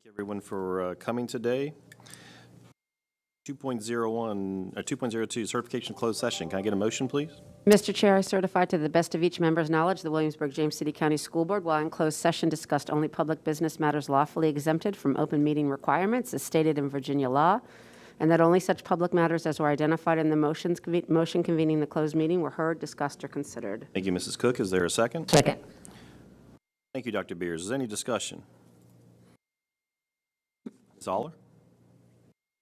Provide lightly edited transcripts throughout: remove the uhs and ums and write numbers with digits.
Thank you, everyone, for coming today. 2.02, certification closed session. Can I get a motion, please? Mr. Chair, I certify to the best of each member's knowledge the Williamsburg-James City County School Board, while in closed session, discussed only public business matters lawfully exempted from open meeting requirements as stated in Virginia law, and that only such public matters as were identified in the motion convening the closed meeting were heard, discussed, or considered. Thank you, Mrs. Cook. Is there a second? Second. Thank you, Dr. Beers. Is there any discussion? Ms. Aller?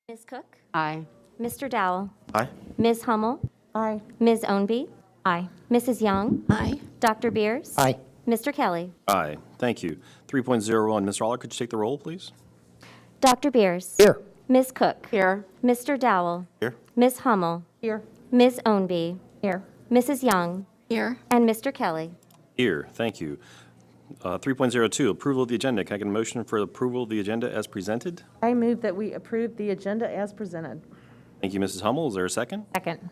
Ms. Cook? Aye. Mr. Dowell? Aye. Ms. Hummel? Aye. Ms. Ownby? Aye. Mrs. Young? Aye. Dr. Beers? Aye. Mr. Kelly? Aye. Thank you. 3.01, Mr. Aller, could you take the roll, please? Dr. Beers? Here. Ms. Cook? Here. Mr. Dowell? Here. Ms. Hummel? Here. Ms. Ownby? Here. Mrs. Young? Here. And Mr. Kelly? Here. Thank you. 3.02, approval of the agenda. Can I get a motion for approval of the agenda as presented? I move that we approve the agenda as presented. Thank you, Mrs. Hummel. Is there a second? Second.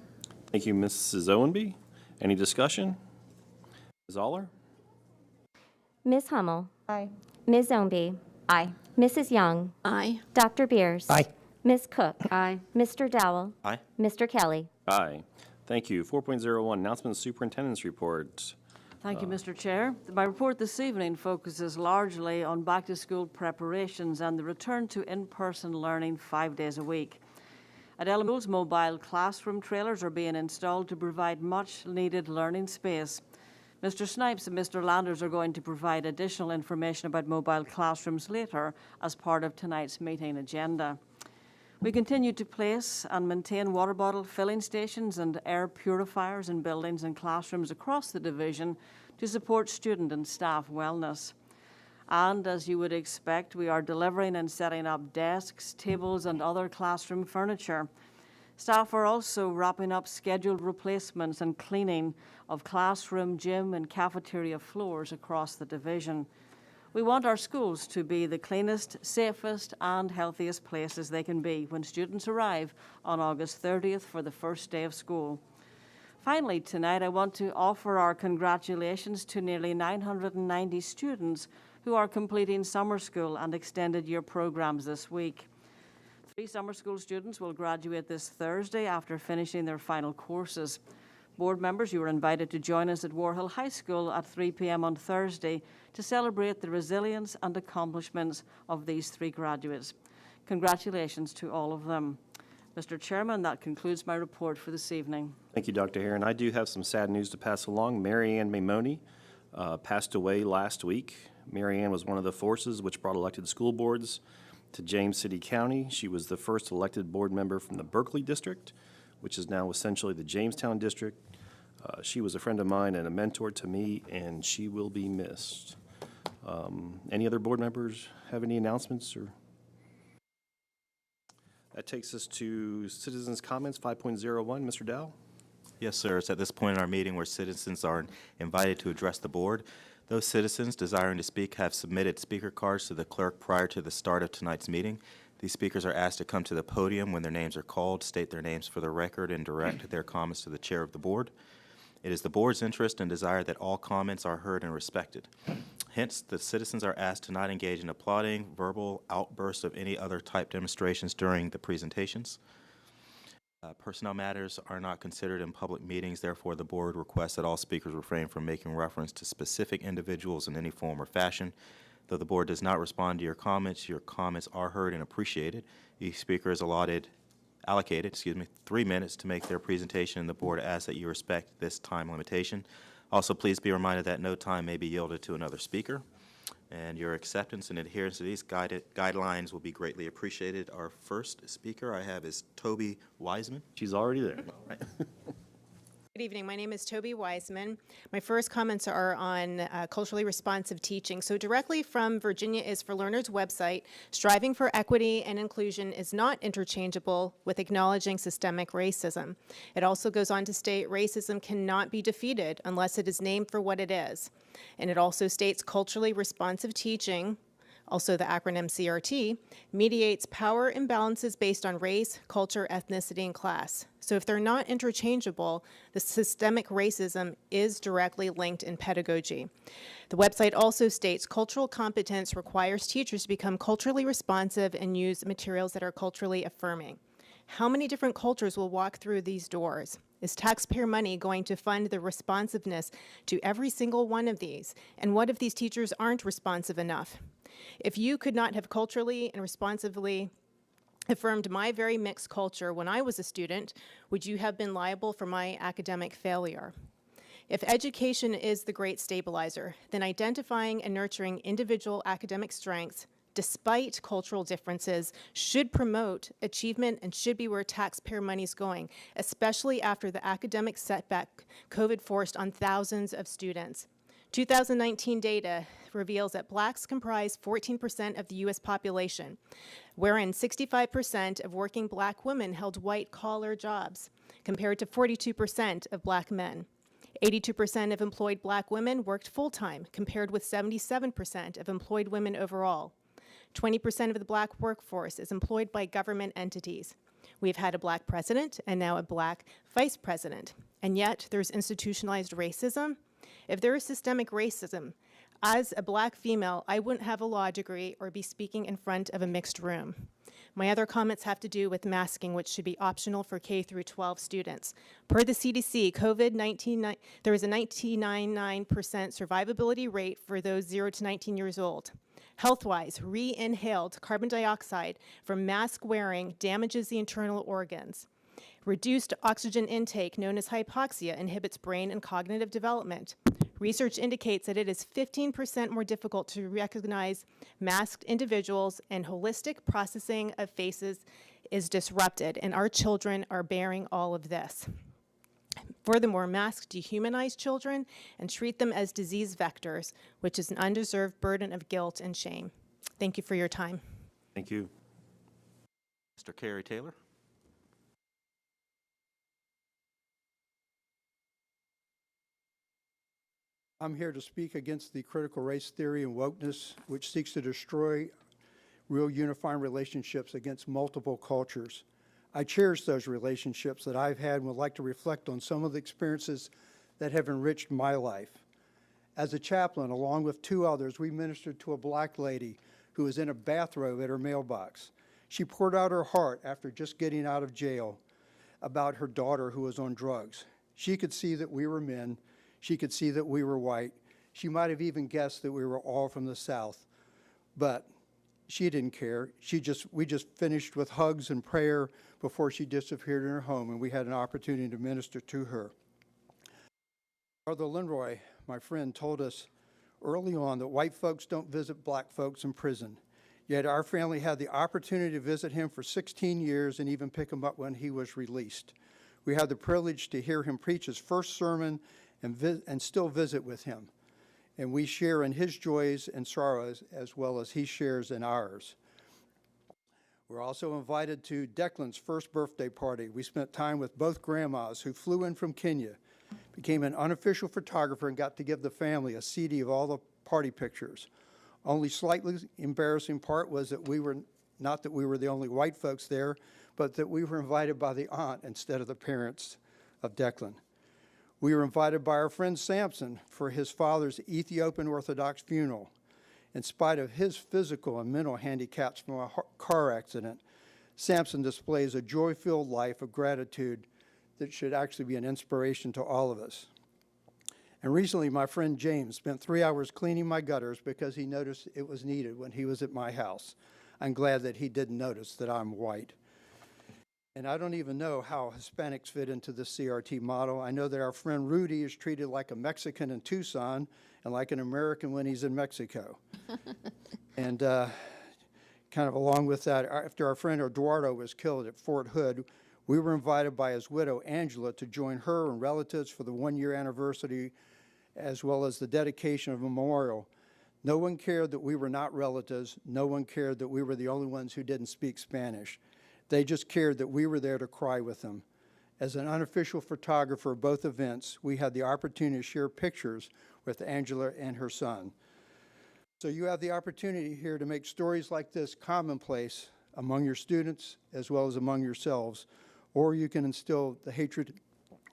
Thank you, Mrs. Owenby. Any discussion? Ms. Aller? Ms. Hummel? Aye. Ms. Ownby? Aye. Mrs. Young? Aye. Dr. Beers? Aye. Ms. Cook? Aye. Mr. Dowell? Aye. Mr. Kelly? Aye. Thank you. 4.01, announcements, superintendent's report. Thank you, Mr. Chair. My report this evening focuses largely on back-to-school preparations and the return to in-person learning 5 days a week. At schools, mobile classroom trailers are being installed to provide much-needed learning space. Mr. Snipes and Mr. Landers are going to provide additional information about mobile classrooms later as part of tonight's meeting agenda. We continue to place and maintain water bottle filling stations and air purifiers in buildings and classrooms across the division to support student and staff wellness. And as you would expect, we are delivering and setting up desks, tables, and other classroom furniture. Staff are also wrapping up scheduled replacements and cleaning of classroom, gym, and cafeteria floors across the division. We want our schools to be the cleanest, safest, and healthiest places they can be when students arrive on August 30th for the first day of school. Finally, tonight, I want to offer our congratulations to nearly 990 students who are completing summer school and extended year programs this week. 3 summer school students will graduate this Thursday after finishing their final courses. Board members, you are invited to join us at Warhill High School at 3 p.m. on Thursday to celebrate the resilience and accomplishments of these 3 graduates. Congratulations to all of them. Mr. Chairman, that concludes my report for this evening. Thank you, Dr. Heron. I do have some sad news to pass along. Mary Ann Maimoni passed away last week. Mary Ann was one of the forces which brought elected school boards to James City County. She was the first elected board member from the Berkeley District, which is now essentially the Jamestown District. She was a friend of mine and a mentor to me, and she will be missed. Any other board members have any announcements? Or that takes us to citizens' comments, 5.01. Mr. Dow? Yes, sir. It's at this point in our meeting where citizens are invited to address the board. Those citizens desiring to speak have submitted speaker cards to the clerk prior to the start of tonight's meeting. These speakers are asked to come to the podium when their names are called, state their names for the record, and direct their comments to the chair of the board. It is the board's interest and desire that all comments are heard and respected. Hence, the citizens are asked to not engage in applauding, verbal outbursts of any other type demonstrations during the presentations. Personnel matters are not considered in public meetings. Therefore, the board requests that all speakers refrain from making reference to specific individuals in any form or fashion. Though the board does not respond to your comments are heard and appreciated. Each speaker is allocated 3 minutes to make their presentation, and the board asks that you respect this time limitation. Also, please be reminded that no time may be yielded to another speaker, and your acceptance and adherence to these guidelines will be greatly appreciated. Our first speaker I have is Toby Wiseman. She's already there. Right. Good evening. My name is Toby Wiseman. My first comments are on culturally responsive teaching. So directly from Virginia is for Learners website, striving for equity and inclusion is not interchangeable with acknowledging systemic racism. It also goes on to state racism cannot be defeated unless it is named for what it is. And it also states culturally responsive teaching also the acronym CRT, mediates power imbalances based on race, culture, ethnicity, and class. So if they're not interchangeable, the systemic racism is directly linked in pedagogy. The website also states cultural competence requires teachers to become culturally responsive and use materials that are culturally affirming. How many different cultures will walk through these doors? Is taxpayer money going to fund the responsiveness to every single one of these? And what if these teachers aren't responsive enough? If you could not have culturally and responsively affirmed my very mixed culture when I was a student, would you have been liable for my academic failure? If education is the great stabilizer, then identifying and nurturing individual academic strengths despite cultural differences should promote achievement and should be where taxpayer money is going, especially after the academic setback COVID forced on thousands of students. 2019 data reveals that blacks comprise 14% of the U.S. population, wherein 65% of working black women held white-collar jobs, compared to 42% of black men. 82% of employed black women worked full-time, compared with 77% of employed women overall. 20% of the black workforce is employed by government entities. We've had a black president and now a black vice president, and yet there's institutionalized racism. If there is systemic racism, as a black female, I wouldn't have a law degree or be speaking in front of a mixed room. My other comments have to do with masking, which should be optional for K through 12 students. Per the CDC, COVID-19, there is a 99.9% survivability rate for those 0 to 19 years old. Health-wise, re-inhaled carbon dioxide from mask wearing damages the internal organs. Reduced oxygen intake, known as hypoxia, inhibits brain and cognitive development. Research indicates that it is 15% more difficult to recognize masked individuals, and holistic processing of faces is disrupted, and our children are bearing all of this. Furthermore, masks dehumanize children and treat them as disease vectors, which is an undeserved burden of guilt and shame. Thank you for your time. Thank you. Mr. Kerry Taylor. I'm here to speak against the critical race theory and wokeness, which seeks to destroy real unifying relationships against multiple cultures. I cherish those relationships that I've had and would like to reflect on some of the experiences that have enriched my life. As a chaplain, along with 2 others, we ministered to a black lady who was in a bathrobe at her mailbox. She poured out her heart after just getting out of jail about her daughter who was on drugs. She could see that we were men. She could see that we were white. She might have even guessed that we were all from the South, but she didn't care. We just finished with hugs and prayer before she disappeared in her home, and we had an opportunity to minister to her. Brother Lindroy, my friend, told us early on that white folks don't visit black folks in prison. Yet our family had the opportunity to visit him for 16 years and even pick him up when he was released. We had the privilege to hear him preach his first sermon and still visit with him. And we share in his joys and sorrows as well as he shares in ours. We're also invited to Declan's first birthday party. We spent time with both grandmas who flew in from Kenya, became an unofficial photographer, and got to give the family a CD of all the party pictures. Only slightly embarrassing part was that not that we were the only white folks there, but that we were invited by the aunt instead of the parents of Declan. We were invited by our friend Samson for his father's Ethiopian Orthodox funeral. In spite of his physical and mental handicaps from a car accident, Samson displays a joy-filled life of gratitude that should actually be an inspiration to all of us. And recently, my friend James spent 3 hours cleaning my gutters because he noticed it was needed when he was at my house. I'm glad that he didn't notice that I'm white. And I don't even know how Hispanics fit into this CRT model. I know that our friend Rudy is treated like a Mexican in Tucson and like an American when he's in Mexico. And kind of along with that, after our friend Eduardo was killed at Fort Hood, we were invited by his widow, Angela, to join her and relatives for the 1-year anniversary, as well as the dedication of a memorial. No one cared that we were not relatives. No one cared that we were the only ones who didn't speak Spanish. They just cared that we were there to cry with them. As an unofficial photographer of both events, we had the opportunity to share pictures with Angela and her son. So you have the opportunity here to make stories like this commonplace among your students as well as among yourselves, or you can instill the hatred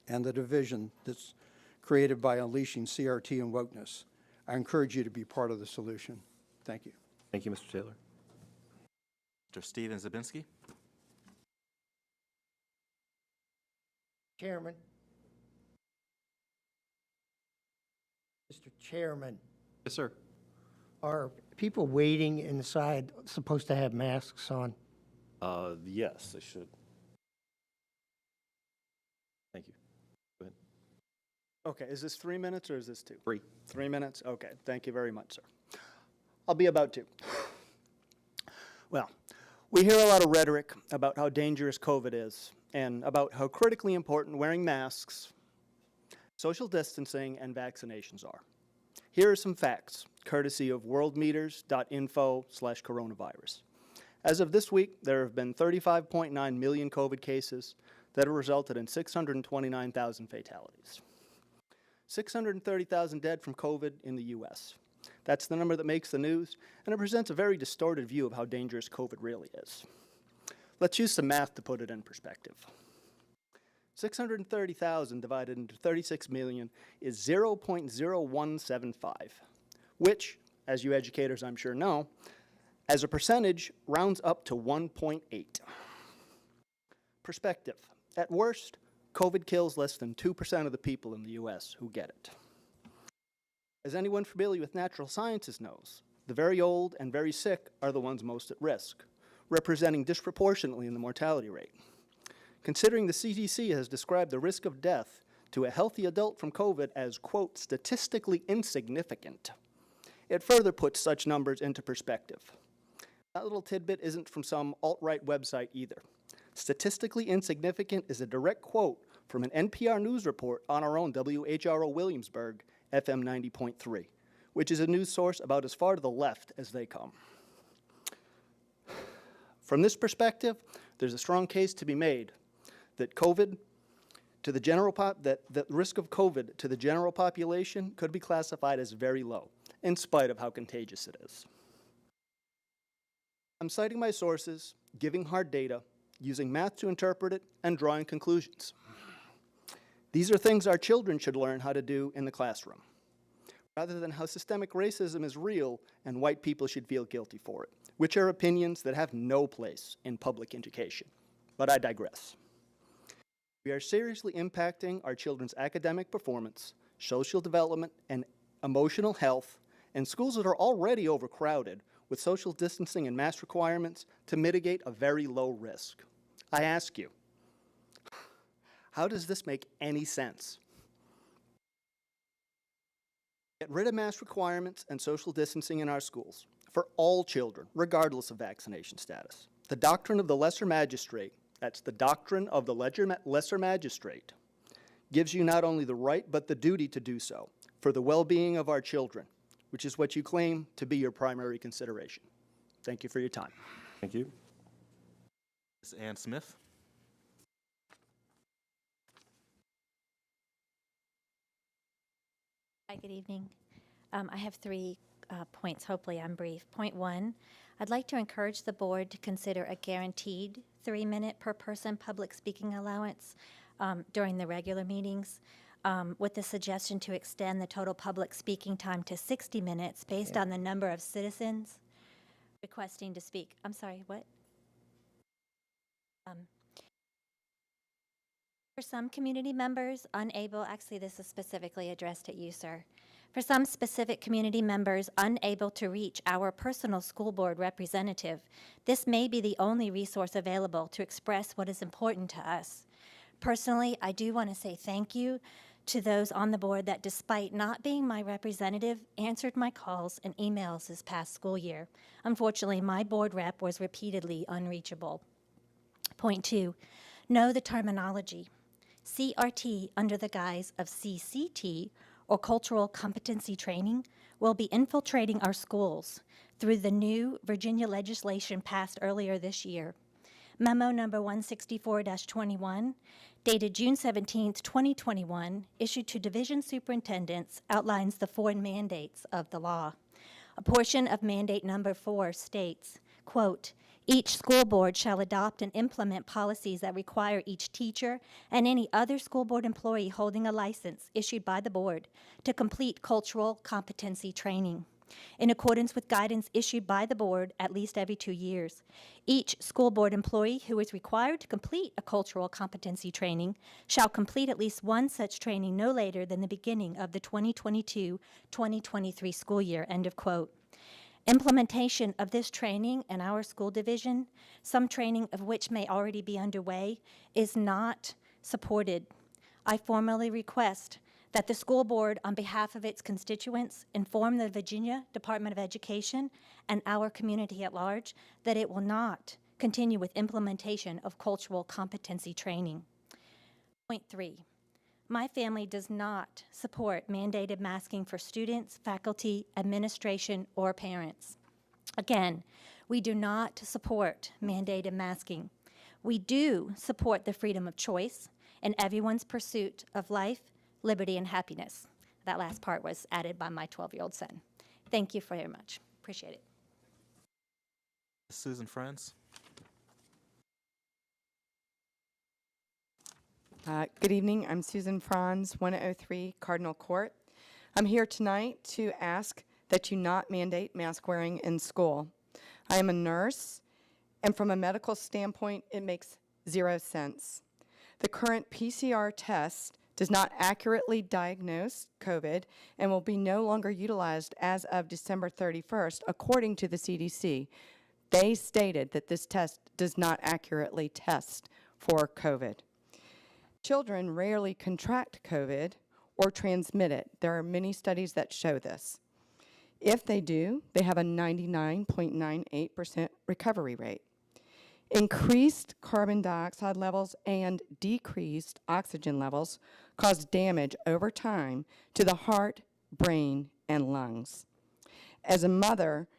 and the division that's created by unleashing CRT and wokeness. I encourage you to be part of the solution. Thank you. Thank you, Mr. Taylor. Mr. Steven Zabinski. Chairman. Mr. Chairman, Yes, sir. are people waiting inside supposed to have masks on? Yes, they should. Thank you. Go ahead. Okay, is this 3 minutes or is this 2? 3. 3 minutes? Okay, thank you very much, sir. I'll be about 2. Well, we hear a lot of rhetoric about how dangerous COVID is and about how critically important wearing masks, social distancing, and vaccinations are. Here are some facts, courtesy of worldmeters.info/coronavirus. As of this week, there have been 35.9 million COVID cases that have resulted in 629,000 fatalities. 630,000 dead from COVID in the U.S. That's the number that makes the news, and it presents a very distorted view of how dangerous COVID really is. Let's use some math to put it in perspective. 630,000 divided into 36 million is 0.0175, which, as you educators I'm sure know, as a percentage rounds up to 1.8. Perspective. At worst, COVID kills less than 2% of the people in the U.S. who get it. As anyone familiar with natural sciences knows, the very old and very sick are the ones most at risk, representing disproportionately in the mortality rate. Considering the CDC has described the risk of death to a healthy adult from COVID as, quote, statistically insignificant, it further puts such numbers into perspective. That little tidbit isn't from some alt-right website either. Statistically insignificant is a direct quote from an NPR news report on our own WHRO Williamsburg, FM 90.3, which is a news source about as far to the left as they come. From this perspective, there's a strong case to be made that the risk of COVID to the general population could be classified as very low, in spite of how contagious it is. I'm citing my sources, giving hard data, using math to interpret it, and drawing conclusions. These are things our children should learn how to do in the classroom, rather than how systemic racism is real and white people should feel guilty for it, which are opinions that have no place in public education. But I digress. We are seriously impacting our children's academic performance, social development, and emotional health in schools that are already overcrowded with social distancing and mask requirements to mitigate a very low risk. I ask you, how does this make any sense? Get rid of mask requirements and social distancing in our schools for all children, regardless of vaccination status. The doctrine of the lesser magistrate, that's the doctrine of the lesser magistrate, gives you not only the right but the duty to do so for the well-being of our children, which is what you claim to be your primary consideration. Thank you for your time. Thank you. Ms. Ann Smith. Hi, good evening. I have 3 points. Hopefully I'm brief. Point 1, I'd like to encourage the board to consider a guaranteed 3-minute per person public speaking allowance during the regular meetings, with the suggestion to extend the total public speaking time to 60 minutes based on the number of citizens requesting to speak. I'm sorry, what? For some community members unable, actually this is specifically addressed at you, sir. For some specific community members unable to reach our personal school board representative, this may be the only resource available to express what is important to us. Personally, I do want to say thank you to those on the board that, despite not being my representative, answered my calls and emails this past school year. Unfortunately, my board rep was repeatedly unreachable. Point 2, know the terminology. CRT, under the guise of CCT, or Cultural Competency Training, will be infiltrating our schools through the new Virginia legislation passed earlier this year. Memo number 164-21, dated June 17, 2021, issued to division superintendents, outlines the 4 mandates of the law. A portion of mandate number 4 states, quote, "Each school board shall adopt and implement policies that require each teacher and any other school board employee holding a license issued by the board to complete cultural competency training. In accordance with guidance issued by the board at least every 2 years, each school board employee who is required to complete a cultural competency training shall complete at least one such training no later than the beginning of the 2022-2023 school year," end of quote. Implementation of this training in our school division, some training of which may already be underway, is not supported. I formally request that the school board, on behalf of its constituents, inform the Virginia Department of Education and our community at large that it will not continue with implementation of cultural competency training. Point 3. My family does not support mandated masking for students, faculty, administration, or parents. Again, we do not support mandated masking. We do support the freedom of choice and everyone's pursuit of life, liberty, and happiness. That last part was added by my 12-year-old son. Thank you very much. Appreciate it. Susan Franz. Good evening. I'm Susan Franz, 103 Cardinal Court. I'm here tonight to ask that you not mandate mask wearing in school. I am a nurse, and from a medical standpoint, it makes 0 sense. The current PCR test does not accurately diagnose COVID and will be no longer utilized as of December 31st, according to the CDC. They stated that this test does not accurately test for COVID. Children rarely contract COVID or transmit it. There are many studies that show this. If they do, they have a 99.98% recovery rate. Increased carbon dioxide levels and decreased oxygen levels cause damage over time to the heart, brain, and lungs. As a mother,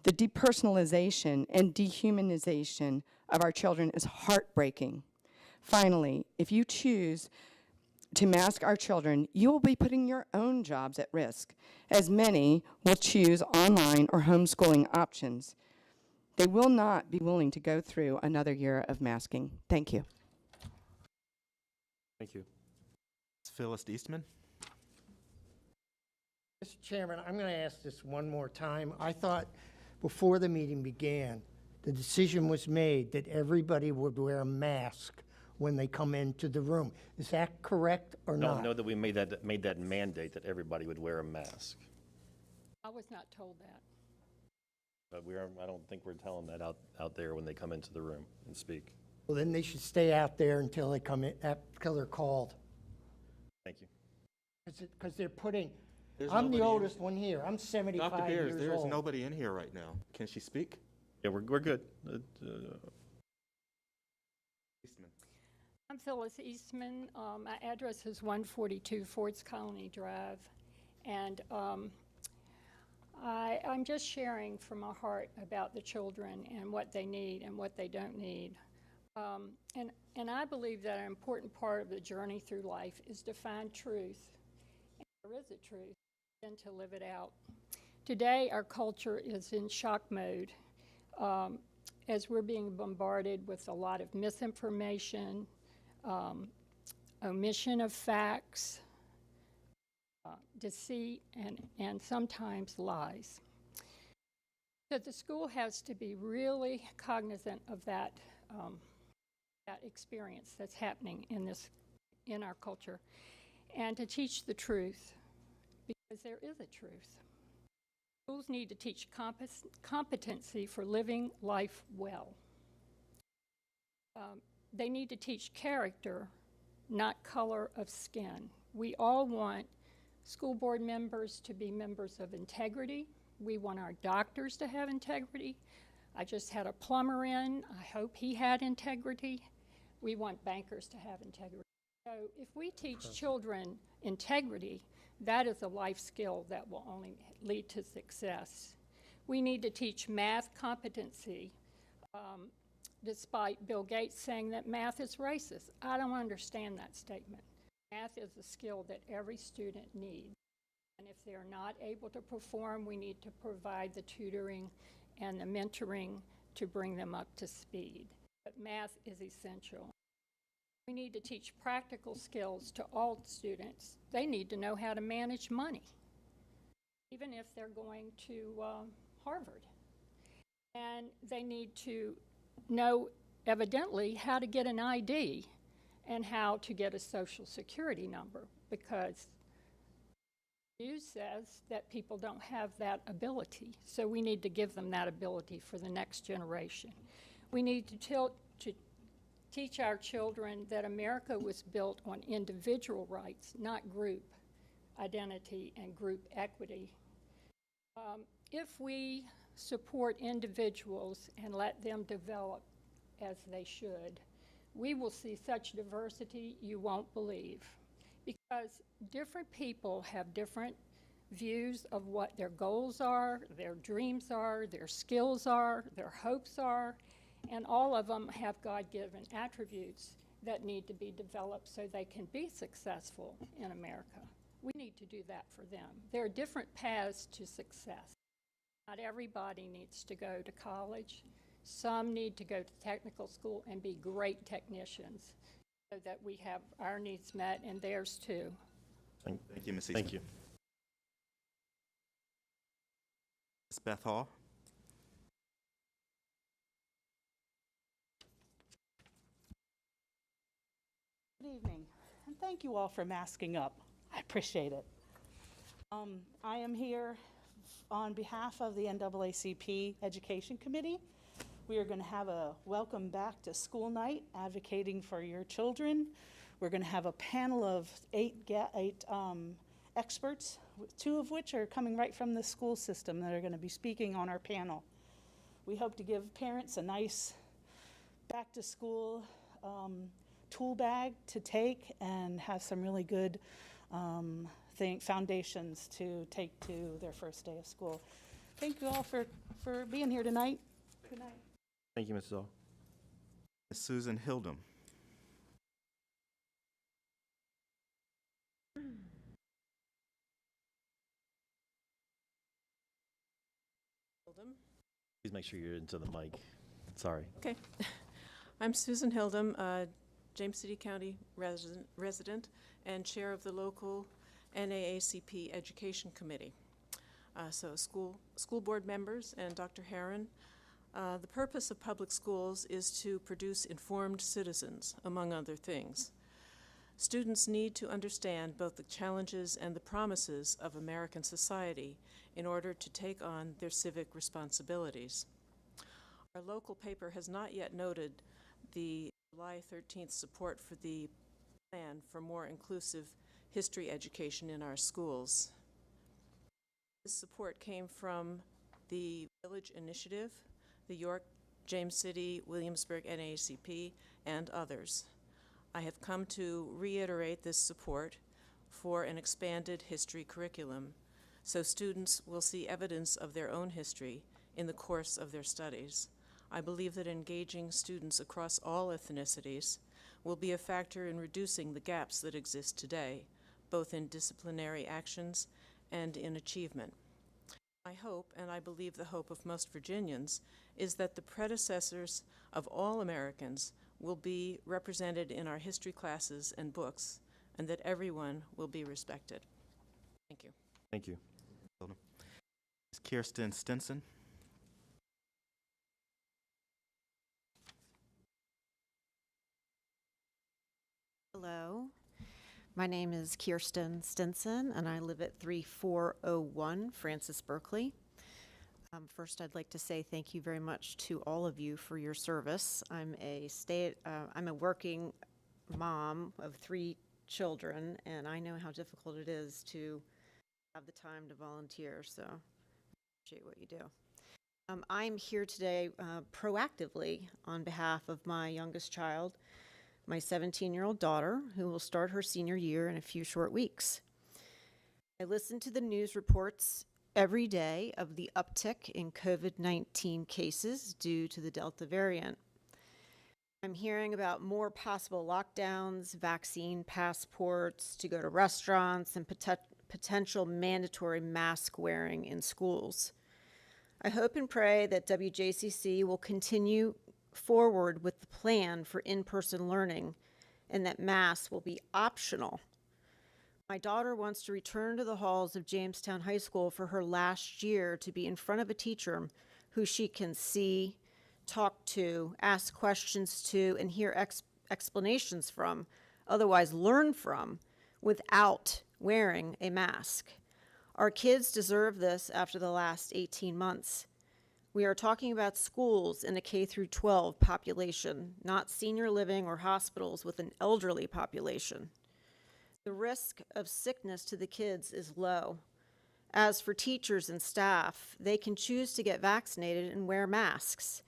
the depersonalization and dehumanization of our children is heartbreaking. Finally, if you choose to mask our children, you will be putting your own jobs at risk, as many will choose online or homeschooling options. They will not be willing to go through another year of masking. Thank you. Thank you. Phyllis Eastman. Mr. Chairman, I'm going to ask this one more time. I thought before the meeting began, the decision was made that everybody would wear a mask when they come into the room. Is that correct or not? Don't know that we made that mandate that everybody would wear a mask. I was not told that. But I don't think we're telling that out there when they come into the room and speak. Well, then they should stay out there until they come in, until they're called. Thank you. Because they're putting, There's I'm the nobody in- oldest one here. I'm 75 Dr. years Beers, there is old. nobody in here right now. Can she speak? Yeah, we're good. Eastman. I'm Phyllis Eastman. My address is 142 Fords Colony Drive. And I'm just sharing from my heart about the children and what they need and what they don't need. And I believe that an important part of the journey through life is to find truth. And there is a truth, and to live it out. Today, our culture is in shock mode as we're being bombarded with a lot of misinformation, omission of facts, deceit, and sometimes lies. So the school has to be really cognizant of that experience that's happening in our culture, and to teach the truth, because there is a truth. Schools need to teach competency for living life well. They need to teach character, not color of skin. We all want school board members to be members of integrity. We want our doctors to have integrity. I just had a plumber in. I hope he had integrity. We want bankers to have integrity. So if we teach children integrity, that is a life skill that will only lead to success. We need to teach math competency, despite Bill Gates saying that math is racist. I don't understand that statement. Math is a skill that every student needs. And if they're not able to perform, we need to provide the tutoring and the mentoring to bring them up to speed. But math is essential. We need to teach practical skills to all students. They need to know how to manage money, even if they're going to Harvard. And they need to know, evidently, how to get an ID and how to get a social security number, because news says that people don't have that ability. So we need to give them that ability for the next generation. We need to teach our children that America was built on individual rights, not group identity and group equity. If we support individuals and let them develop as they should, we will see such diversity you won't believe. Because different people have different views of what their goals are, their dreams are, their skills are, their hopes are, and all of them have God-given attributes that need to be developed so they can be successful in America. We need to do that for them. There are different paths to success. Not everybody needs to go to college. Some need to go to technical school and be great technicians, so that we have our needs met and theirs too. Thank you, Ms. Eastman. Thank you. Ms. Beth Hall. Good evening, and thank you all for masking up. I appreciate it. I am here on behalf of the NAACP Education Committee. We are going to have a welcome back to school night advocating for your children. We're going to have a panel of eight experts, two of which are coming right from the school system that are going to be speaking on our panel. We hope to give parents a nice back to school tool bag to take and have some really good foundations to take to their first day of school. Thank you all for being here tonight. Good night. Thank you, Mrs. Hall. Ms. Susan Hildum. Please make sure you're into the mic. Sorry. Okay. I'm Susan Hildum, James City County resident and chair of the local NAACP Education Committee. So school board members and Dr. Herron, the purpose of public schools is to produce informed citizens, among other things. Students need to understand both the challenges and the promises of American society in order to take on their civic responsibilities. Our local paper has not yet noted the July 13th support for the plan for more inclusive history education in our schools. This support came from the Village Initiative, the York, James City, Williamsburg NAACP, and others. I have come to reiterate this support for an expanded history curriculum, so students will see evidence of their own history in the course of their studies. I believe that engaging students across all ethnicities will be a factor in reducing the gaps that exist today, both in disciplinary actions and in achievement. My hope, and I believe the hope of most Virginians, is that the predecessors of all Americans will be represented in our history classes and books, and that everyone will be respected. Thank you. Thank you. Ms. Kirsten Stinson. Hello, my name is Kirsten Stinson, and I live at 3401 Francis Berkeley. First, I'd like to say thank you very much to all of you for your service. I'm a working mom of 3 children, and I know how difficult it is to have the time to volunteer, so I appreciate what you do. I'm here today proactively on behalf of my youngest child, my 17-year-old daughter, who will start her senior year in a few short weeks. I listen to the news reports every day of the uptick in COVID-19 cases due to the Delta variant. I'm hearing about more possible lockdowns, vaccine passports to go to restaurants, and potential mandatory mask wearing in schools. I hope and pray that WJCC will continue forward with the plan for in-person learning and that masks will be optional. My daughter wants to return to the halls of Jamestown High School for her last year to be in front of a teacher who she can see, talk to, ask questions to, and hear explanations from, otherwise learn from, without wearing a mask. Our kids deserve this after the last 18 months. We are talking about schools in a K through 12 population, not senior living or hospitals with an elderly population. The risk of sickness to the kids is low. As for teachers and staff, they can choose to get vaccinated and wear masks.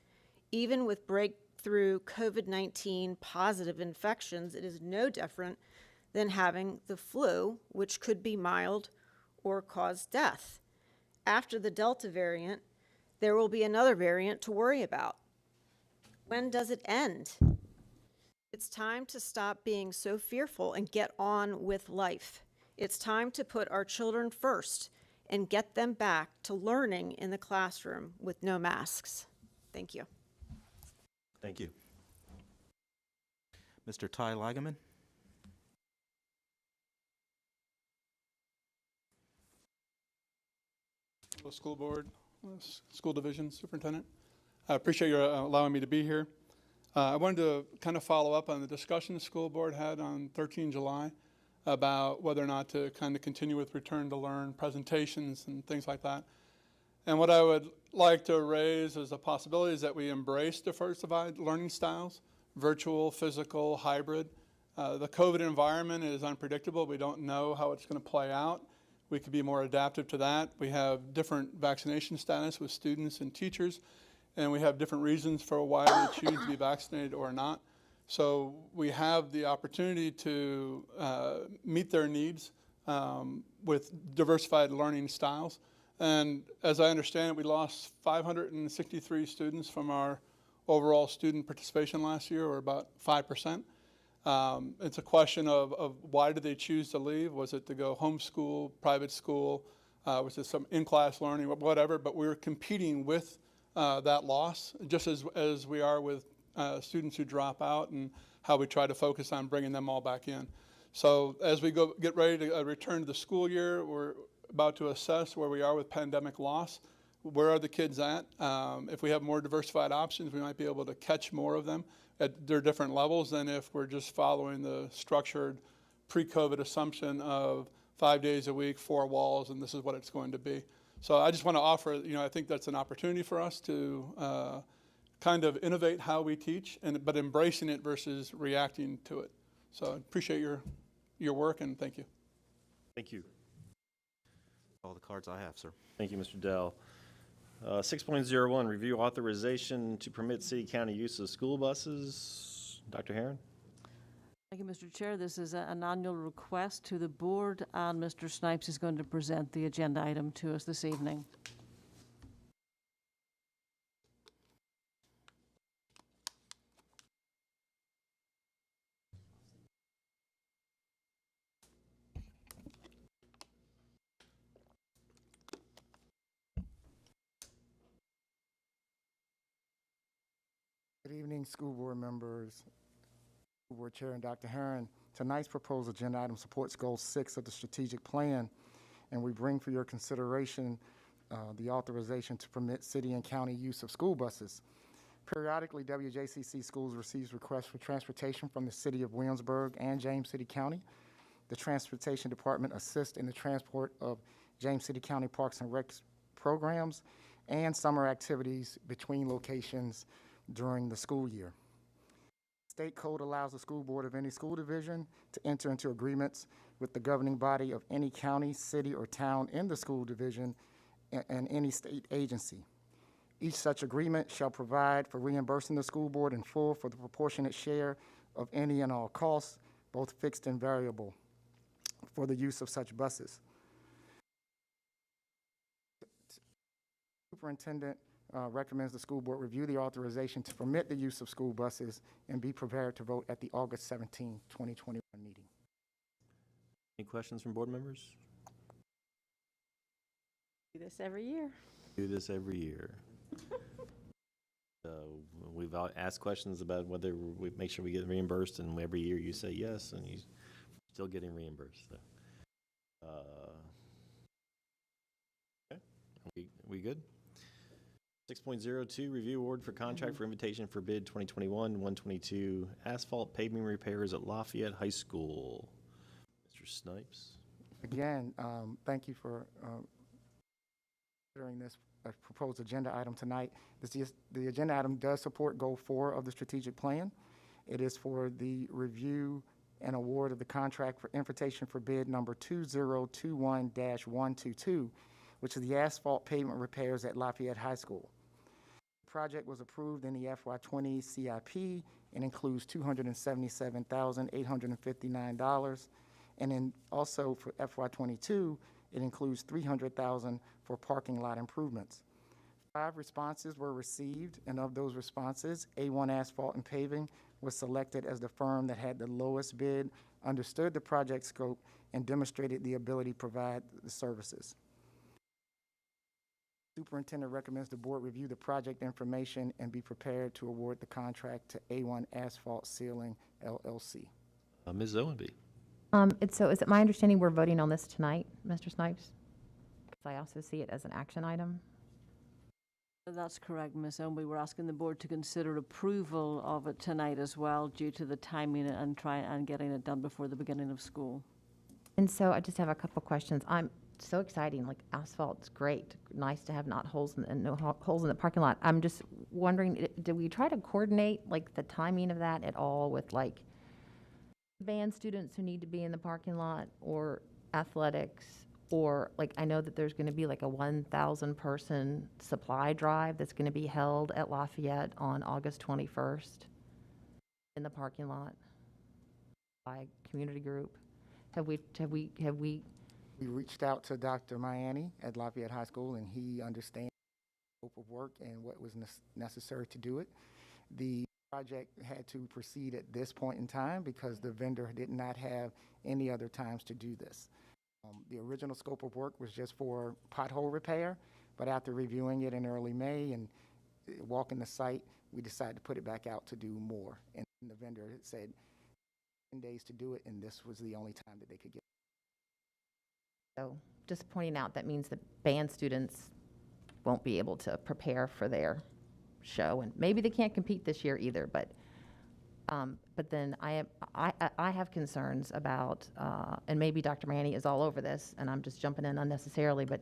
Even with breakthrough COVID-19 positive infections, it is no different than having the flu, which could be mild or cause death. After the Delta variant, there will be another variant to worry about. When does it end? It's time to stop being so fearful and get on with life. It's time to put our children first and get them back to learning in the classroom with no masks. Thank you. Thank you. Mr. Ty Lageman. School Board, School Division Superintendent. I appreciate your allowing me to be here. I wanted to kind of follow up on the discussion the school board had on 13 July about whether or not to kind of continue with return to learn presentations and things like that. And what I would like to raise as a possibility is that we embrace diversified learning styles, virtual, physical, hybrid. The COVID environment is unpredictable. We don't know how it's going to play out. We could be more adaptive to that. We have different vaccination status with students and teachers, and we have different reasons for why they choose to be vaccinated or not. So we have the opportunity to meet their needs with diversified learning styles. And as I understand it, we lost 563 students from our overall student participation last year, or about 5%. It's a question of why did they choose to leave? Was it to go homeschool, private school? Was it some in-class learning, whatever? But we're competing with that loss, just as we are with students who drop out, and how we try to focus on bringing them all back in. So as we get ready to return to the school year, we're about to assess where we are with pandemic loss. Where are the kids at? If we have more diversified options, we might be able to catch more of them at their different levels than if we're just following the structured pre-COVID assumption of 5 days a week, 4 walls, and this is what it's going to be. So I just want to offer, I think that's an opportunity for us to kind of innovate how we teach, but embracing it versus reacting to it. So I appreciate your work, and thank you. Thank you. All the cards I have, sir. Thank you, Mr. Dell. 6.01, review authorization to permit city-county use of school buses. Dr. Herron? Thank you, Mr. Chair. This is an annual request to the board, and Mr. Snipes is going to present the agenda item to us this evening. Good evening, school board members, school board chair, and Dr. Herron. Tonight's proposed agenda item supports goal 6 of the strategic plan, and we bring for your consideration the authorization to permit city and county use of school buses. Periodically, WJCC schools receives requests for transportation from the city of Williamsburg and James City County. The Transportation Department assists in the transport of James City County Parks and Rec programs and summer activities between locations during the school year. State code allows the school board of any school division to enter into agreements with the governing body of any county, city, or town in the school division and any state agency. Each such agreement shall provide for reimbursing the school board in full for the proportionate share of any and all costs, both fixed and variable, for the use of such buses. Superintendent recommends the school board review the authorization to permit the use of school buses and be prepared to vote at the August 17, 2021 meeting. Any questions from board members? Do this every year. Do this every year. So we've asked questions about whether we make sure we get reimbursed, and every year you say yes, and you're still getting reimbursed. So, okay, we good? 6.02, review award for contract for invitation for bid 2021-122 asphalt paving repairs at Lafayette High School. Mr. Snipes. Again, thank you for considering this proposed agenda item tonight. The agenda item does support Goal 4 of the strategic plan. It is for the review and award of the contract for invitation for bid number 2021-122, which is the asphalt pavement repairs at Lafayette High School. The project was approved in the FY20 CIP and includes $277,859. And then also for FY22, it includes $300,000 for parking lot improvements. 5 responses were received, and of those responses, A1 Asphalt and Paving was selected as the firm that had the lowest bid, understood the project scope, and demonstrated the ability to provide the services. Superintendent recommends the board review the project information and be prepared to award the contract to A1 Asphalt Sealing LLC. Ms. Owenby. So is it my understanding we're voting on this tonight, Mr. Snipes? Because I also see it as an action item. That's correct, Ms. Owenby. We're asking the board to consider approval of it tonight as well due to the timing and getting it done before the beginning of school. And so I just have a couple questions. I'm so exciting, like asphalt's great. Nice to have no holes in the parking lot. I'm just wondering, did we try to coordinate like the timing of that at all with like band students who need to be in the parking lot or athletics? Or like, I know that there's going to be like a 1,000 person supply drive that's going to be held at Lafayette on August 21st in the parking lot by community group. Have we? We reached out to Dr. Miani at Lafayette High School, and he understands the scope of work and what was necessary to do it. The project had to proceed at this point in time because the vendor did not have any other times to do this. The original scope of work was just for pothole repair, but after reviewing it in early May and walking the site, we decided to put it back out to do more. And the vendor had said 10 days to do it, and this was the only time that they could get. So just pointing out, that means that band students won't be able to prepare for their show, and maybe they can't compete this year either, but then I have concerns about, and maybe Dr. Manny is all over this, and I'm just jumping in unnecessarily, but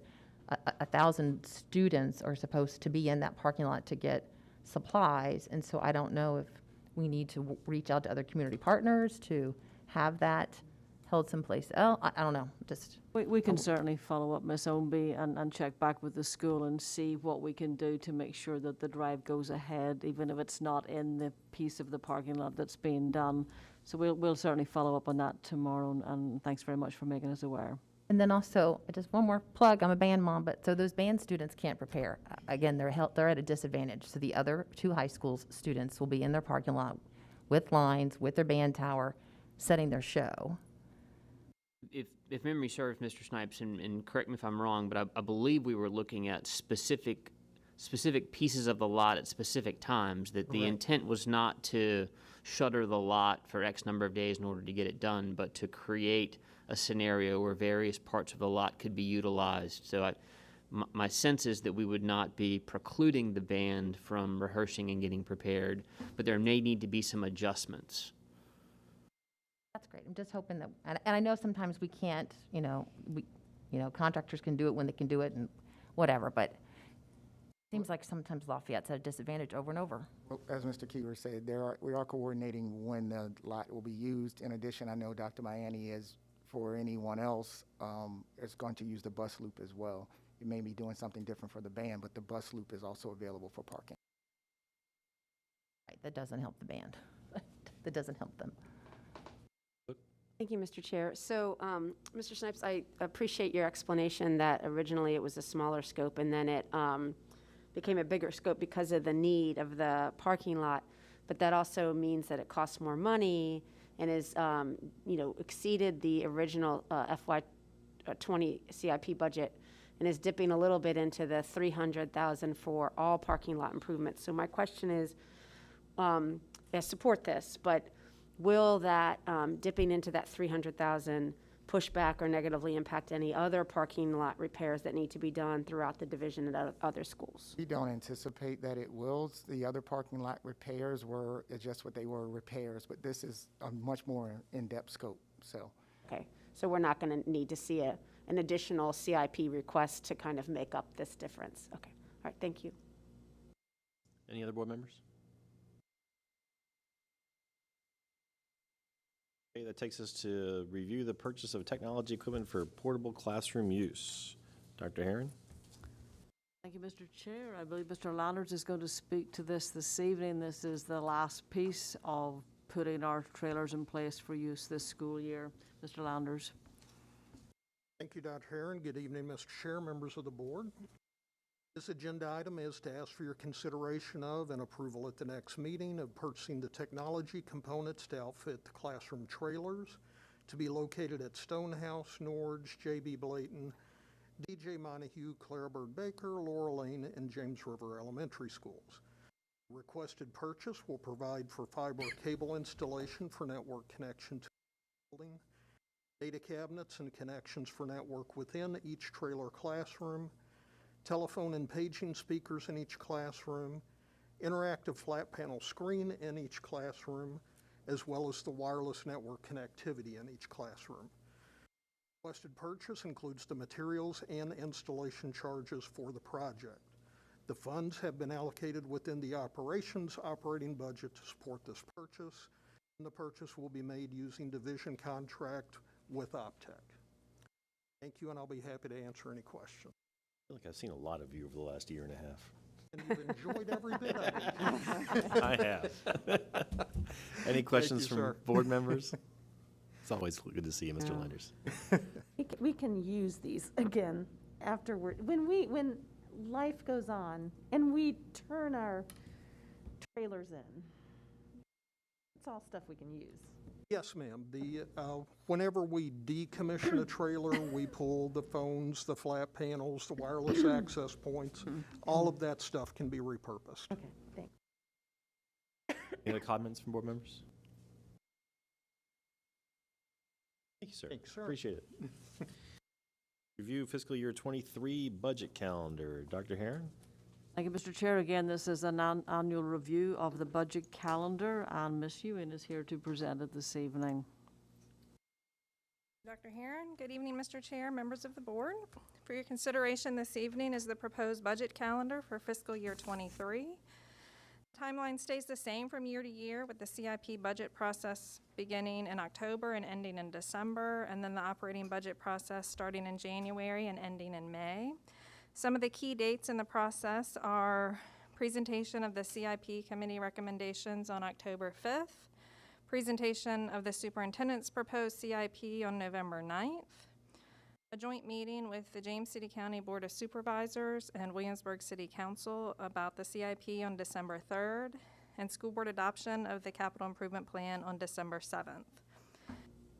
1,000 students are supposed to be in that parking lot to get supplies, and so I don't know if we need to reach out to other community partners to have that held someplace else. I don't know, just. We can certainly follow up, Ms. Owenby, and check back with the school and see what we can do to make sure that the drive goes ahead, even if it's not in the piece of the parking lot that's being done. So we'll certainly follow up on that tomorrow, and thanks very much for making us aware. And then also, just one more plug, I'm a band mom, but so those band students can't prepare. Again, they're at a disadvantage. So the other 2 high school students will be in their parking lot with lines, with their band tower, setting their show. If memory serves, Mr. Snipes, and correct me if I'm wrong, but I believe we were looking at specific pieces of the lot at specific times, that the intent was not to shutter the lot for X number of days in order to get it done, but to create a scenario where various parts of the lot could be utilized. So my sense is that we would not be precluding the band from rehearsing and getting prepared, but there may need to be some adjustments. That's great. I'm just hoping that, and I know sometimes we can't, contractors can do it when they can do it and whatever, but it seems like sometimes Lafayette's at a disadvantage over and over. Well, as Mr. Keever said, we are coordinating when the lot will be used. In addition, I know Dr. Miani is, for anyone else, is going to use the bus loop as well. You may be doing something different for the band, but the bus loop is also available for parking. Right, that doesn't help the band. That doesn't help them. Thank you, Mr. Chair. So, Mr. Snipes, I appreciate your explanation that originally it was a smaller scope and then it became a bigger scope because of the need of the parking lot. But that also means that it costs more money and is, exceeded the original FY20 CIP budget and is dipping a little bit into the 300,000 for all parking lot improvements. So my question is, I support this, but will that dipping into that 300,000 push back or negatively impact any other parking lot repairs that need to be done throughout the division at other schools? We don't anticipate that it will. The other parking lot repairs were just what they were, repairs, but this is a much more in-depth scope, so. Okay, so we're not going to need to see an additional CIP request to kind of make up this difference. Okay, all right, thank you. Any other board members? Okay, that takes us to review the purchase of technology equipment for portable classroom use. Dr. Herron? Thank you, Mr. Chair. I believe Mr. Landers is going to speak to this evening. This is the last piece of putting our trailers in place for use this school year. Mr. Landers. Thank you, Dr. Herron. Good evening, Mr. Chair, members of the board. This agenda item is to ask for your consideration of and approval at the next meeting of purchasing the technology components to outfit the classroom trailers to be located at Stonehouse, Norge, J.B. Blayton, D.J. Montague, Clara Bird Baker, Laurel Lane, and James River Elementary Schools. The requested purchase will provide for fiber cable installation for network connection to the building, data cabinets and connections for network within each trailer classroom, telephone and paging speakers in each classroom, interactive flat panel screen in each classroom, as well as the wireless network connectivity in each classroom. Requested purchase includes the materials and installation charges for the project. The funds have been allocated within the operations operating budget to support this purchase, and the purchase will be made using division contract with Optech. Thank you, and I'll be happy to answer any questions. I feel like I've seen a lot of you over the last year and a half. And you've enjoyed every bit of it. I have. Any questions from board members? It's always good to see you, Mr. Landers. We can use these again afterward, when life goes on and we turn our trailers in. It's all stuff we can use. Yes, ma'am. Whenever we decommission a trailer, we pull the phones, the flat panels, the wireless access points. All of that stuff can be repurposed. Okay, thanks. Any other comments from board members? Thank you, sir. Thanks, sir. Appreciate it. Review fiscal year 23 budget calendar. Dr. Herron? Thank you, Mr. Chair. Again, this is an annual review of the budget calendar, and Ms. Ewan is here to present it this evening. Dr. Herron, good evening, Mr. Chair, members of the board. For your consideration this evening is the proposed budget calendar for fiscal year 23. Timeline stays the same from year to year, with the CIP budget process beginning in October and ending in December, and then the operating budget process starting in January and ending in May. Some of the key dates in the process are presentation of the CIP committee recommendations on October 5th, presentation of the superintendent's proposed CIP on November 9th, a joint meeting with the James City County Board of Supervisors and Williamsburg City Council about the CIP on December 3rd, and school board adoption of the capital improvement plan on December 7th.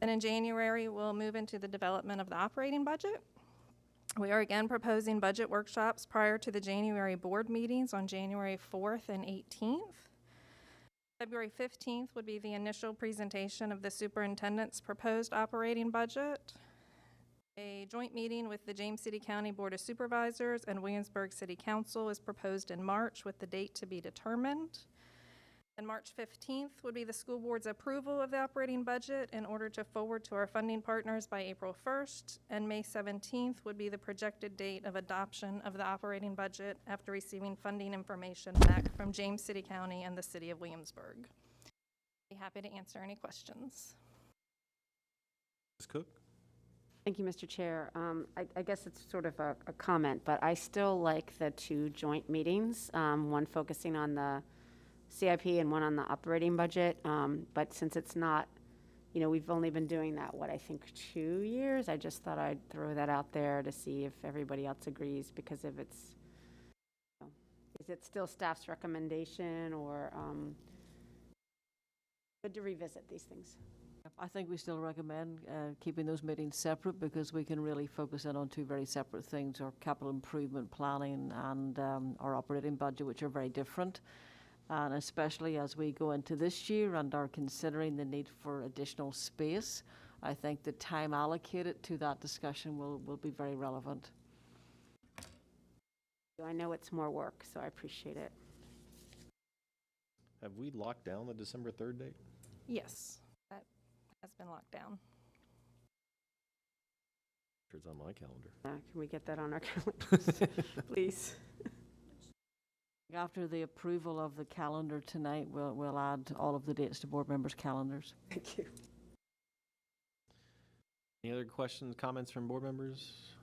Then in January, we'll move into the development of the operating budget. We are again proposing budget workshops prior to the January board meetings on January 4th and 18th. February 15th would be the initial presentation of the superintendent's proposed operating budget. A joint meeting with the James City County Board of Supervisors and Williamsburg City Council is proposed in March, with the date to be determined. And March 15th would be the school board's approval of the operating budget in order to forward to our funding partners by April 1st. And May 17th would be the projected date of adoption of the operating budget after receiving funding information back from James City County and the City of Williamsburg. I'd be happy to answer any questions. Ms. Cook? Thank you, Mr. Chair. I guess it's sort of a comment, but I still like the two joint meetings, one focusing on the CIP and one on the operating budget. But since it's not, we've only been doing that, I think 2 years. I just thought I'd throw that out there to see if everybody else agrees, because if it's, is it still staff's recommendation, or good to revisit these things? I think we still recommend keeping those meetings separate because we can really focus in on two very separate things, our capital improvement planning and our operating budget, which are very different. And especially as we go into this year and are considering the need for additional space, I think the time allocated to that discussion will be very relevant. I know it's more work, so I appreciate it. Have we locked down the December 3rd date? Yes, that has been locked down. It's on my calendar. Can we get that on our calendars, please? After the approval of the calendar tonight, we'll add all of the dates to board members' calendars. Thank you. Any other questions, comments from board members?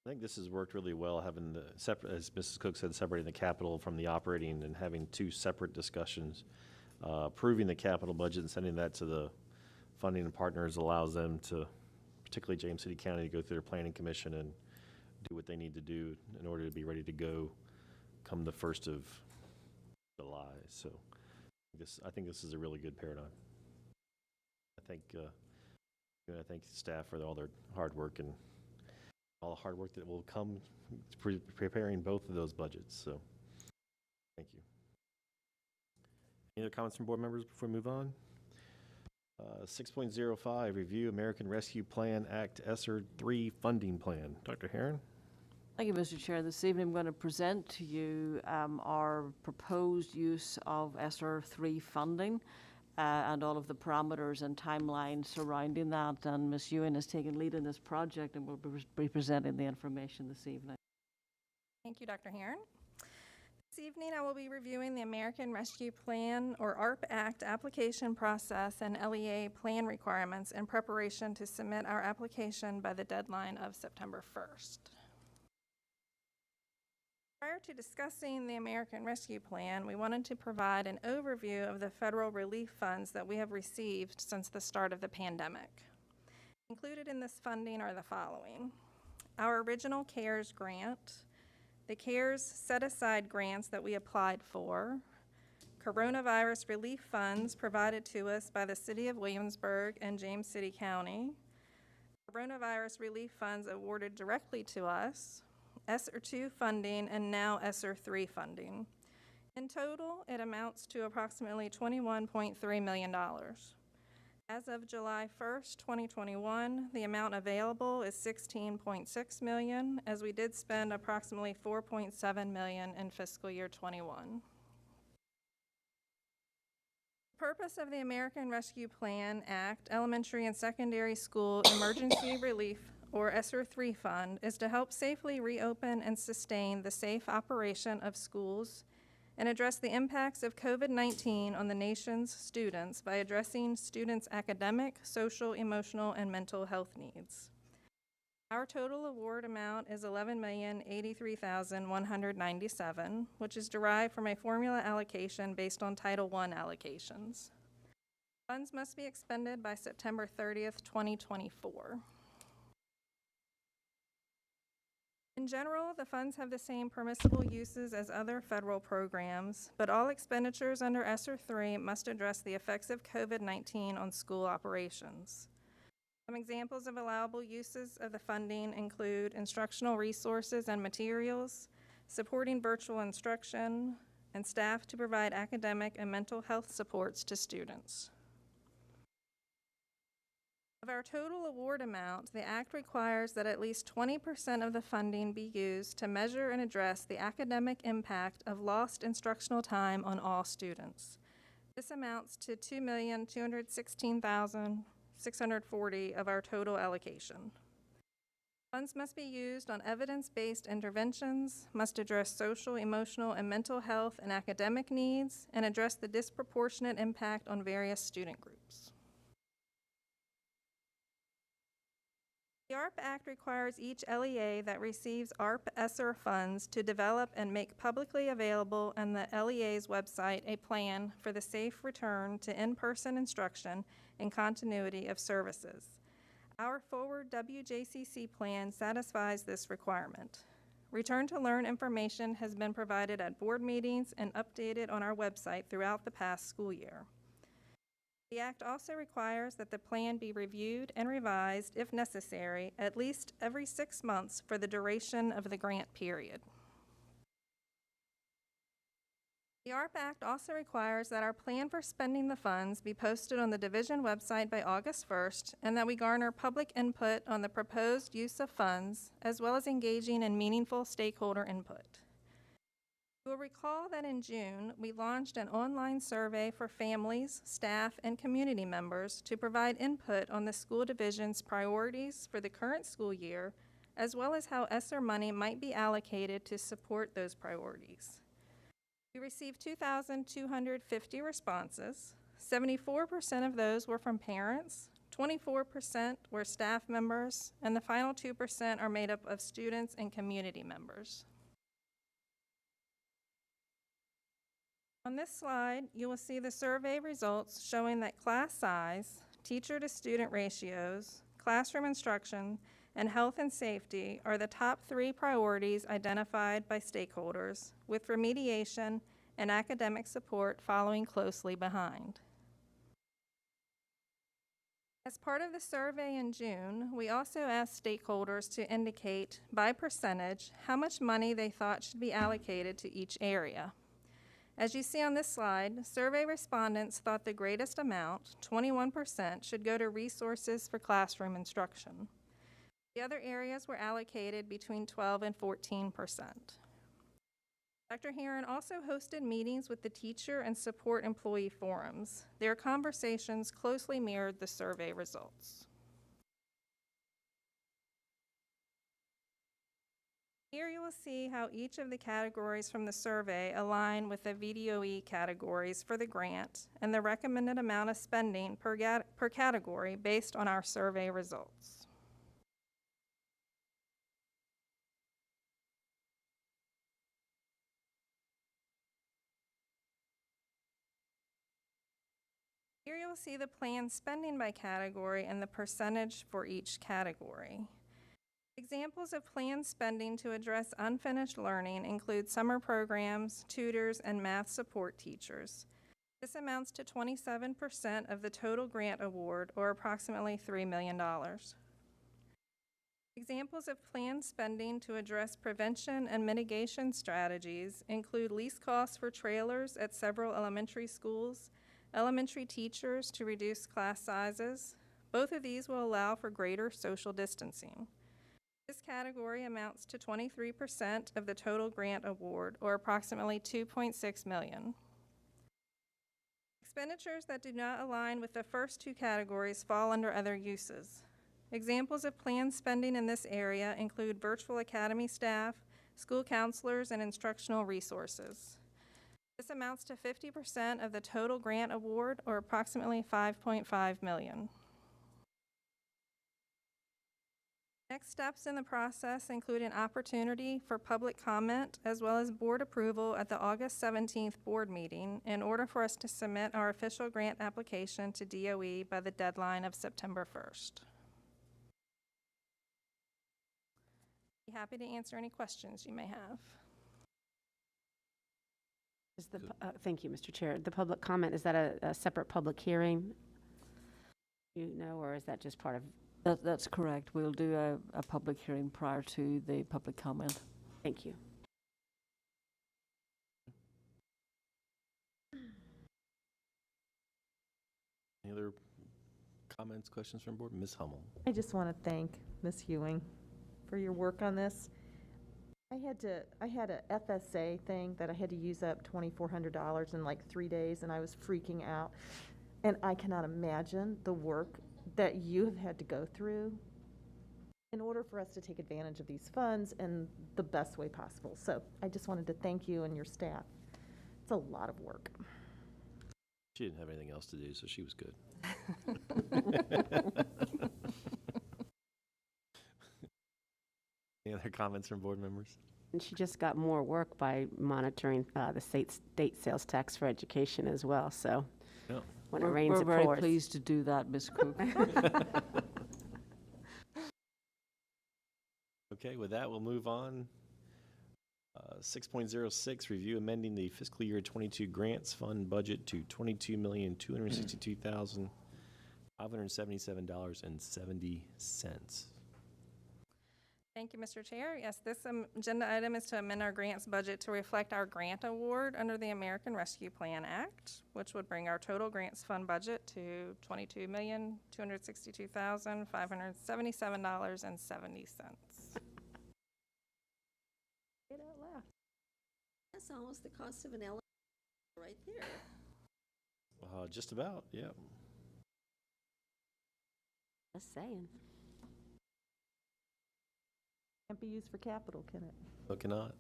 I think this has worked really well, having the separate, as Mrs. Cook said, separating the capital from the operating and having two separate discussions. Approving the capital budget and sending that to the funding partners allows them to, particularly James City County, to go through their planning commission and do what they need to do in order to be ready to go come the 1st of July. So I think this is a really good paradigm. I thank staff for all their hard work and all the hard work that will come preparing both of those budgets. So thank you. Any other comments from board members before we move on? 6.05, review American Rescue Plan Act Esser 3 funding plan. Dr. Herron? Thank you, Mr. Chair. This evening I'm going to present to you our proposed use of Esser 3 funding and all of the parameters and timelines surrounding that. And Ms. Ewan has taken lead in this project and will be presenting the information this evening. Thank you, Dr. Herron. This evening, I will be reviewing the American Rescue Plan, or ARP Act, application process and LEA plan requirements in preparation to submit our application by the deadline of September 1st. Prior to discussing the American Rescue Plan, we wanted to provide an overview of the federal relief funds that we have received since the start of the pandemic. Included in this funding are the following: our original CARES grant, the CARES set-aside grants that we applied for, coronavirus relief funds provided to us by the City of Williamsburg and James City County, coronavirus relief funds awarded directly to us, Esser 2 funding, and now Esser 3 funding. In total, it amounts to approximately $21.3 million. As of July 1st, 2021, the amount available is $16.6 million, as we did spend approximately $4.7 million in fiscal year 21. The purpose of the American Rescue Plan Act Elementary and Secondary School Emergency Relief, or Esser 3 Fund, is to help safely reopen and sustain the safe operation of schools and address the impacts of COVID-19 on the nation's students by addressing students' academic, social, emotional, and mental health needs. Our total award amount is $11,083,197, which is derived from a formula allocation based on Title I allocations. Funds must be expended by September 30th, 2024. In general, the funds have the same permissible uses as other federal programs, but all expenditures under Esser 3 must address the effects of COVID-19 on school operations. Some examples of allowable uses of the funding include instructional resources and materials, supporting virtual instruction, and staff to provide academic and mental health supports to students. Of our total award amount, the Act requires that at least 20% of the funding be used to measure and address the academic impact of lost instructional time on all students. This amounts to $2,216,640 of our total allocation. Funds must be used on evidence-based interventions, must address social, emotional, and mental health and academic needs, and address the disproportionate impact on various student groups. The ARP Act requires each LEA that receives ARP Esser funds to develop and make publicly available on the LEA's website a plan for the safe return to in-person instruction and continuity of services. Our forward WJCC plan satisfies this requirement. Return to Learn information has been provided at board meetings and updated on our website throughout the past school year. The Act also requires that the plan be reviewed and revised, if necessary, at least every 6 months for the duration of the grant period. The ARP Act also requires that our plan for spending the funds be posted on the division website by August 1st, and that we garner public input on the proposed use of funds, as well as engaging in meaningful stakeholder input. You will recall that in June, we launched an online survey for families, staff, and community members to provide input on the school division's priorities for the current school year, as well as how Esser money might be allocated to support those priorities. We received 2,250 responses. 74% of those were from parents, 24% were staff members, and the final 2% are made up of students and community members. On this slide, you will see the survey results showing that class size, teacher-to-student ratios, classroom instruction, and health and safety are the top 3 priorities identified by stakeholders, with remediation and academic support following closely behind. As part of the survey in June, we also asked stakeholders to indicate by percentage how much money they thought should be allocated to each area. As you see on this slide, survey respondents thought the greatest amount, 21%, should go to resources for classroom instruction. The other areas were allocated between 12 and 14%. Dr. Heron also hosted meetings with the teacher and support employee forums. Their conversations closely mirrored the survey results. Here you will see how each of the categories from the survey align with the VDOE categories for the grant and the recommended amount of spending per category based on our survey results. Here you will see the plan spending by category and the percentage for each category. Examples of planned spending to address unfinished learning include summer programs, tutors, and math support teachers. This amounts to 27% of the total grant award, or approximately $3 million. Examples of planned spending to address prevention and mitigation strategies include lease costs for trailers at several elementary schools, elementary teachers to reduce class sizes. Both of these will allow for greater social distancing. This category amounts to 23% of the total grant award, or approximately $2.6 million. Expenditures that do not align with the first 2 categories fall under other uses. Examples of planned spending in this area include virtual academy staff, school counselors, and instructional resources. This amounts to 50% of the total grant award, or approximately $5.5 million. Next steps in the process include an opportunity for public comment as well as board approval at the August 17th board meeting in order for us to submit our official grant application to DOE by the deadline of September 1st. Be happy to answer any questions you may have. Is the, thank you, Mr. Chair. The public comment, is that a separate public hearing? You know, or is that just part of? That's correct. We'll do a public hearing prior to the public comment. Thank you. Any other comments, questions from board? Ms. Hummel. I just want to thank Ms. Ewing for your work on this. I had a FSA thing that I had to use up $2,400 in like 3 days, and I was freaking out. And I cannot imagine the work that you have had to go through in order for us to take advantage of these funds in the best way possible. So I just wanted to thank you and your staff. It's a lot of work. She didn't have anything else to do, so she was good. Any other comments from board members? And she just got more work by monitoring the state sales tax for education as well. So when it rains, it pours. We're very pleased to do that, Ms. Cook. Okay, with that, we'll move on. 6.06, review amending the fiscal year 22 grants fund budget to $22,262,577.70. Thank you, Mr. Chair. Yes, this agenda item is to amend our grants budget to reflect our grant award under the American Rescue Plan Act, which would bring our total grants fund budget to $22,262,577.70. That's almost the cost of an elevator right there. Just about, yeah. Just saying. Can't be used for capital, can it? No, cannot.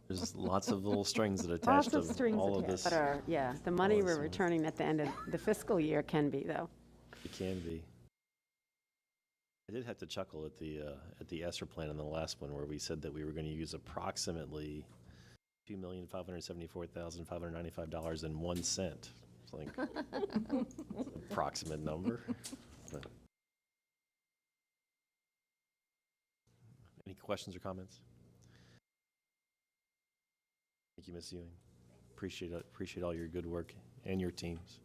There's lots of little strings that Lots attach of to strings all of attached. this. But the money All this we're money. returning at the end of the fiscal year can be, though. It can be. I did have to chuckle at the Esser plan in the last one where we said that we were going to use approximately $2,574,595.01. It's like it's an approximate number. But. Any questions or comments? Thank you, Ms. Ewing. Appreciate all your good work and your teams.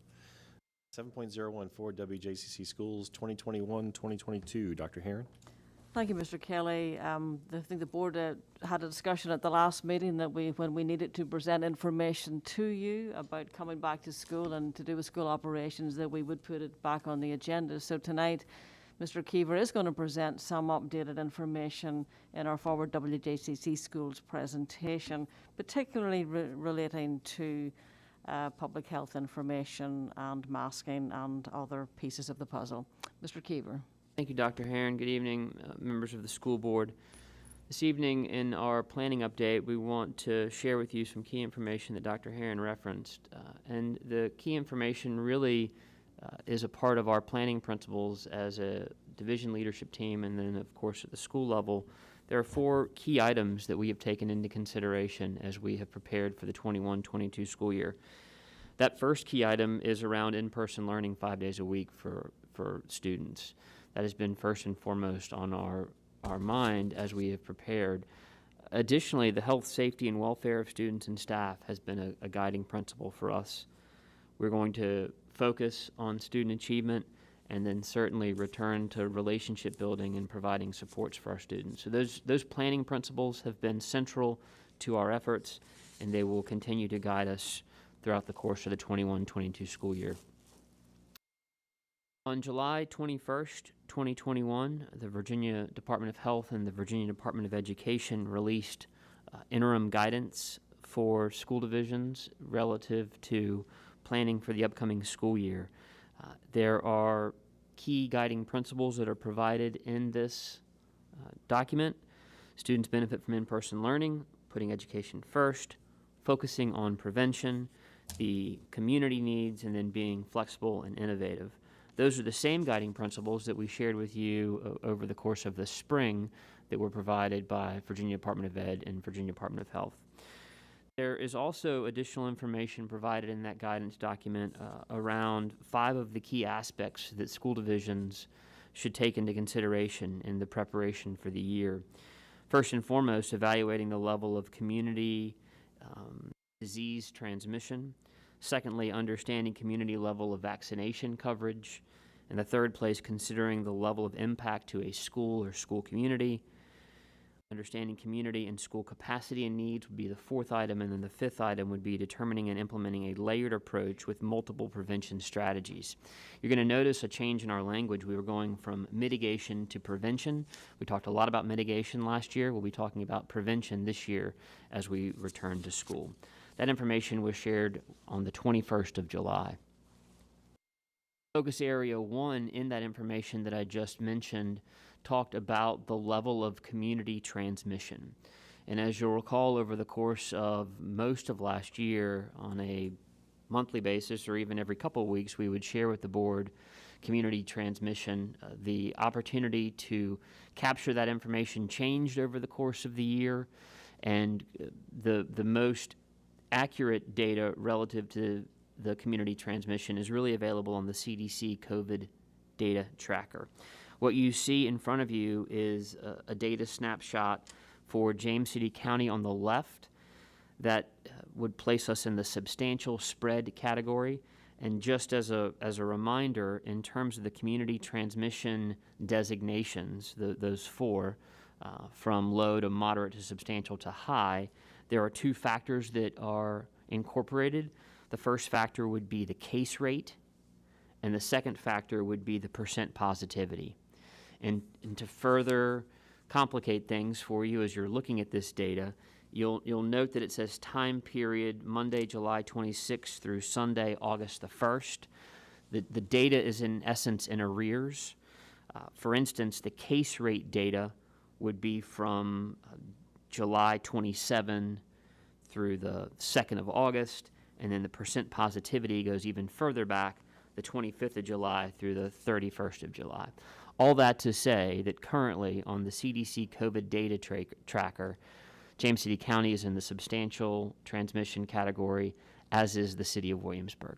7.014 WJCC Schools 2021-2022. Dr. Herron. Thank you, Mr. Kelly. I think the board had a discussion at the last meeting that when we needed to present information to you about coming back to school and to do with school operations, that we would put it back on the agenda. So tonight, Mr. Keever is going to present some updated information in our Forward WJCC Schools presentation, particularly relating to public health information and masking and other pieces of the puzzle. Mr. Keever. Thank you, Dr. Herron. Good evening, members of the school board. This evening in our planning update, we want to share with you some key information that Dr. Herron referenced. And the key information really is a part of our planning principles as a division leadership team, and then, of course, at the school level. There are 4 key items that we have taken into consideration as we have prepared for the 21-22 school year. That first key item is around in-person learning 5 days a week for students. That has been first and foremost on our mind as we have prepared. Additionally, the health, safety, and welfare of students and staff has been a guiding principle for us. We're going to focus on student achievement and then certainly return to relationship building and providing supports for our students. So those planning principles have been central to our efforts, and they will continue to guide us throughout the course of the 21-22 school year. On July 21st, 2021, the Virginia Department of Health and the Virginia Department of Education released interim guidance for school divisions relative to planning for the upcoming school year. There are key guiding principles that are provided in this document. Students benefit from in-person learning, putting education first, focusing on prevention, the community needs, and then being flexible and innovative. Those are the same guiding principles that we shared with you over the course of the spring that were provided by Virginia Department of Ed and Virginia Department of Health. There is also additional information provided in that guidance document around 5 of the key aspects that school divisions should take into consideration in the preparation for the year. First and foremost, evaluating the level of community disease transmission. Secondly, understanding community level of vaccination coverage. In the third place, considering the level of impact to a school or school community. Understanding community and school capacity and needs would be the 4th item, and then the 5th item would be determining and implementing a layered approach with multiple prevention strategies. You're going to notice a change in our language. We were going from mitigation to prevention. We talked a lot about mitigation last year. We'll be talking about prevention this year as we return to school. That information was shared on the 21st of July. Focus Area 1 in that information that I just mentioned talked about the level of community transmission. And as you'll recall, over the course of most of last year, on a monthly basis or even every couple of weeks, we would share with the board community transmission. The opportunity to capture that information changed over the course of the year, and the most accurate data relative to the community transmission is really available on the CDC COVID data tracker. What you see in front of you is a data snapshot For James City County on the left, that would place us in the substantial spread category. And just as a reminder, in terms of the community transmission designations, those four, from low to moderate to substantial to high, there are two factors that are incorporated. The first factor would be the case rate, and the second factor would be the percent positivity. And to further complicate things for you as you're looking at this data, you'll note that it says time period Monday, July 26th through Sunday, August the 1st. The data is in essence in arrears. For instance, the case rate data would be from July 27 through the 2nd of August, and then the percent positivity goes even further back, the 25th of July through the 31st of July. All that to say that currently on the CDC COVID data tracker, James City County is in the substantial transmission category, as is the city of Williamsburg.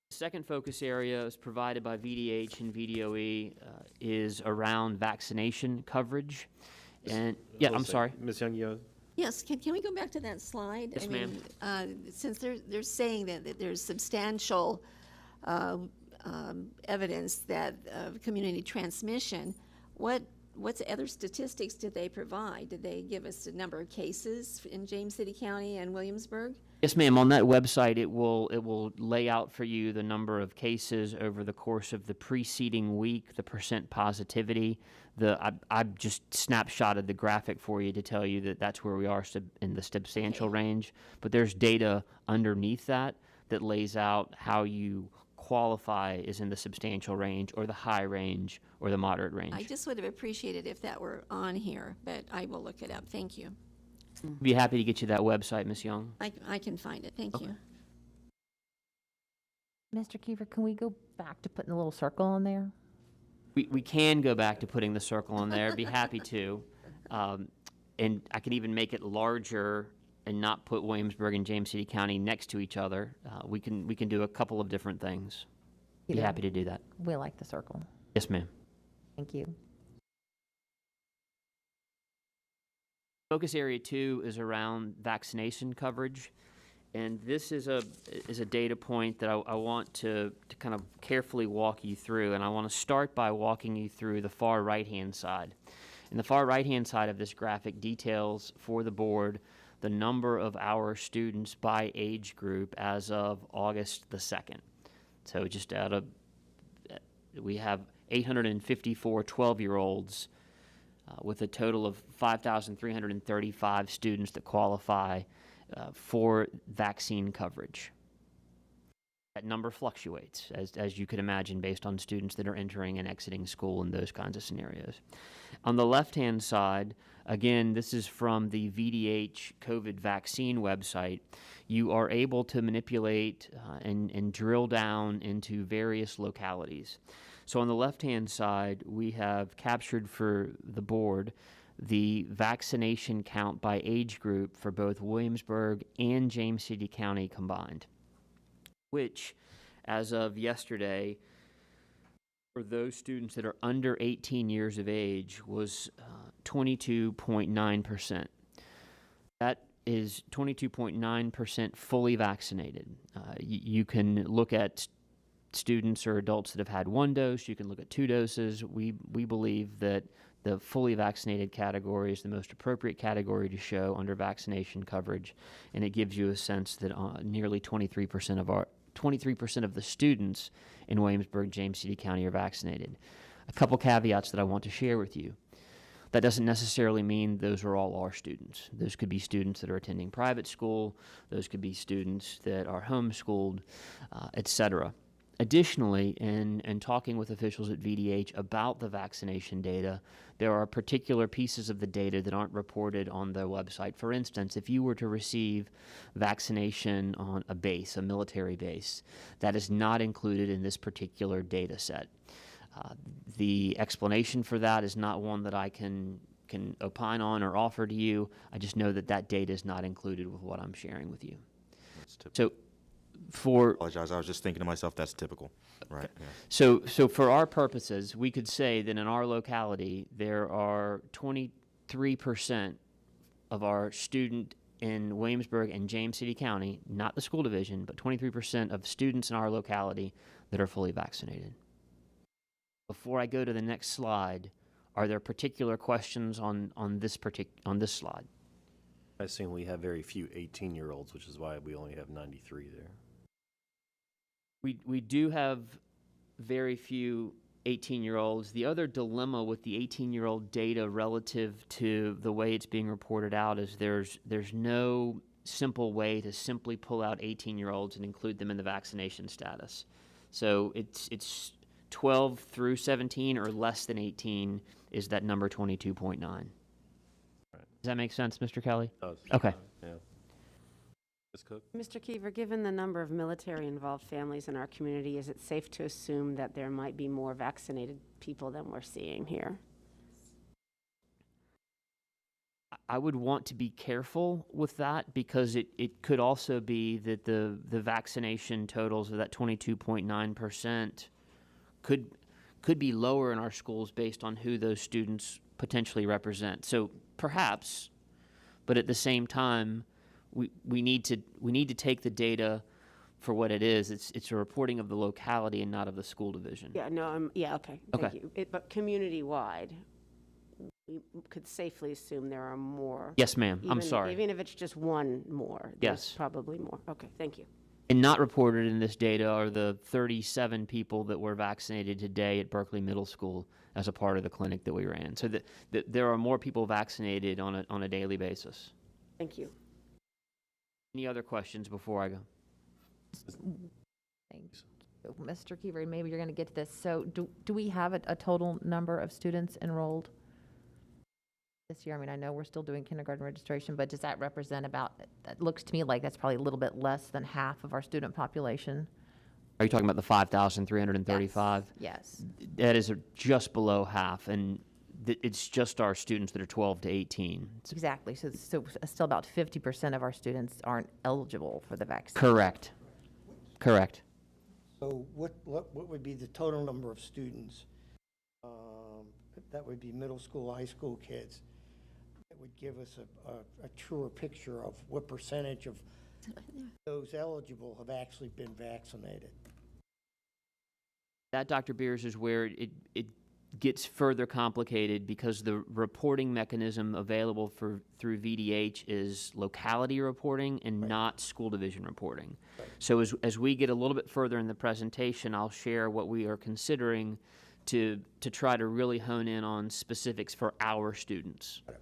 The second focus area is provided by VDH and VDOE is around vaccination coverage. And yeah, I'm sorry. Ms. Young, Yes, can we go back to that slide? Yes, ma'am. Since they're saying that there's substantial evidence that of community transmission, what's other statistics did they provide? Did they give us the number of cases in James City County and Williamsburg? Yes, ma'am. On that website, it will lay out for you the number of cases over the course of the preceding week, the percent positivity. I just snapshotted the graphic for you to tell you that that's where we are in the substantial range. But there's data underneath that lays out how you qualify as in the substantial range or the high range or the moderate range. I just would have appreciated if that were on here, but I will look it up. Thank you. Be happy to get you that website, Ms. Young. I can find it. Thank you. Mr. Kiefer, can we go back to putting a little circle on there? We can go back to putting the circle on there. Be happy to. And I can even make it larger and not put Williamsburg and James City County next to each other. We can do a couple of different things. Be happy to do that. We like the circle. Yes, ma'am. Thank you. Focus area 2 is around vaccination coverage. And this is a data point that I want to kind of carefully walk you through. And I want to start by walking you through the far right-hand side. And the far right-hand side of this graphic details for the board the number of our students by age group as of August the 2nd. So just we have 854 12-year-olds with a total of 5,335 students that qualify for vaccine coverage. That number fluctuates, as you could imagine, based on students that are entering and exiting school and those kinds of scenarios. On the left-hand side, again, this is from the VDH COVID vaccine website. You are able to manipulate and drill down into various localities. So on the left-hand side, we have captured for the board the vaccination count by age group for both Williamsburg and James City County combined, which, as of yesterday, for those students that are under 18 years of age, was 22.9%. That is 22.9% fully vaccinated. You can look at students or adults that have had one dose. You can look at two doses. We believe that the fully vaccinated category is the most appropriate category to show under vaccination coverage, and it gives you a sense that nearly 23% of the students in Williamsburg, James City County are vaccinated. A couple caveats that I want to share with you. That doesn't necessarily mean those are all our students. Those could be students that are attending private school. Those could be students that are homeschooled, et cetera. Additionally, in talking with officials at VDH about the vaccination data, there are particular pieces of the data that aren't reported on the website. For instance, if you were to receive vaccination on a base, a military base, that is not included in this particular data set. The explanation for that is not one that I can opine on or offer to you. I just know that that data is not included with what I'm sharing with you. So Apologize, I was just thinking to myself, that's typical, right? Yeah. So for our purposes, we could say that in our locality, there are 23% of our student in Williamsburg and James City County, not the school division, but 23% of students in our locality that are fully vaccinated. Before I go to the next slide, are there particular questions on this slide? I assume we have very few 18-year-olds, which is why we only have 93 there. We do have very few 18-year-olds. The other dilemma with the 18-year-old data relative to the way it's being reported out is there's no simple way to simply pull out 18-year-olds and include them in the vaccination status. So it's 12 through 17 or less than 18 is that number 22.9. Right. Does that make sense, Mr. Kelly? It does. Okay. Yeah. Ms. Cook? Mr. Keever, given the number of military-involved families in our community, is it safe to assume that there might be more vaccinated people than we're seeing here? I would want to be careful with that because it could also be that the vaccination totals of that 22.9% could be lower in our schools based on who those students potentially represent. So perhaps, but at the same time, we need to take the data for what it is. It's a reporting of the locality and not of the school division. Yeah, no, okay, thank you. But community-wide, we could safely assume there are more. Yes, ma'am. I'm sorry. Even if it's just one more. Yes. There's probably more. Okay, thank you. And not reported in this data are the 37 people that were vaccinated today at Berkeley Middle School as a part of the clinic that we ran. So there are more people vaccinated on a daily basis. Thank you. Any other questions before I go? Thanks. Mr. Keever, maybe you're going to get to this. So do we have a total number of students enrolled this year? I mean, I know we're still doing kindergarten registration, but does that represent about, that looks to me like that's probably a little bit less than half of our student population. Are you talking about the 5,335? Yes. That is just below half, and it's just our students that are 12 to 18. Exactly. So still about 50% of our students aren't eligible for the vaccine. Correct. Correct. So what would be the total number of students? That would be middle school, high school kids. That would give us a truer picture of what percentage of those eligible have actually been vaccinated. That, Dr. Beers, is where it gets further complicated because the reporting mechanism available through VDH is locality reporting and not school division reporting. Right. So as we get a little bit further in the presentation, I'll share what we are considering to try to really hone in on specifics for our students. Right.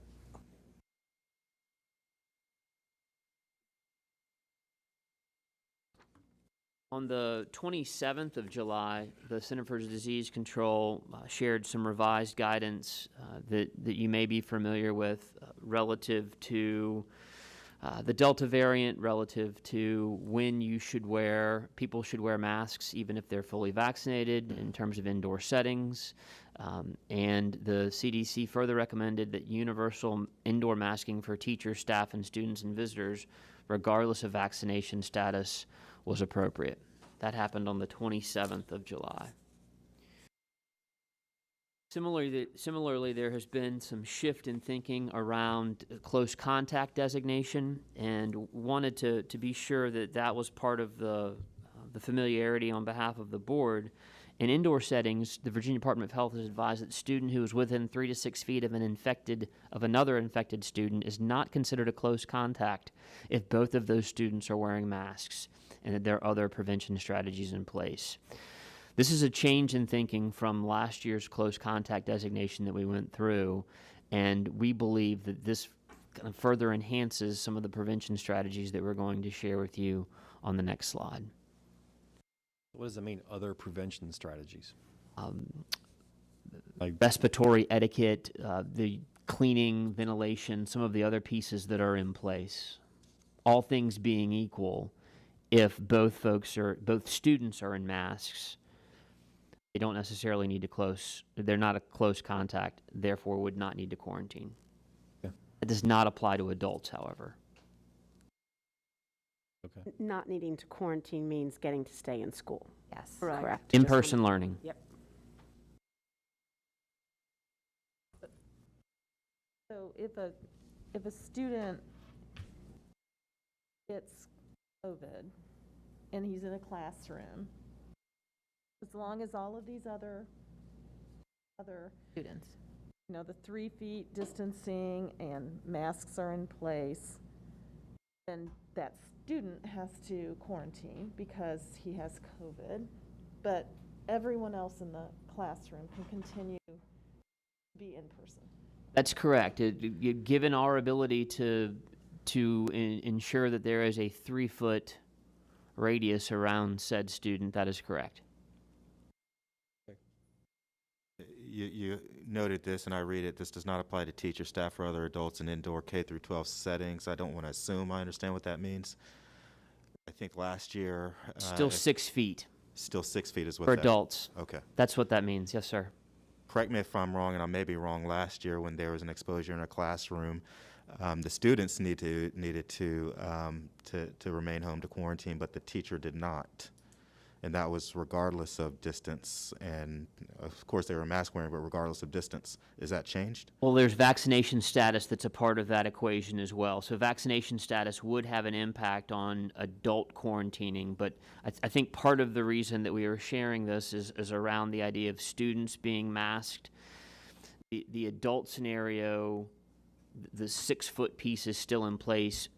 On the 27th of July, the Center for Disease Control shared some revised guidance that you may be familiar with relative to the Delta variant, relative to when people should wear masks even if they're fully vaccinated in terms of indoor settings. And the CDC further recommended that universal indoor masking for teachers, staff, and students and visitors, regardless of vaccination status, was appropriate. That happened on the 27th of July. Similarly, there has been some shift in thinking around close contact designation, and wanted to be sure that was part of the familiarity on behalf of the board. In indoor settings, the Virginia Department of Health has advised that the student who is within 3 to 6 feet of another infected student is not considered a close contact if both of those students are wearing masks, and that there are other prevention strategies in place. This is a change in thinking from last year's close contact designation that we went through, and we believe that this kind of further enhances some of the prevention strategies that we're going to share with you on the next slide. What does that mean, other prevention strategies? Like respiratory etiquette, the cleaning, ventilation, some of the other pieces that are in place. All things being equal, if both students are in masks, they don't necessarily need they're not a close contact, therefore would not need to quarantine. Yeah. It does not apply to adults, however. Okay. Not needing to quarantine means getting to stay in school. Yes. Correct. In-person learning. Yep. So if a student gets COVID and he's in a classroom, as long as all of these other, Students. the 3 feet distancing and masks are in place, then that student has to quarantine because he has COVID, but everyone else in the classroom can continue to be in person. That's correct. Given our ability to ensure that there is a 3-foot radius around said student, that is correct. You noted this, and I read it, this does not apply to teachers, staff, or other adults in indoor K through 12 settings. I don't want to assume I understand what that means. I think last year... Still 6 feet. Still 6 feet is what For that... adults. Okay. That's what that means. Yes, sir. Correct me if I'm wrong, and I may be wrong. Last year, when there was an exposure in a classroom, the students needed to remain home to quarantine, but the teacher did not. And that was regardless of distance. And of course, they were mask wearing, but regardless of distance. Is that changed? Well, there's vaccination status that's a part of that equation as well. So vaccination status would have an impact on adult quarantining, but I think part of the reason that we are sharing this is around the idea of students being masked. The adult scenario, the 6-foot piece is still in place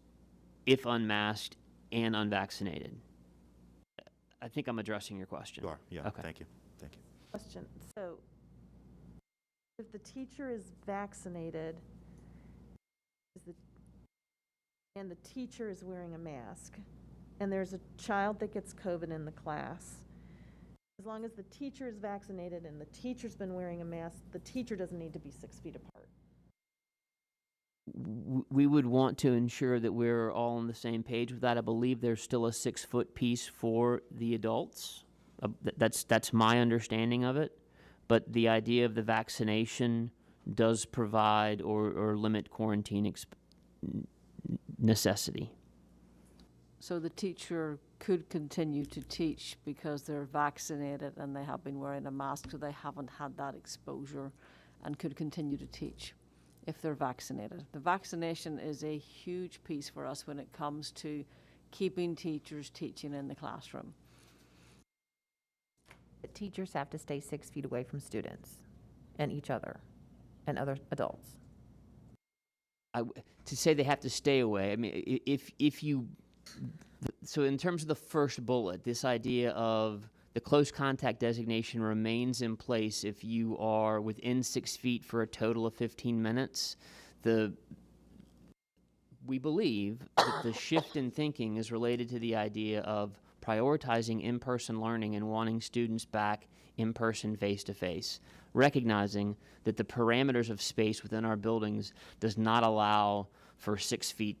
if unmasked and unvaccinated. I think I'm addressing your question. You are, yeah. Okay. Thank you. Thank you. Question, so if the teacher is vaccinated, and the teacher is wearing a mask, and there's a child that gets COVID in the class, as long as the teacher is vaccinated and the teacher's been wearing a mask, the teacher doesn't need to be 6 feet apart. We would want to ensure that we're all on the same page with that. I believe there's still a 6-foot piece for the adults. That's my understanding of it. But the idea of the vaccination does provide or limit quarantine necessity. So the teacher could continue to teach because they're vaccinated and they have been wearing a mask, so they haven't had that exposure, and could continue to teach if they're vaccinated. The vaccination is a huge piece for us when it comes to keeping teachers teaching in the classroom. But teachers have to stay 6 feet away from students and each other and other adults. To say they have to stay away, I mean, if you, so in terms of the first bullet, this idea of the close contact designation remains in place if you are within 6 feet for a total of 15 minutes. We believe that the shift in thinking is related to the idea of prioritizing in-person learning and wanting students back in person, face-to-face, recognizing that the parameters of space within our buildings does not allow for 6 feet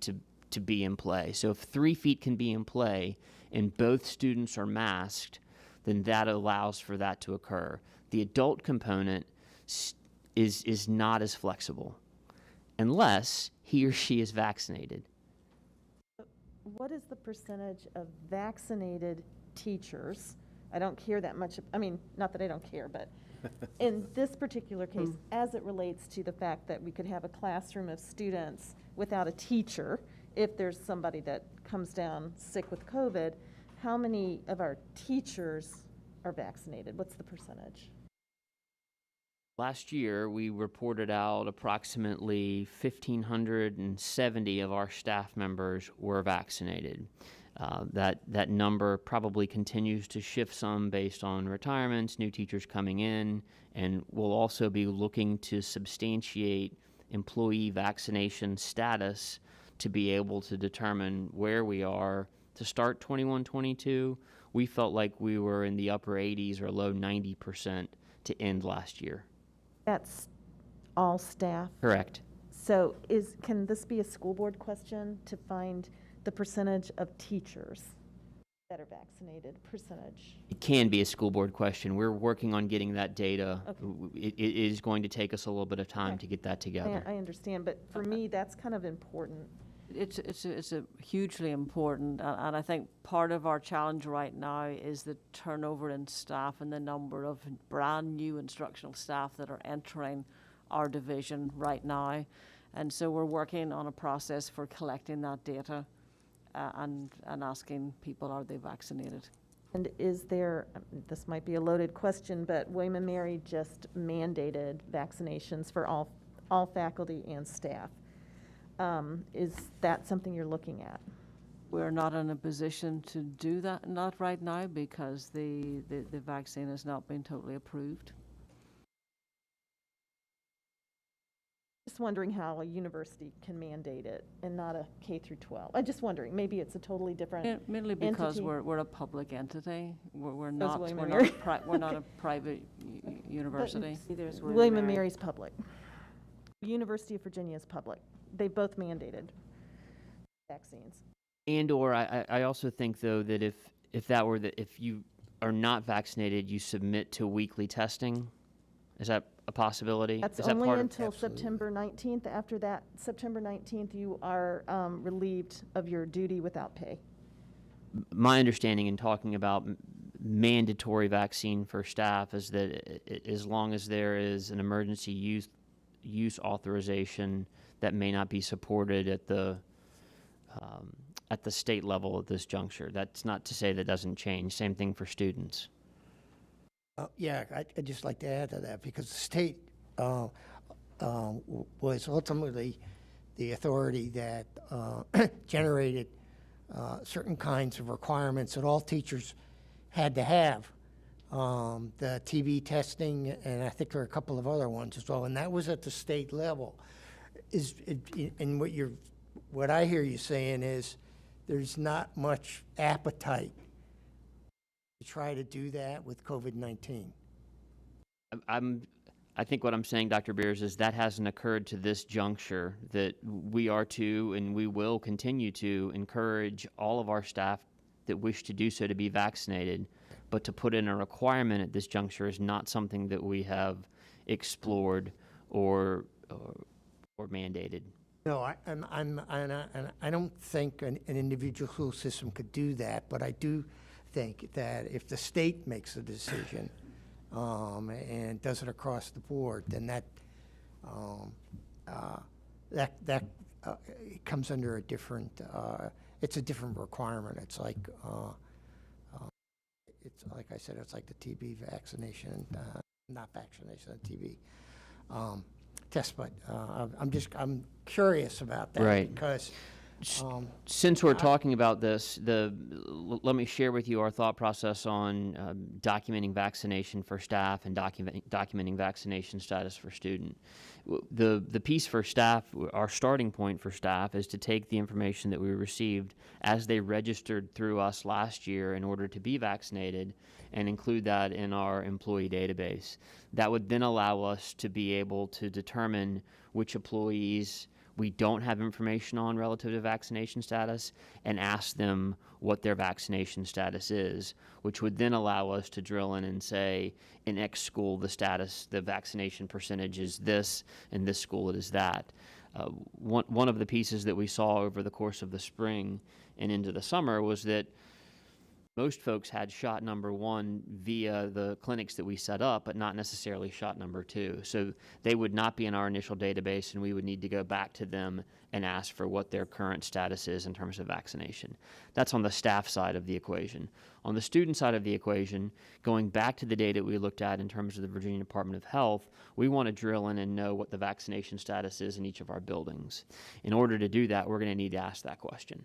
to be in play. So if 3 feet can be in play and both students are masked, then that allows for that to occur. The adult component is not as flexible unless he or she is vaccinated. What is the percentage of vaccinated teachers? I don't care that much, I mean, not that I don't care, but in this particular case, as it relates to the fact that we could have a classroom of students without a teacher, if there's somebody that comes down sick with COVID, how many of our teachers are vaccinated? What's the percentage? Last year, we reported out approximately 1,570 of our staff members were vaccinated. That number probably continues to shift some based on retirements, new teachers coming in, and we'll also be looking to substantiate employee vaccination status to be able to determine where we are. To start 21-22, we felt like we were in the upper 80s or low 90% to end last year. That's all staff? Correct. So can this be a school board question to find the percentage of teachers that are vaccinated, percentage? It can be a school board question. We're working on getting that data. Okay. It is going to take us a little bit of time to get that together. I understand, but for me, that's kind of important. It's a hugely important, and I think part of our challenge right now is the turnover in staff and the number of brand new instructional staff that are entering our division right now. And so we're working on a process for collecting that data and asking people, are they vaccinated? And is there, this might be a loaded question, but William and Mary just mandated vaccinations for all faculty and staff. Is that something you're looking at? We're not in a position to do that, not right now, because the vaccine has not been totally approved. Just wondering how a university can mandate it and not a K through 12. I'm just wondering, maybe it's a totally different Mainly because entity. we're a public entity. We're So is not William we're and not, Mary. we're not a private university. Neither is William and Mary's public. University of Virginia is public. They both mandated vaccines. And or I also think though that if that were if you are not vaccinated, you submit to weekly testing. Is that a possibility? That's Is that only part until of, September 19th. After that, September 19th, you are relieved of your duty without pay. my understanding in talking about mandatory vaccine for staff is that as long as there is an emergency use authorization that may not be supported at the state level at this juncture. That's not to say that doesn't change. Same thing for students. Yeah, I'd just like to add to that because the state was ultimately the authority that generated certain kinds of requirements that all teachers had to have. The TB testing, and I think there are a couple of other ones as well, and that was at the state level. And what I hear you saying is there's not much appetite to try to do that with COVID-19. I think what I'm saying, Dr. Beers, is that hasn't occurred to this juncture, that we are to and we will continue to encourage all of our staff that wish to do so to be vaccinated, but to put in a requirement at this juncture is not something that we have explored or mandated. No, I don't think an individual school system could do that, but I do think that if the state makes a decision and does it across the board, then that it comes under a different. It's a different requirement. It's like I said, it's like the TB vaccination, not vaccination, TB test. But I'm curious about that, right? Because since we're talking about this, let me share with you our thought process on documenting vaccination for staff and documenting vaccination status for student. The piece for staff, our starting point for staff, is to take the information that we received as they registered through us last year in order to be vaccinated and include that in our employee database. That would then allow us to be able to determine which employees we don't have information on relative to vaccination status and ask them what their vaccination status is, which would then allow us to drill in and say, in X school, the vaccination percentage is this, in this school it is that. One of the pieces that we saw over the course of the spring and into the summer was that most folks had shot number 1 via the clinics that we set up, but not necessarily shot number 2. So they would not be in our initial database, and we would need to go back to them and ask for what their current status is in terms of vaccination. That's on the staff side of the equation. On the student side of the equation, going back to the data we looked at in terms of the Virginia Department of Health, we want to drill in and know what the vaccination status is in each of our buildings. In order to do that, we're going to need to ask that question.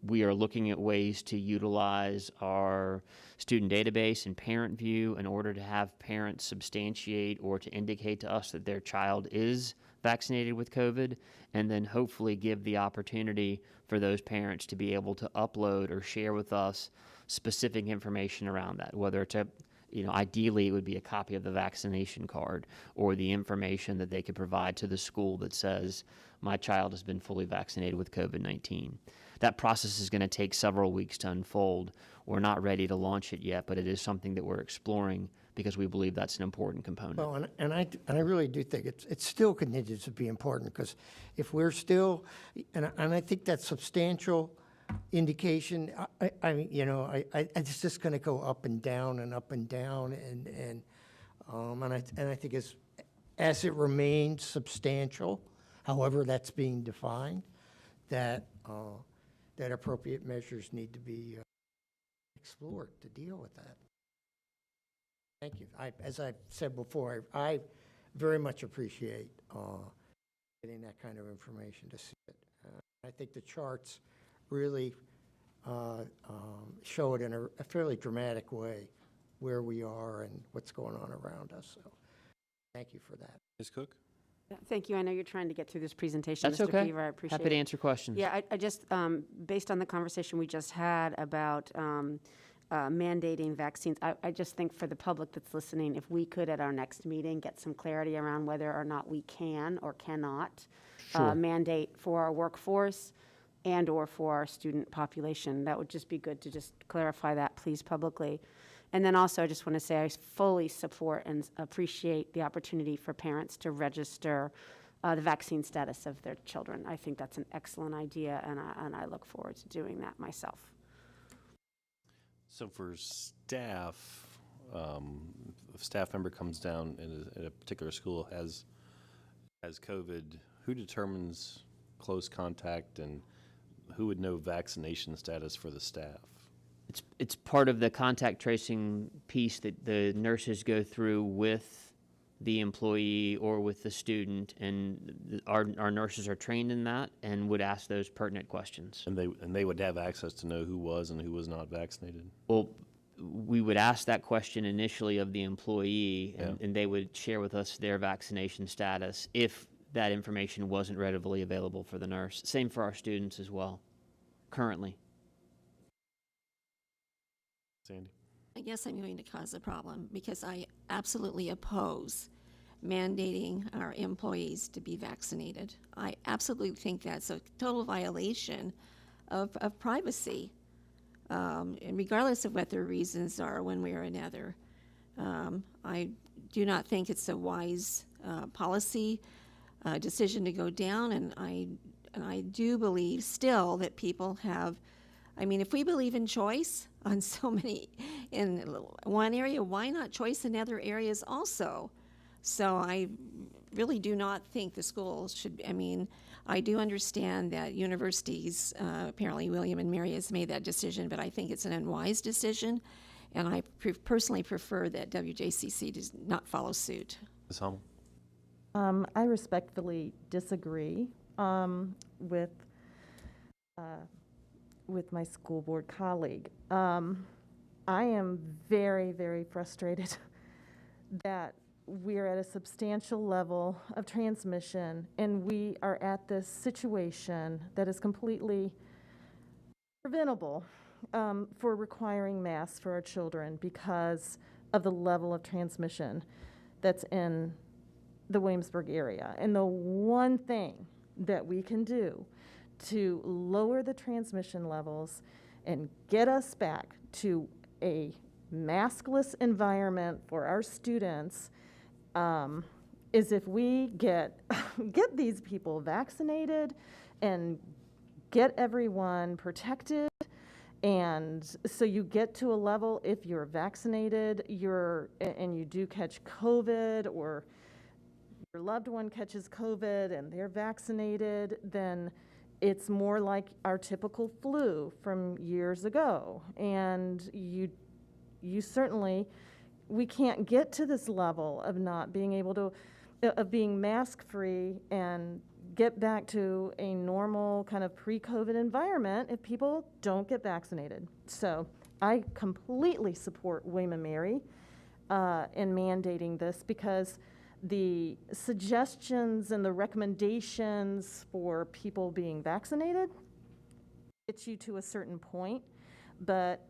We are looking at ways to utilize our student database and parent view in order to have parents substantiate or to indicate to us that their child is vaccinated with COVID, and then hopefully give the opportunity for those parents to be able to upload or share with us specific information around that, whether it's ideally it would be a copy of the vaccination card or the information that they could provide to the school that says, my child has been fully vaccinated with COVID-19. that process is going to take several weeks to unfold. We're not ready to launch it yet, but it is something that we're exploring because we believe that's an important component. Well, and I really do think it still continues to be important, because if we're still, and I think that substantial indication, it's just going to go up and down and up and down, and I think as it remains substantial, however that's being defined, that appropriate measures need to be explored to deal with that. Thank you. As I've said before, I very much appreciate getting that kind of information to see it. I think the charts really show it in a fairly dramatic way where we are and what's going on around us. So thank you for that. Ms. Cook? Thank you. I know you're trying to get through this presentation, That's Mr. okay. Fever. I appreciate it. Happy to answer questions. Yeah, I just, based on the conversation we just had about mandating vaccines, I just think for the public that's listening, if we could at our next meeting get some clarity around whether or not we can or cannot mandate for our workforce and or for our student population, that would just be good to just clarify that, please, publicly. And then also, I just want to say I fully support and appreciate the opportunity for parents to register the vaccine status of their children. I think that's an excellent idea, and I look forward to doing that myself. So for staff, if a staff member comes down at a particular school has COVID, who determines close contact, and who would know vaccination status for the staff? It's part of the contact tracing piece that the nurses go through with the employee or with the student, and our nurses are trained in that and would ask those pertinent questions. And they would have access to know who was and who was not vaccinated? Well, we would ask that question initially of the employee, and they would share with us their vaccination status if that information wasn't readily available for the nurse. Same for our students as well, currently. Sandy? I guess I'm going to cause a problem, because I absolutely oppose mandating our employees to be vaccinated. I absolutely think that's a total violation of privacy, and regardless of what their reasons are one way or another. I do not think it's a wise policy decision to go down, and I do believe still that people have, I mean, if we believe in choice on so many, in one area, why not choice in other areas also? So I really do not think the schools should, I mean, I do understand that universities, apparently William and Mary has made that decision, but I think it's an unwise decision, and I personally prefer that WJCC does not follow suit. Ms. Hummel? I respectfully disagree with my school board colleague. I am very, very frustrated that we're at a substantial level of transmission, and we are at this situation that is completely preventable for requiring masks for our children because of the level of transmission that's in the Williamsburg area. And the one thing that we can do to lower the transmission levels and get us back to a maskless environment for our students is if we get these people vaccinated and get everyone protected. And so you get to a level, if you're vaccinated, and you do catch COVID, or your loved one catches COVID and they're vaccinated, then it's more like our typical flu from years ago. And you certainly, we can't get to this level of not being able to, of being mask-free and get back to a normal kind of pre-COVID environment if people don't get vaccinated. So I completely support William and Mary in mandating this, because the suggestions and the recommendations for people being vaccinated gets you to a certain point, but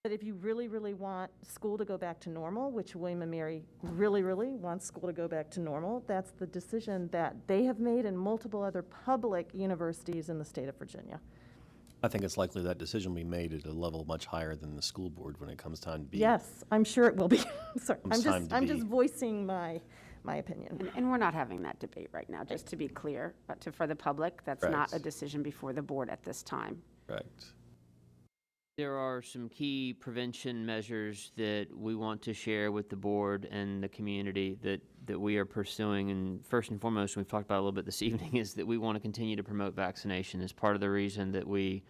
But if you really, really want school to go back to normal, which William & Mary really, really wants school to go back to normal, that's the decision that they have made and multiple other public universities in the state of Virginia. I think it's likely that decision will be made at a level much higher than the school board when it comes time to be. Yes, I'm sure it will be. Sorry, Comes time to I'm be. just voicing my opinion. And we're not having that debate right now, just to be clear, but for the public, that's not Correct. a decision before the board at this time. Correct. There are some key prevention measures that we want to share with the board and the community that we are pursuing. And first and foremost, we've talked about a little bit this evening, is that we want to continue to promote vaccination as part of the reason that we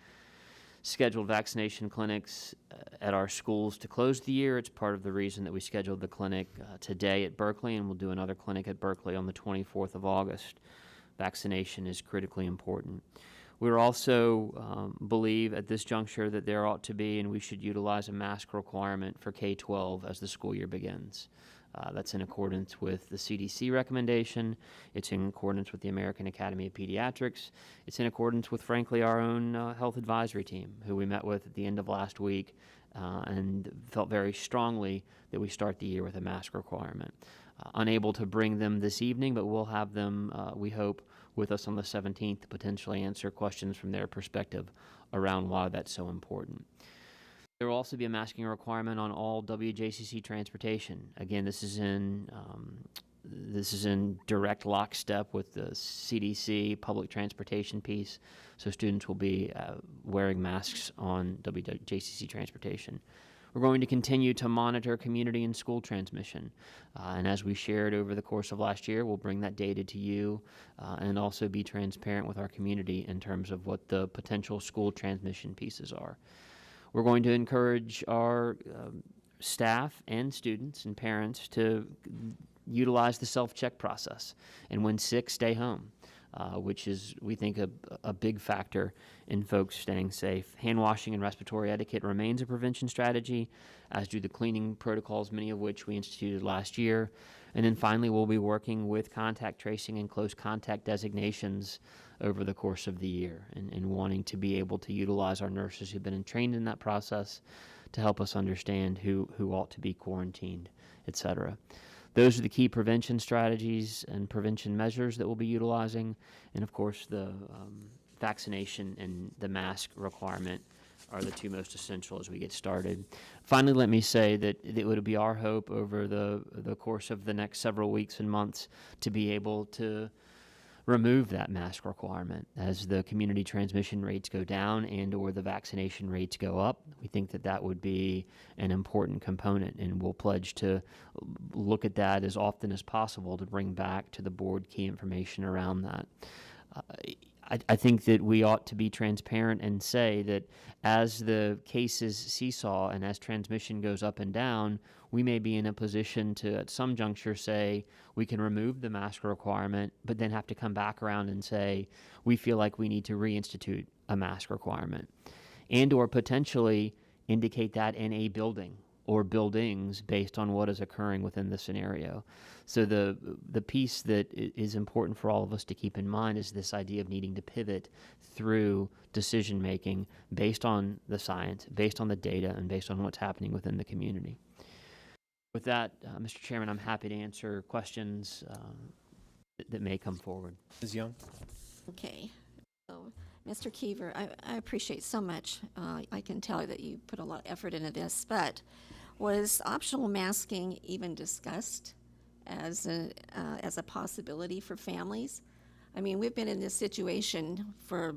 scheduled vaccination clinics at our schools to close the year. It's part of the reason that we scheduled the clinic today at Berkeley, and we'll do another clinic at Berkeley on the 24th of August. Vaccination is critically important. We also believe at this juncture that there ought to be, and we should utilize, a mask requirement for K-12 as the school year begins. That's in accordance with the CDC recommendation. It's in accordance with the American Academy of Pediatrics. It's in accordance with, frankly, our own health advisory team, who we met with at the end of last week and felt very strongly that we start the year with a mask requirement. Unable to bring them this evening, but we'll have them, we hope, with us on the 17th to potentially answer questions from their perspective around why that's so important. There will also be a masking requirement on all WJCC transportation. Again, this is in direct lockstep with the CDC public transportation piece, so students will be wearing masks on WJCC transportation. We're going to continue to monitor community and school transmission. And as we shared over the course of last year, we'll bring that data to you and also be transparent with our community in terms of what the potential school transmission pieces are. We're going to encourage our staff and students and parents to utilize the self-check process. And when sick, stay home. Which is, we think, a big factor in folks staying safe. Hand washing and respiratory etiquette remains a prevention strategy, as do the cleaning protocols, many of which we instituted last year. And then finally, we'll be working with contact tracing and close contact designations over the course of the year, and wanting to be able to utilize our nurses who've been trained in that process to help us understand who ought to be quarantined, et cetera. Those are the key prevention strategies and prevention measures that we'll be utilizing. And of course, the vaccination and the mask requirement are the two most essential as we get started. Finally, let me say that it would be our hope over the course of the next several weeks and months to be able to remove that mask requirement as the community transmission rates go down and or the vaccination rates go up. We think that that would be an important component, and we'll pledge to look at that as often as possible to bring back to the board key information around that. I think that we ought to be transparent and say that as the cases seesaw and as transmission goes up and down, we may be in a position to, at some juncture, say we can remove the mask requirement, but then have to come back around and say we feel like we need to reinstitute a mask requirement, and or potentially indicate that in a building or buildings based on what is occurring within the scenario. So the piece that is important for all of us to keep in mind is this idea of needing to pivot through decision making based on the science, based on the data, and based on what's happening within the community. With that, Mr. Chairman, I'm happy to answer questions that may come forward. Ms. Young? Okay. So, Mr. Keever, I appreciate so much. I can tell that you put a lot of effort into this, but was optional masking even discussed as a possibility for families? I mean, we've been in this situation for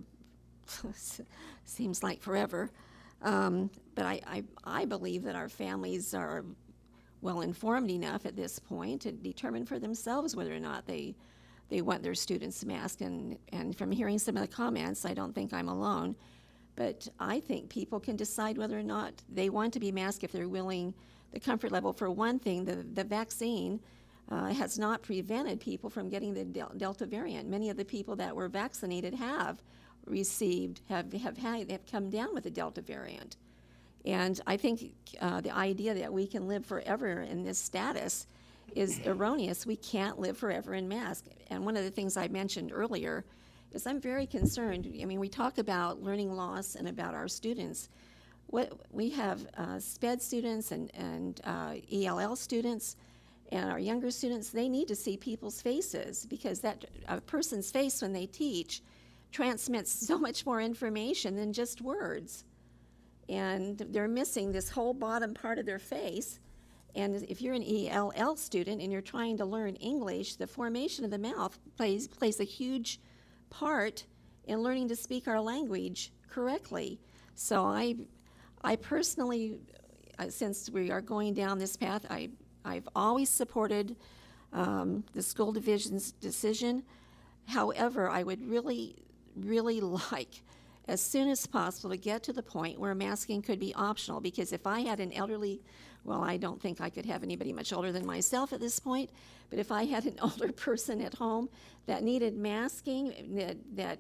seems like forever, but I believe that our families are well informed enough at this point to determine for themselves whether or not they want their students masked. And from hearing some of the comments, I don't think I'm alone, but I think people can decide whether or not they want to be masked if they're willing. The comfort level, for one thing, the vaccine has not prevented people from getting the Delta variant. Many of the people that were vaccinated have come down with the Delta variant. And I think the idea that we can live forever in this status is erroneous. We can't live forever in masks. And one of the things I mentioned earlier is I'm very concerned. I mean, we talk about learning loss and about our students. we have SPED students and ELL students, and our younger students, they need to see people's faces, because that a person's face when they teach transmits so much more information than just words. And they're missing this whole bottom part of their face. And if you're an ELL student and you're trying to learn English, the formation of the mouth plays a huge part in learning to speak our language correctly. So I personally, since we are going down this path, I've always supported the school division's decision. However, I would really like, as soon as possible, to get to the point where masking could be optional, because if I had an elderly, well, I don't think I could have anybody much older than myself at this point, but if I had an older person at home that needed masking, that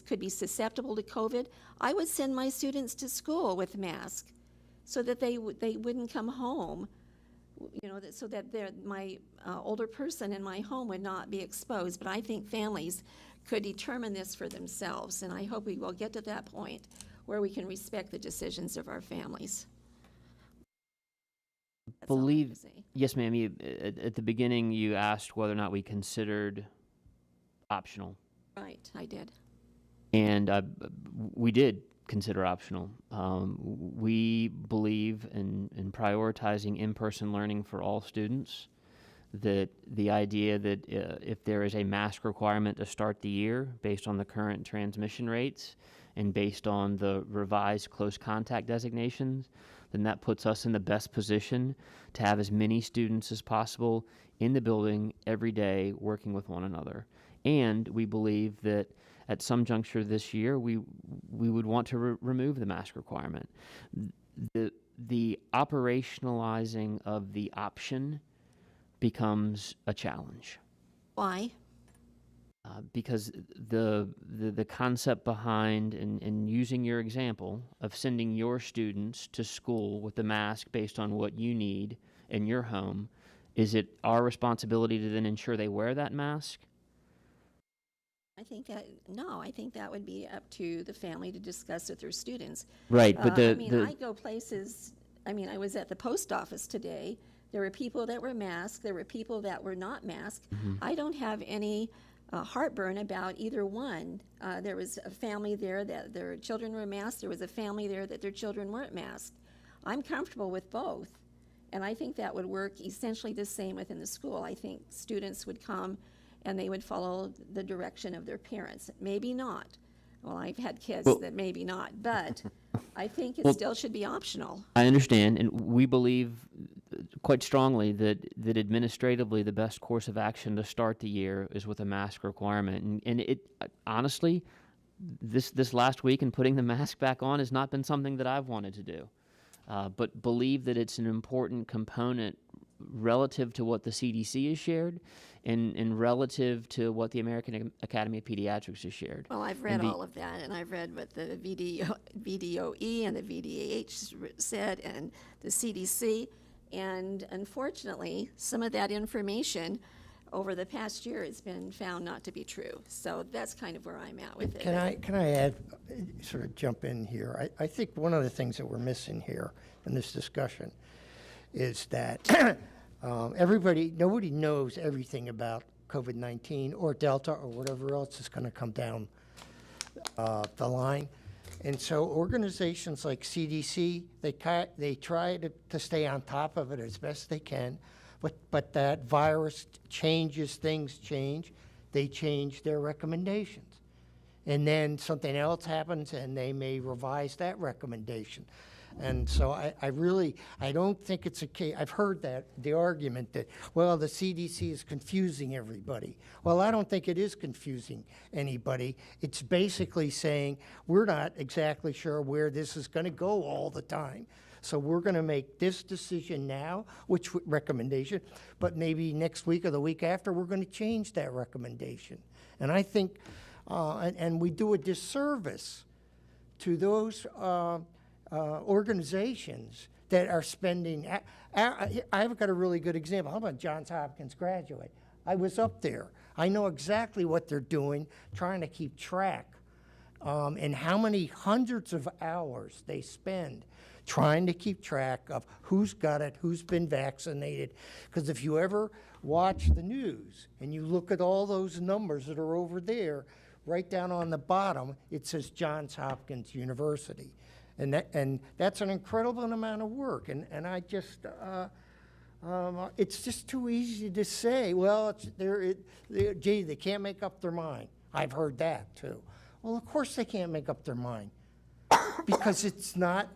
could be susceptible to COVID, I would send my students to school with masks so that they wouldn't come home, so that my older person in my home would not be exposed. But I think families could determine this for themselves, and I hope we will get to that point where we can respect the decisions of our families. That's all I have to say. Yes, ma'am. At the beginning, you asked whether or not we considered optional. Right, I did. And we did consider optional. We believe in prioritizing in-person learning for all students, that the idea that if there is a mask requirement to start the year based on the current transmission rates and based on the revised close contact designations, then that puts us in the best position to have as many students as possible in the building every day working with one another. And we believe that at some juncture this year, we would want to remove the mask requirement. The operationalizing of the option becomes a challenge. Why? Because the concept behind and using your example of sending your students to school with the mask based on what you need in your home, is it our responsibility to then ensure they wear that mask? I think that would be up to the family to discuss with their students. Right, but I go places, I was at the post office today. There were people that were masked. There were people that were not masked. Mm-hmm. I don't have any heartburn about either one. There was a family there that their children were masked. There was a family there that their children weren't masked. I'm comfortable with both. And I think that would work essentially the same within the school. I think students would come and they would follow the direction of their parents. Maybe not. Well, I've had kids that maybe not, but I think it still should be optional. I understand, and we believe quite strongly that administratively the best course of action to start the year is with a mask requirement. And it honestly, this last week and putting the mask back on has not been something that I've wanted to do, but believe that it's an important component relative to what the CDC has shared and relative to what the American Academy of Pediatrics has shared. Well, I've read all of that, and I've read what the VDOE and the VDAH said and the CDC, and unfortunately, some of that information over the past year has been found not to be true. So that's kind of where I'm at with it. Can I add, sort of jump in here? I think one of the things that we're missing here in this discussion is that nobody knows everything about COVID-19 or Delta or whatever else is going to come down the line. And so organizations like CDC, they try to stay on top of it as best they can, but that virus changes, things change, they change their recommendations. And then something else happens and they may revise that recommendation. And so I don't think it's a case. I've heard the argument that, well, the CDC is confusing everybody. Well, I don't think it is confusing anybody. It's basically saying we're not exactly sure where this is going to go all the time. So we're going to make this decision now, which recommendation, but maybe next week or the week after, we're going to change that recommendation. And I think, and we do a disservice to those organizations that are spending. I've got a really good example. How about Johns Hopkins graduate? I was up there. I know exactly what they're doing, trying to keep track and how many hundreds of hours they spend trying to keep track of who's got it, who's been vaccinated. Because if you ever watch the news and you look at all those numbers that are over there, right down on the bottom, it says Johns Hopkins University. And that's an incredible amount of work. And I just, it's just too easy to say, well, gee, they can't make up their mind. I've heard that too. Well, of course they can't make up their mind because it's not,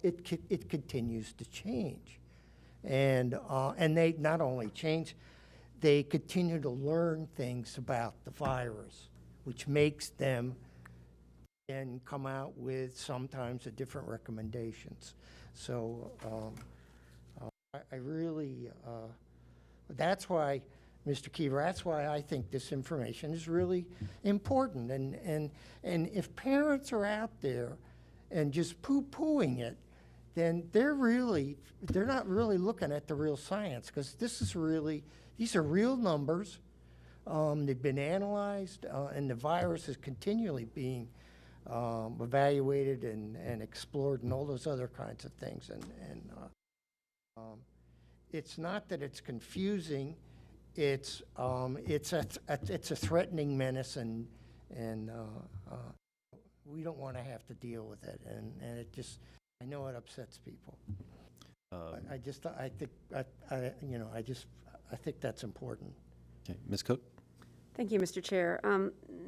it continues to change. And they not only change, they continue to learn things about the virus, which makes them then come out with sometimes a different recommendations. So I really, that's why, Mr. Kiever, that's why I think this information is really important. And if parents are out there and just poo-pooing it, then they're not really looking at the real science, because these are real numbers. They've been analyzed, and the virus is continually being evaluated and explored and all those other kinds of things. And it's not that it's confusing. It's a threatening menace, and we don't want to have to deal with it. And it just, I know it upsets people. I think that's important. Okay, Ms. Cook? Thank you, Mr. Chair.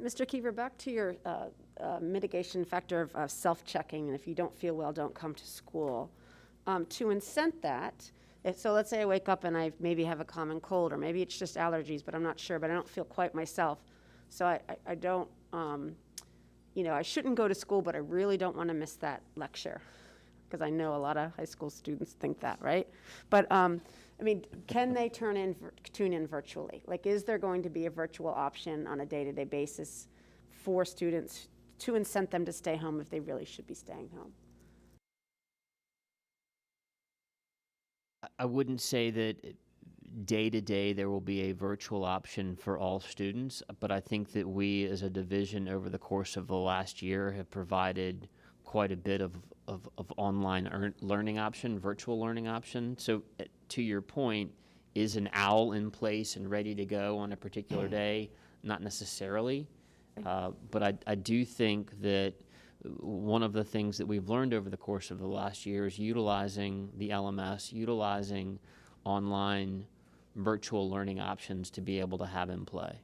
Mr. Kiever, back to your mitigation factor of self-checking, and if you don't feel well, don't come to school. To incent that, so let's say I wake up and I maybe have a common cold, or maybe it's just allergies, but I'm not sure, but I don't feel quite myself. So I don't, I shouldn't go to school, but I really don't want to miss that lecture, because I know a lot of high school students think that, right? But can they tune in virtually? Like, is there going to be a virtual option on a day-to-day basis for students to incent them to stay home if they really should be staying home? I wouldn't say that day-to-day there will be a virtual option for all students, but I think that we as a division over the course of the last year have provided quite a bit of online learning option, virtual learning option. So to your point, is an OWL in place and ready to go on a particular day? Not necessarily, but I do think that one of the things that we've learned over the course of the last year is utilizing the LMS, utilizing online virtual learning options to be able to have in play.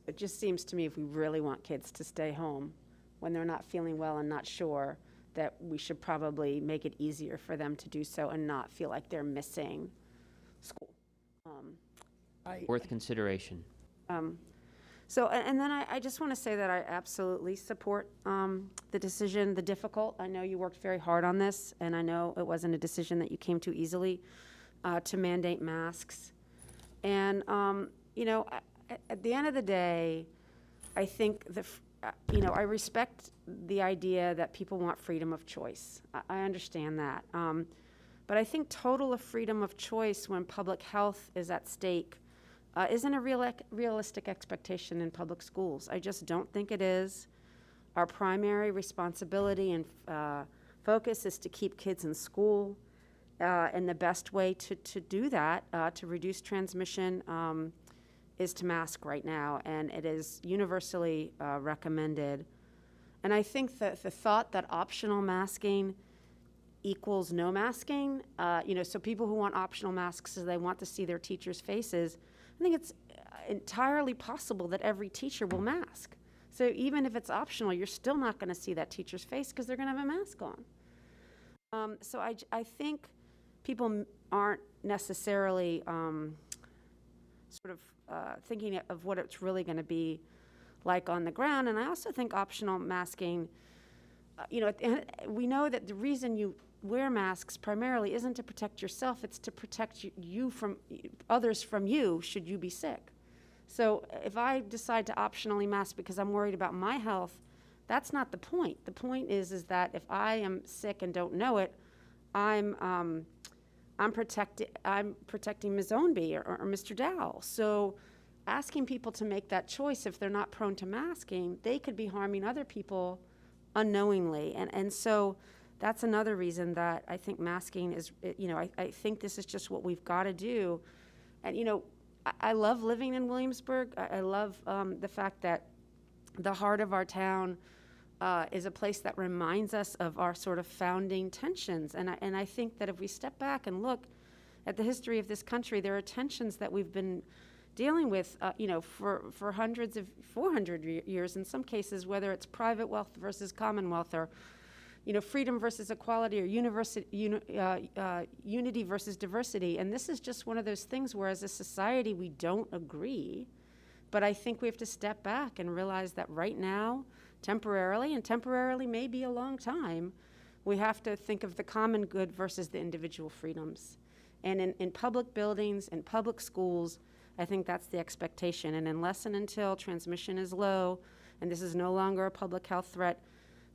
It just seems to me if we really want kids to stay home when they're not feeling well and not sure, that we should probably make it easier for them to do so and not feel like they're missing school. Worth consideration. So, and then I just want to say that I absolutely support the decision, the difficult. I know you worked very hard on this, and I know it wasn't a decision that you came to easily to mandate masks. And, at the end of the day, I think I respect the idea that people want freedom of choice. I understand that. But I think total freedom of choice when public health is at stake isn't a realistic expectation in public schools. I just don't think it is. Our primary responsibility and focus is to keep kids in school. And the best way to do that, to reduce transmission, is to mask right now, and it is universally recommended. And I think that the thought that optional masking equals no masking, so people who want optional masks, they want to see their teachers' faces, I think it's entirely possible that every teacher will mask. So even if it's optional, you're still not going to see that teacher's face because they're going to have a mask on. So I think people aren't necessarily thinking of what it's really going to be like on the ground. And I also think optional masking, we know that the reason you wear masks primarily isn't to protect yourself, it's to protect you from others from you should you be sick. So if I decide to optionally mask because I'm worried about my health, that's not the point. The point is that if I am sick and don't know it, I'm protecting Ms. Ownby or Mr. Dowell. So asking people to make that choice, if they're not prone to masking, they could be harming other people unknowingly. And so that's another reason that I think masking is, I think this is just what we've got to do. And, I love living in Williamsburg. I love the fact that the heart of our town is a place that reminds us of our sort of founding tensions. And I think that if we step back and look at the history of this country, there are tensions that we've been dealing with, for 400 years in some cases, whether it's private wealth versus commonwealth, or, freedom versus equality, or unity versus diversity. And this is just one of those things where as a society we don't agree, but I think we have to step back and realize that right now, temporarily, and temporarily may be a long time, we have to think of the common good versus the individual freedoms. And in public buildings, in public schools, I think that's the expectation. And unless and until transmission is low, and this is no longer a public health threat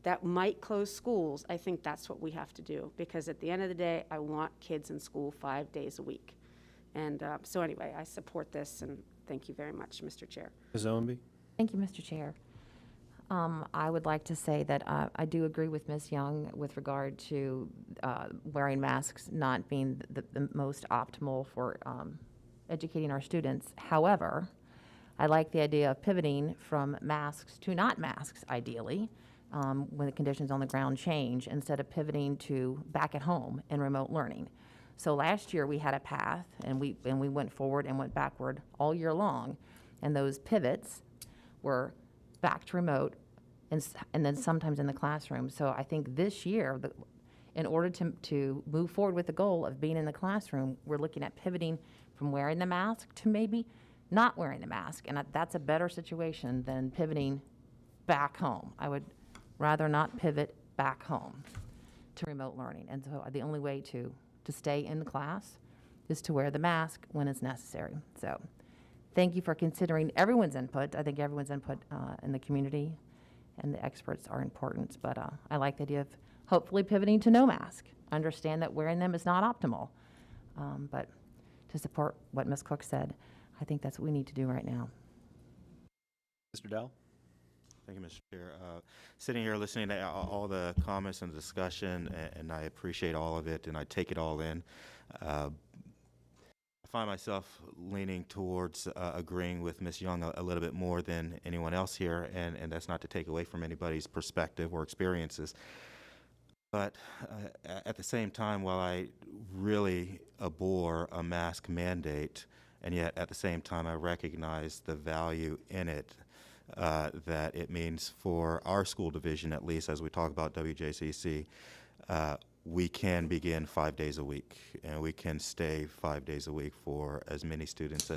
that might close schools, I think that's what we have to do. Because at the end of the day, I want kids in school 5 days a week. And so anyway, I support this, and thank you very much, Mr. Chair. Ms. Owenby? Thank you, Mr. Chair. I would like to say that I do agree with Ms. Young with regard to wearing masks not being the most optimal for educating our students. However, I like the idea of pivoting from masks to not masks, ideally, when the conditions on the ground change, instead of pivoting to back at home and remote learning. So last year we had a path, and we went forward and went backward all year long, and those pivots were back to remote and then sometimes in the classroom. So I think this year, in order to move forward with the goal of being in the classroom, we're looking at pivoting from wearing the mask to maybe not wearing the mask. And that's a better situation than pivoting back home. I would rather not pivot back home to remote learning. And so the only way to stay in the class is to wear the mask when it's necessary. So thank you for considering everyone's input. I think everyone's input in the community and the experts are important, but I like the idea of hopefully pivoting to no mask. Understand that wearing them is not optimal, but to support what Ms. Cook said, I think that's what we need to do right now. Mr. Dowell? Thank you, Mr. Chair. Sitting here listening to all the comments and the discussion, and I appreciate all of it, and I take it all in. I find myself leaning towards agreeing with Ms. Young a little bit more than anyone else here, and that's not to take away from anybody's perspective or experiences. But at the same time, while I really abhor a mask mandate, and yet at the same time I recognize the value in it, that it means for our school division, at least as we talk about WJCC, we can begin 5 days a week, and we can stay 5 days a week for as many students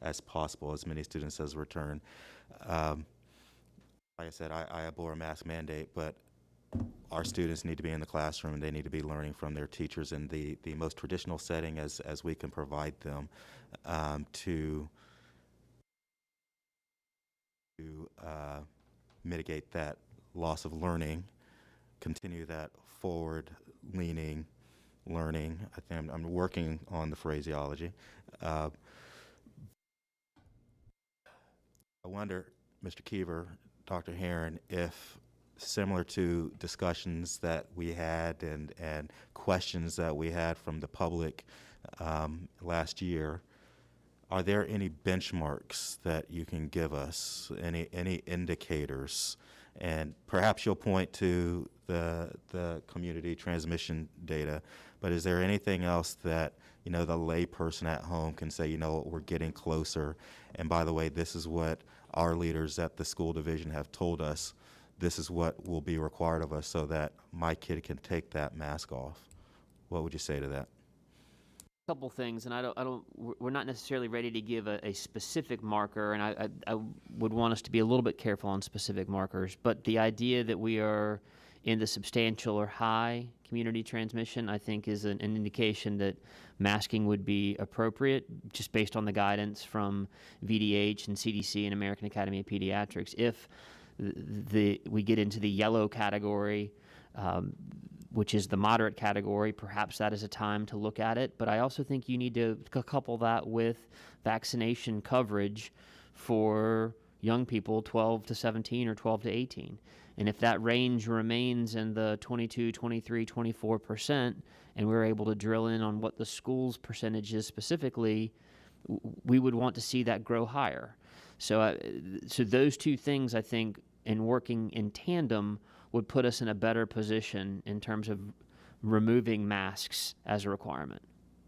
as possible, as many students as return. Like I said, I abhor a mask mandate, but our students need to be in the classroom, and they need to be learning from their teachers in the most traditional setting as we can provide them to mitigate that loss of learning, continue that forward-leaning learning. I think I'm working on the phraseology. I wonder, Mr. Keever, Dr. Herron, if similar to discussions that we had and questions that we had from the public last year, are there any benchmarks that you can give us, any indicators? And perhaps you'll point to the community transmission data, but is there anything else that, the layperson at home can say, we're getting closer, and by the way, this is what our leaders at the school division have told us, this is what will be required of us so that my kid can take that mask off? What would you say to that? Couple things, and we're not necessarily ready to give a specific marker, and I would want us to be a little bit careful on specific markers, but the idea that we are in the substantial or high community transmission, I think, is an indication that masking would be appropriate, just based on the guidance from VDH and CDC and American Academy of Pediatrics. If we get into the yellow category, which is the moderate category, perhaps that is a time to look at it. But I also think you need to couple that with vaccination coverage for young people 12 to 17 or 12 to 18. And if that range remains in the 22, 23, 24%, and we're able to drill in on what the school's percentage is specifically, we would want to see that grow higher. So those two things, I think, in working in tandem, would put us in a better position in terms of removing masks as a requirement.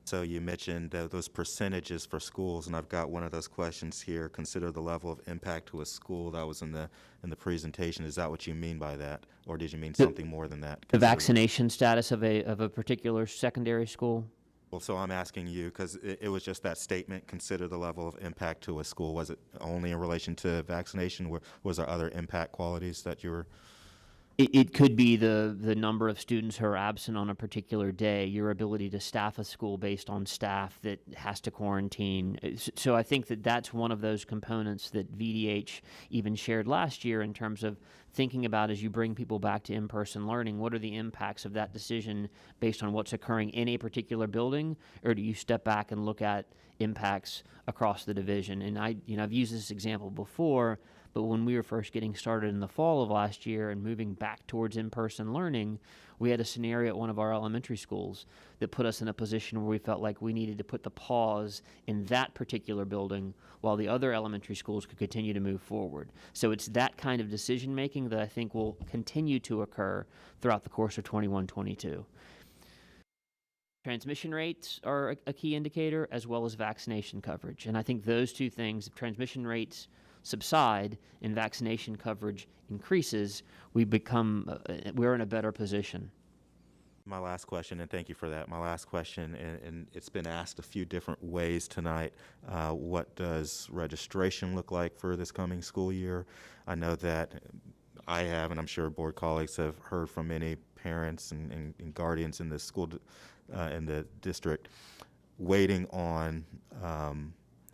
So you mentioned those percentages for schools, and I've got one of those questions here. Consider the level of impact to a school. That was in the presentation. Is that what you mean by that, or did you mean something more than that? The vaccination status of a particular secondary school? Well, so I'm asking you because it was just that statement. Consider the level of impact to a school. Was it only in relation to vaccination, or was there other impact qualities that you were? It could be the number of students who are absent on a particular day, your ability to staff a school based on staff that has to quarantine. So I think that that's one of those components that VDH even shared last year in terms of thinking about as you bring people back to in-person learning, what are the impacts of that decision based on what's occurring in a particular building, or do you step back and look at impacts across the division? And I've used this example before, but when we were first getting started in the fall of last year and moving back towards in-person learning, we had a scenario at one of our elementary schools that put us in a position where we felt like we needed to put the pause in that particular building while the other elementary schools could continue to move forward. So it's that kind of decision-making that I think will continue to occur throughout the course of 21-22. Transmission rates are a key indicator, as well as vaccination coverage. And I think those two things, if transmission rates subside and vaccination coverage increases, we're in a better position. My last question, and thank you for that. My last question, and it's been asked a few different ways tonight. What does registration look like for this coming school year? I know that I have, and I'm sure board colleagues have heard from many parents and guardians in the school, in the district, waiting on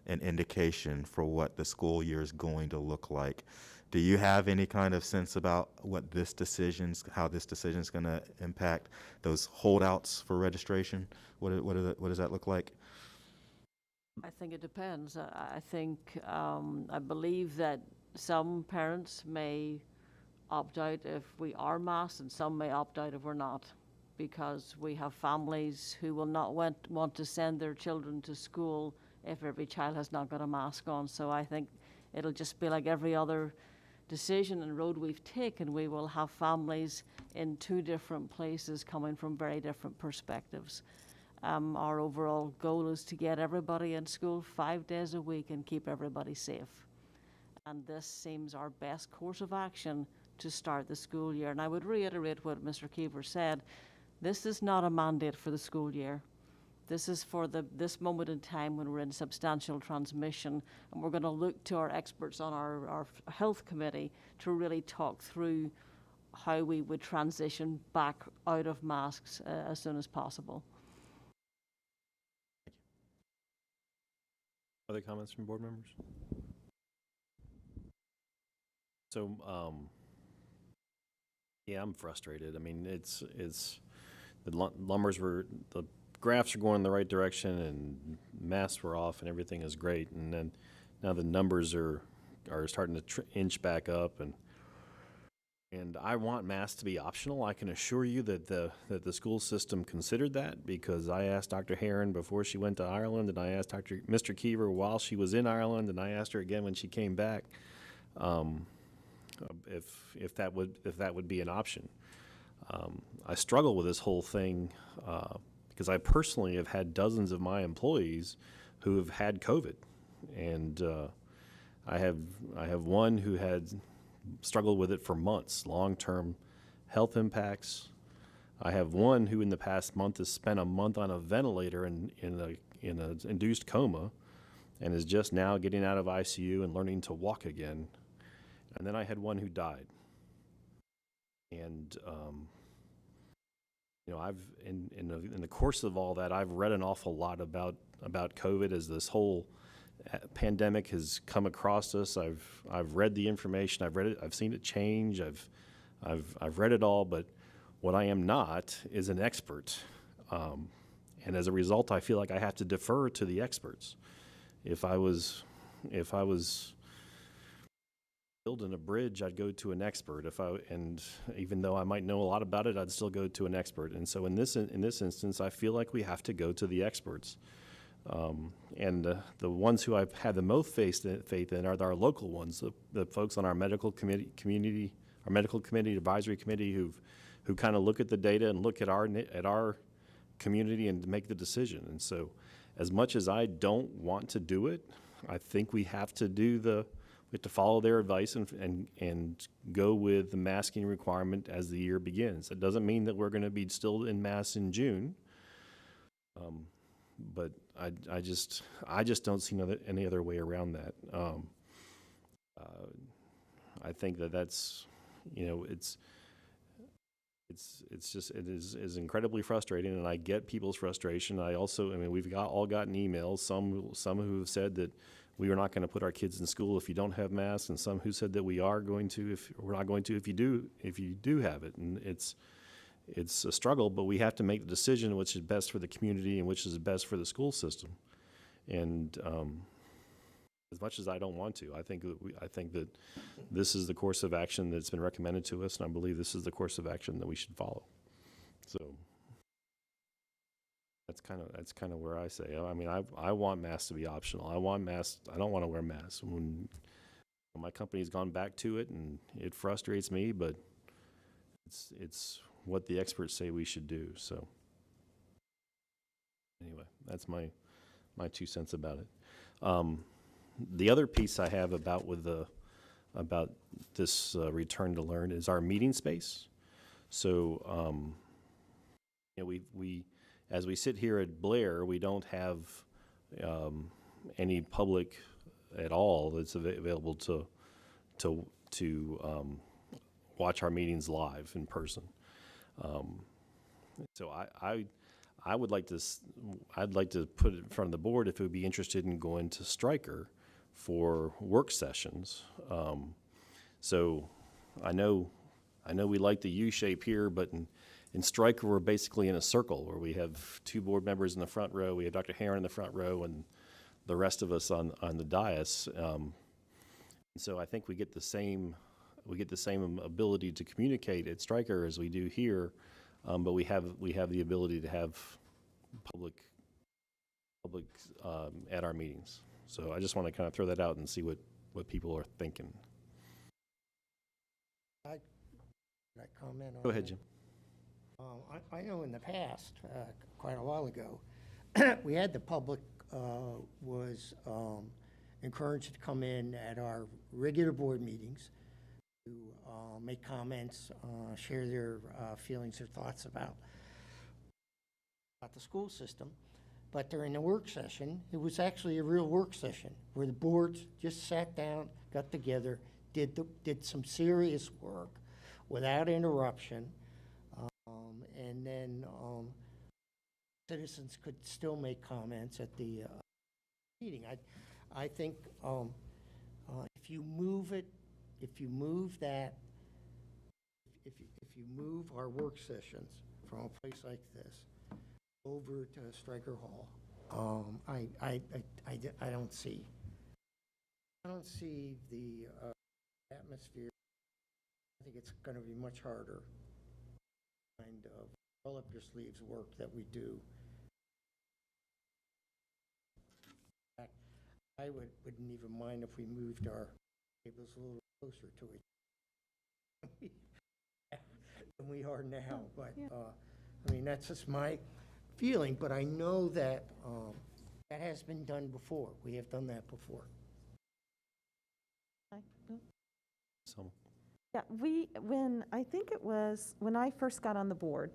an indication for what the school year is going to look like. Do you have any kind of sense about how this decision is going to impact those holdouts for registration? What does that look like? I think it depends. I believe that some parents may opt out if we are masked, and some may opt out if we're not, because we have families who will not want to send their children to school if every child has not got a mask on. So I think it'll just be like every other decision and road we've taken. We will have families in two different places coming from very different perspectives. Our overall goal is to get everybody in school 5 days a week and keep everybody safe. And this seems our best course of action to start the school year. And I would reiterate what Mr. Keever said. This is not a mandate for the school year. This is for this moment in time when we're in substantial transmission, and we're going to look to our experts on our health committee to really talk through how we would transition back out of masks as soon as possible. Other comments from board members? So, yeah, I'm frustrated. I mean, it's the graphs are going in the right direction, and masks were off, and everything is great. And then now the numbers are starting to inch back up, and I want masks to be optional. I can assure you that the school system considered that, because I asked Dr. Herron before she went to Ireland, and I asked Mr. Keever while she was in Ireland, and I asked her again when she came back if that would be an option. I struggle with this whole thing because I personally have had dozens of my employees who have had COVID, and I have one who had struggled with it for months, long-term health impacts. I have one who in the past month has spent a month on a ventilator in an induced coma, and is just now getting out of ICU and learning to walk again. And then I had one who died. And I've in the course of all that, I've read an awful lot about COVID as this whole pandemic has come across us. I've read the information. I've read it. I've seen it change. I've read it all. But What I am not is an expert. And as a result, I feel like I have to defer to the experts. If I was building a bridge, I'd go to an expert. And even though I might know a lot about it, I'd still go to an expert. And so in this instance, I feel like we have to go to the experts. And the ones who I've had the most faith in are our local ones, the folks on our medical committee, our medical committee, advisory committee, who kind of look at the data and look at our community and make the decision. And so, as much as I don't want to do it, I think we have to follow their advice and go with the masking requirement as the year begins. It doesn't mean that we're going to be still in mass in June. But I just don't see any other way around that. I think that's, it is incredibly frustrating, and I get people's frustration. We've all gotten emails, some who have said that we are not going to put our kids in school if you don't have masks, and some who said that we are going to if we're not going to if you do have it. And it's a struggle, but we have to make the decision which is best for the community and which is best for the school system. And as much as I don't want to, I think that this is the course of action that's been recommended to us, and I believe this is the course of action that we should follow. So that's kind of where I say. I want masks to be optional. I don't want to wear masks. When my company's gone back to it, and it frustrates me, but it's what the experts say we should do. So anyway, that's my 2 cents about it. The other piece I have about this return to learn is our meeting space. So we as we sit here at Blair, we don't have any public at all that's available to watch our meetings live in person. So I'd like to put it in front of the board if it would be interested in going to Stryker for work sessions. So I know we like the U shape here, but in Stryker we're basically in a circle where we have 2 board members in the front row. We have Dr. Herron in the front row and the rest of us on the dais. So I think we get the same ability to communicate at Stryker as we do here, but we have the ability to have public at our meetings. So I just want to kind of throw that out and see what people are thinking. Can I comment on Go ahead, that? Jim. I know in the past, quite a while ago, we had the public was encouraged to come in at our regular board meetings to make comments, share their feelings or thoughts about the school system. But during the work session, it was actually a real work session where the boards just sat down, got together, did some serious work without interruption, and then citizens could still make comments at the meeting. I think if you move our work sessions from a place like this over to Stryker Hall, I don't see the atmosphere. I think it's going to be much harder kind of roll up your sleeves work that we do. In fact, I wouldn't even mind if we moved our tables a little closer to each other than we are now. But that's just my feeling. But I know that that has been done before. We have done that before. Yeah, when I first got on the board,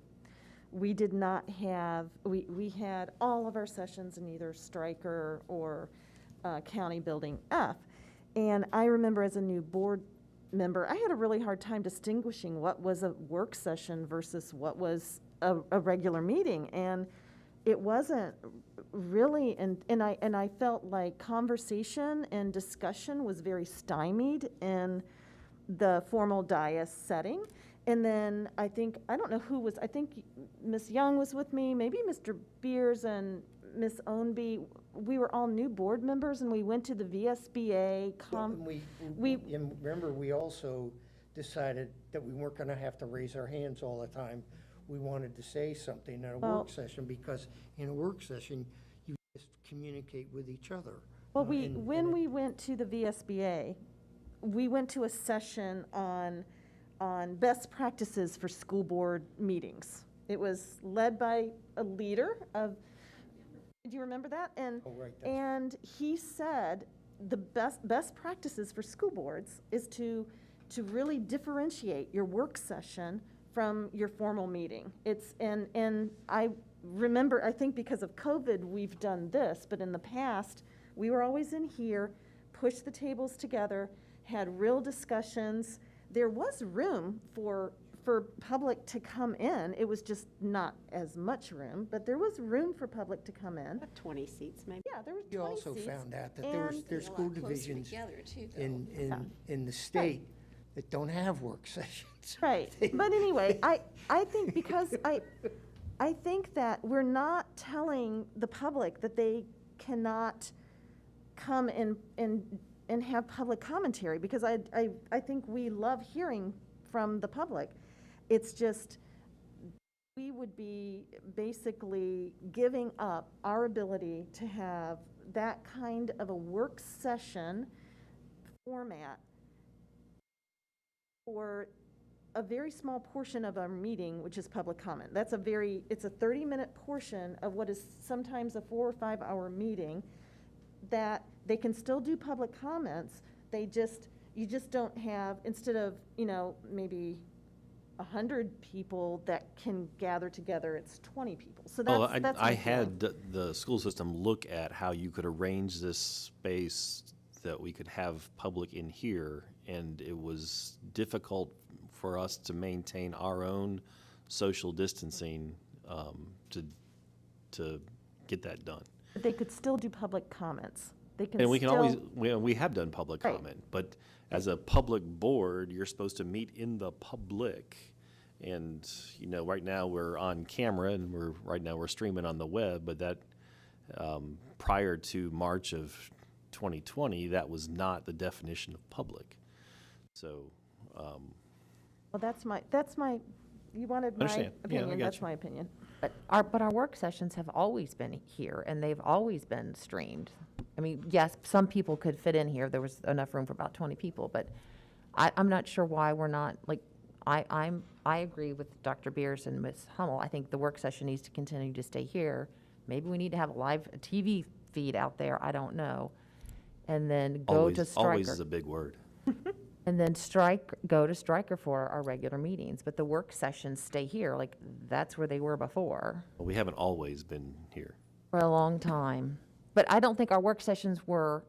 we did not have, we had all of our sessions in either Stryker or County Building F. And I remember as a new board member, I had a really hard time distinguishing what was a work session versus what was a regular meeting. And it wasn't really, and I felt like conversation and discussion was very stymied in the formal dais setting. And then I don't know who was, I think Ms. Young was with me, maybe Mr. Beers and Ms. Ownby. We were all new board members, and we went to the VSBA. And remember, we also decided that we weren't going to have to raise our hands all the time. We wanted to say something in a work session, because in a work session, you just communicate with each other. Well, when we went to the VSBA, we went to a session on best practices for school board meetings. It was led by a leader of, do you remember that? And, and he said the best practices for school boards is to really differentiate your work session from your formal meeting. And I remember, I think because of COVID, we've done this, but in the past, we were always in here, pushed the tables together, had real discussions. There was room for public to come in. It was just not as much room, but there was room for public to come in. 20 seats, maybe. Yeah, there were 20 You also seats. found out that And there's school divisions together, in the state that don't have work sessions. Right, but anyway, I think because I think that we're not telling the public that they cannot come and have public commentary, because I think we love hearing from the public. It's just, we would be basically giving up our ability to have that kind of a work session format for a very small portion of our meeting, which is public comment. It's a 30-minute portion of what is sometimes a 4 or 5 hour meeting, that they can still do public comments. You just don't have, instead of, maybe 100 people that can gather together, it's 20 people. So that's I had the school system look at how you could arrange this space that we could have public in here, and it was difficult for us to maintain our own social distancing to get that done. But they could still do public comments. And we can always, we have done public comment, but as a public board, you're supposed to meet in the public. And, right now we're on camera, and we're streaming on the web, but that, prior to March of 2020, that was not the definition of public. So, well, that's my, you wanted my Understand. Yeah, I opinion, got that's you. my opinion. But our work sessions have always been here, and they've always been streamed. I mean, yes, some people could fit in here. There was enough room for about 20 people, but I'm not sure why we're not, like, I agree with Dr. Beers and Ms. Hummel. I think the work session needs to continue to stay here. Maybe we need to have a live TV feed out there, I don't know. And then go to Stryker. Always is a big word. And then go to Stryker for our regular meetings, but the work sessions stay here, like, that's where they were before. We haven't always been here. For a long time. But I don't think our work sessions were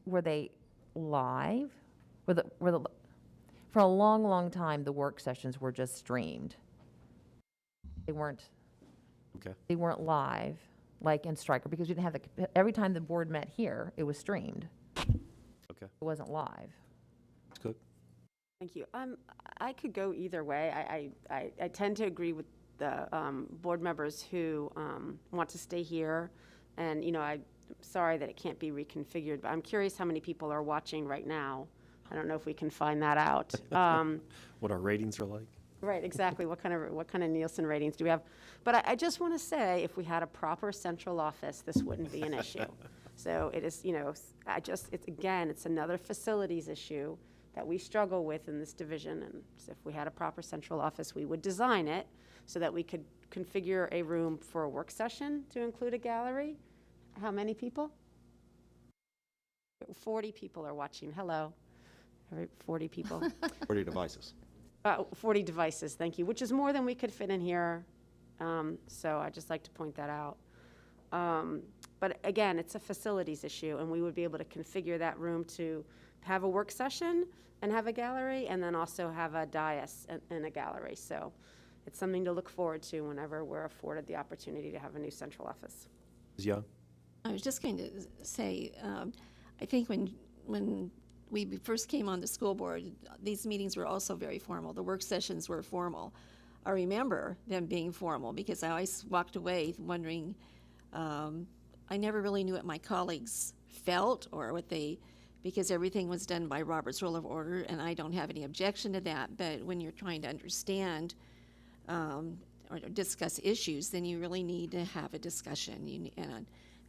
they live? For a long, long time, the work sessions were just streamed. They weren't. Okay. They weren't live, like in Stryker, because we didn't have every time the board met here, it was streamed. Okay. It wasn't live. That's good. Thank you. I could go either way. I tend to agree with the board members who want to stay here. And, I'm sorry that it can't be reconfigured, but I'm curious how many people are watching right now. I don't know if we can find that out. What our ratings are like? Right, exactly. What kind of Nielsen ratings do we have? But I just want to say, if we had a proper central office, this wouldn't be an issue. So it is, it's another facilities issue that we struggle with in this division. And so if we had a proper central office, we would design it so that we could configure a room for a work session to include a gallery. How many people? 40 people are watching. Hello. 40 people. 40 devices. 40 devices, thank you, which is more than we could fit in here. So I'd just like to point that out. But again, it's a facilities issue, and we would be able to configure that room to have a work session and have a gallery, and then also have a dais and a gallery. So it's something to look forward to whenever we're afforded the opportunity to have a new central office. Ms. Young? I was just going to say, I think when we first came on the school board, these meetings were also very formal. The work sessions were formal. I remember them being formal because I always walked away wondering, I never really knew what my colleagues felt or what they, because everything was done by Robert's Rule of Order, and I don't have any objection to that, but when you're trying to understand or discuss issues, then you really need to have a discussion.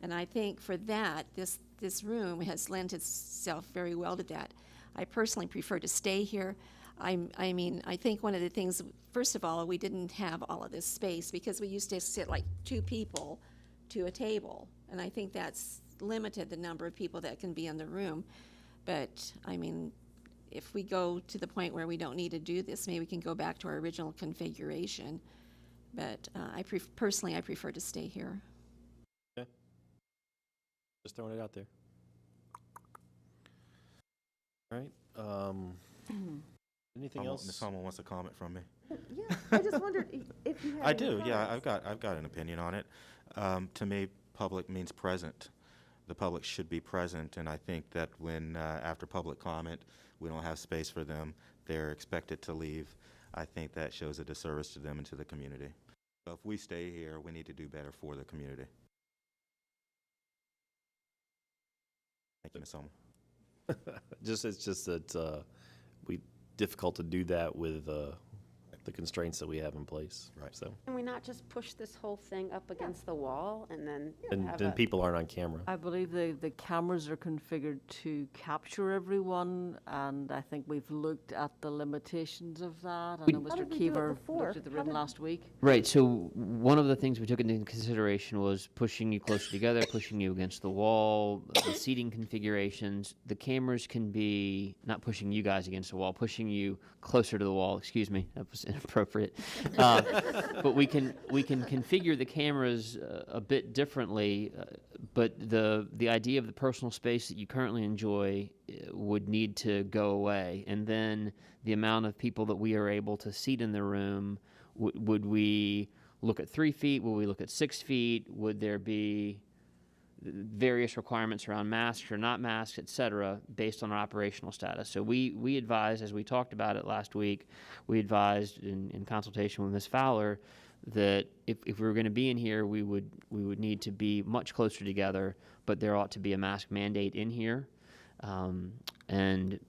And I think for that, this room has lent itself very well to that. I personally prefer to stay here. I mean, I think one of the things, first of all, we didn't have all of this space because we used to sit like 2 people to a table. And I think that's limited the number of people that can be in the room. But, I mean, if we go to the point where we don't need to do this, maybe we can go back to our original configuration. But personally, I prefer to stay here. Okay. Just throwing it out there. All right. Anything else? Ms. Hummel wants a comment from me. Yeah, I just wondered if you had I any do, yeah, comments. I've got an opinion on it. To me, public means present. The public should be present, and I think that when, after public comment, we don't have space for them, they're expected to leave. I think that shows a disservice to them and to the community. So if we stay here, we need to do better for the community. Thank you, Ms. Hummel. It's just that difficult to do that with the constraints that we have in place. Right. So. Can we not just push this whole thing up against the wall and then Then people aren't on camera. I believe the cameras are configured to capture everyone, and I think we've looked at the limitations of that. I know How Mr. did we do it Keever before? looked at the How room did- last week. Right, so one of the things we took into consideration was pushing you closer together, pushing you against the wall, the seating configurations. The cameras can be, not pushing you guys against the wall, pushing you closer to the wall, excuse me, that was inappropriate. But we can configure the cameras a bit differently, but the idea of the personal space that you currently enjoy would need to go away. And then the amount of people that we are able to seat in the room, would we look at 3 feet? Would we look at 6 feet? Would there be various requirements around masks or not masks, et cetera, based on our operational status? So we advised, as we talked about it last week, we advised in consultation with Ms. Fowler that if we were going to be in here, we would need to be much closer together, but there ought to be a mask mandate in here. And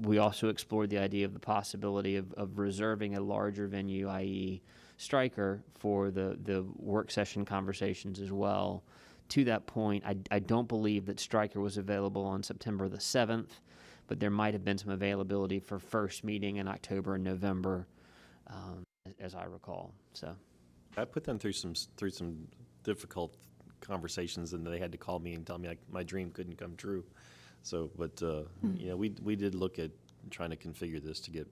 we also explored the idea of the possibility of reserving a larger venue, i.e. Stryker, for the work session conversations as well. To that point, I don't believe that Stryker was available on September the 7th, but there might have been some availability for first meeting in October and November, as I recall. So I put them through some difficult conversations, and they had to call me and tell me my dream couldn't come true. So, but you know, we did look at trying to configure this to get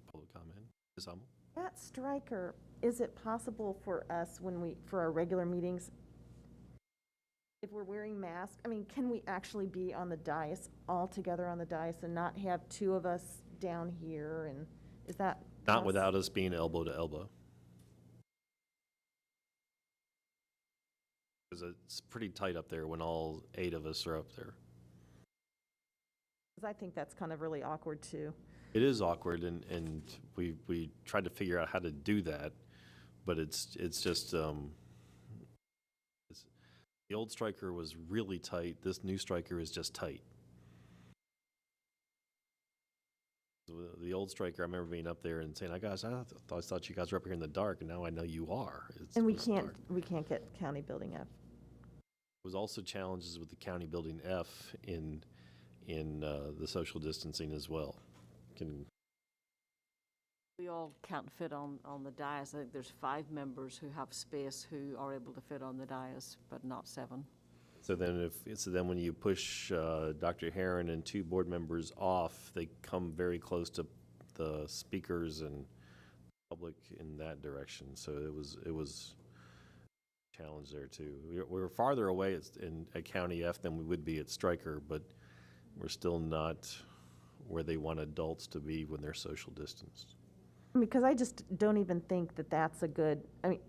public comment. Ms. Hummel? At Stryker, is it possible for us for our regular meetings, if we're wearing masks, I mean, can we actually be on the dais, all together on the dais, and not have 2 of us down here? And is that Not without us being elbow to elbow. Because it's pretty tight up there when all 8 of us are up there. Because I think that's kind of really awkward too. It is awkward, and we tried to figure out how to do that, but it's just the old Stryker was really tight. This new Stryker is just tight. The old Stryker, I remember being up there and saying, "Guys, I thought you guys were up here in the dark, and now I know you are." And we can't get County Building F. There was also challenges with the County Building F in the social distancing as well. We all can't fit on the dais. I think there's 5 members who have space who are able to fit on the dais, but not 7. So then when you push Dr. Herron and 2 board members off, they come very close to the speakers and public in that direction. So it was a challenge there too. We were farther away at County F than we would be at Stryker, but we're still not where they want adults to be when they're social distanced. Because I just don't even think that that's a good, I mean,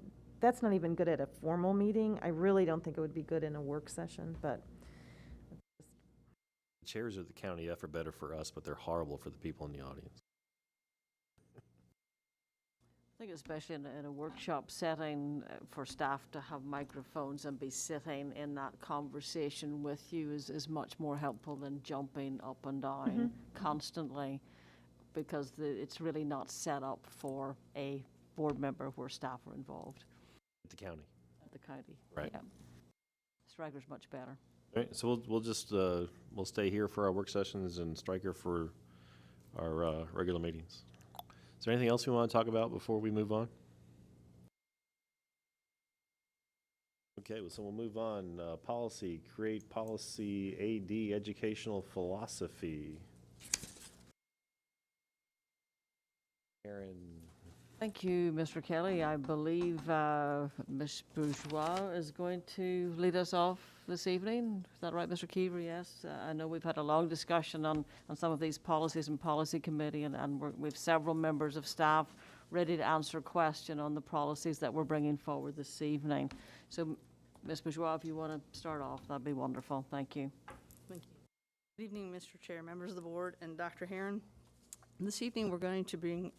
that's not even good at a formal meeting. I really don't think it would be good in a work session, but. Chairs of the county F are better for us, but they're horrible for the people in the audience. I think especially in a workshop setting, for staff to have microphones and be sitting in that conversation with you is much more helpful than jumping up and down constantly, because it's really not set up for a board member where staff are involved. At the county. At the county. Right. Yeah. Striker's much better. All right, so we'll just, we'll stay here for our work sessions and Stryker for our regular meetings. Is there anything else we want to talk about before we move on? Okay, well, so we'll move on. Policy, create policy AD, educational philosophy. Aaron. Thank you, Mr. Kelly. I believe Ms. Bourgeois is going to lead us off this evening. Is that right, Mr. Keever? Yes. I know we've had a long discussion on some of these policies in Policy Committee, and we've several members of staff ready to answer a question on the policies that we're bringing forward this evening. So, Ms. Bourgeois, if you want to start off, that'd be wonderful. Thank you. Thank you. Good evening, Mr. Chair, members of the board, and Dr. Herron. This evening, we're going to bring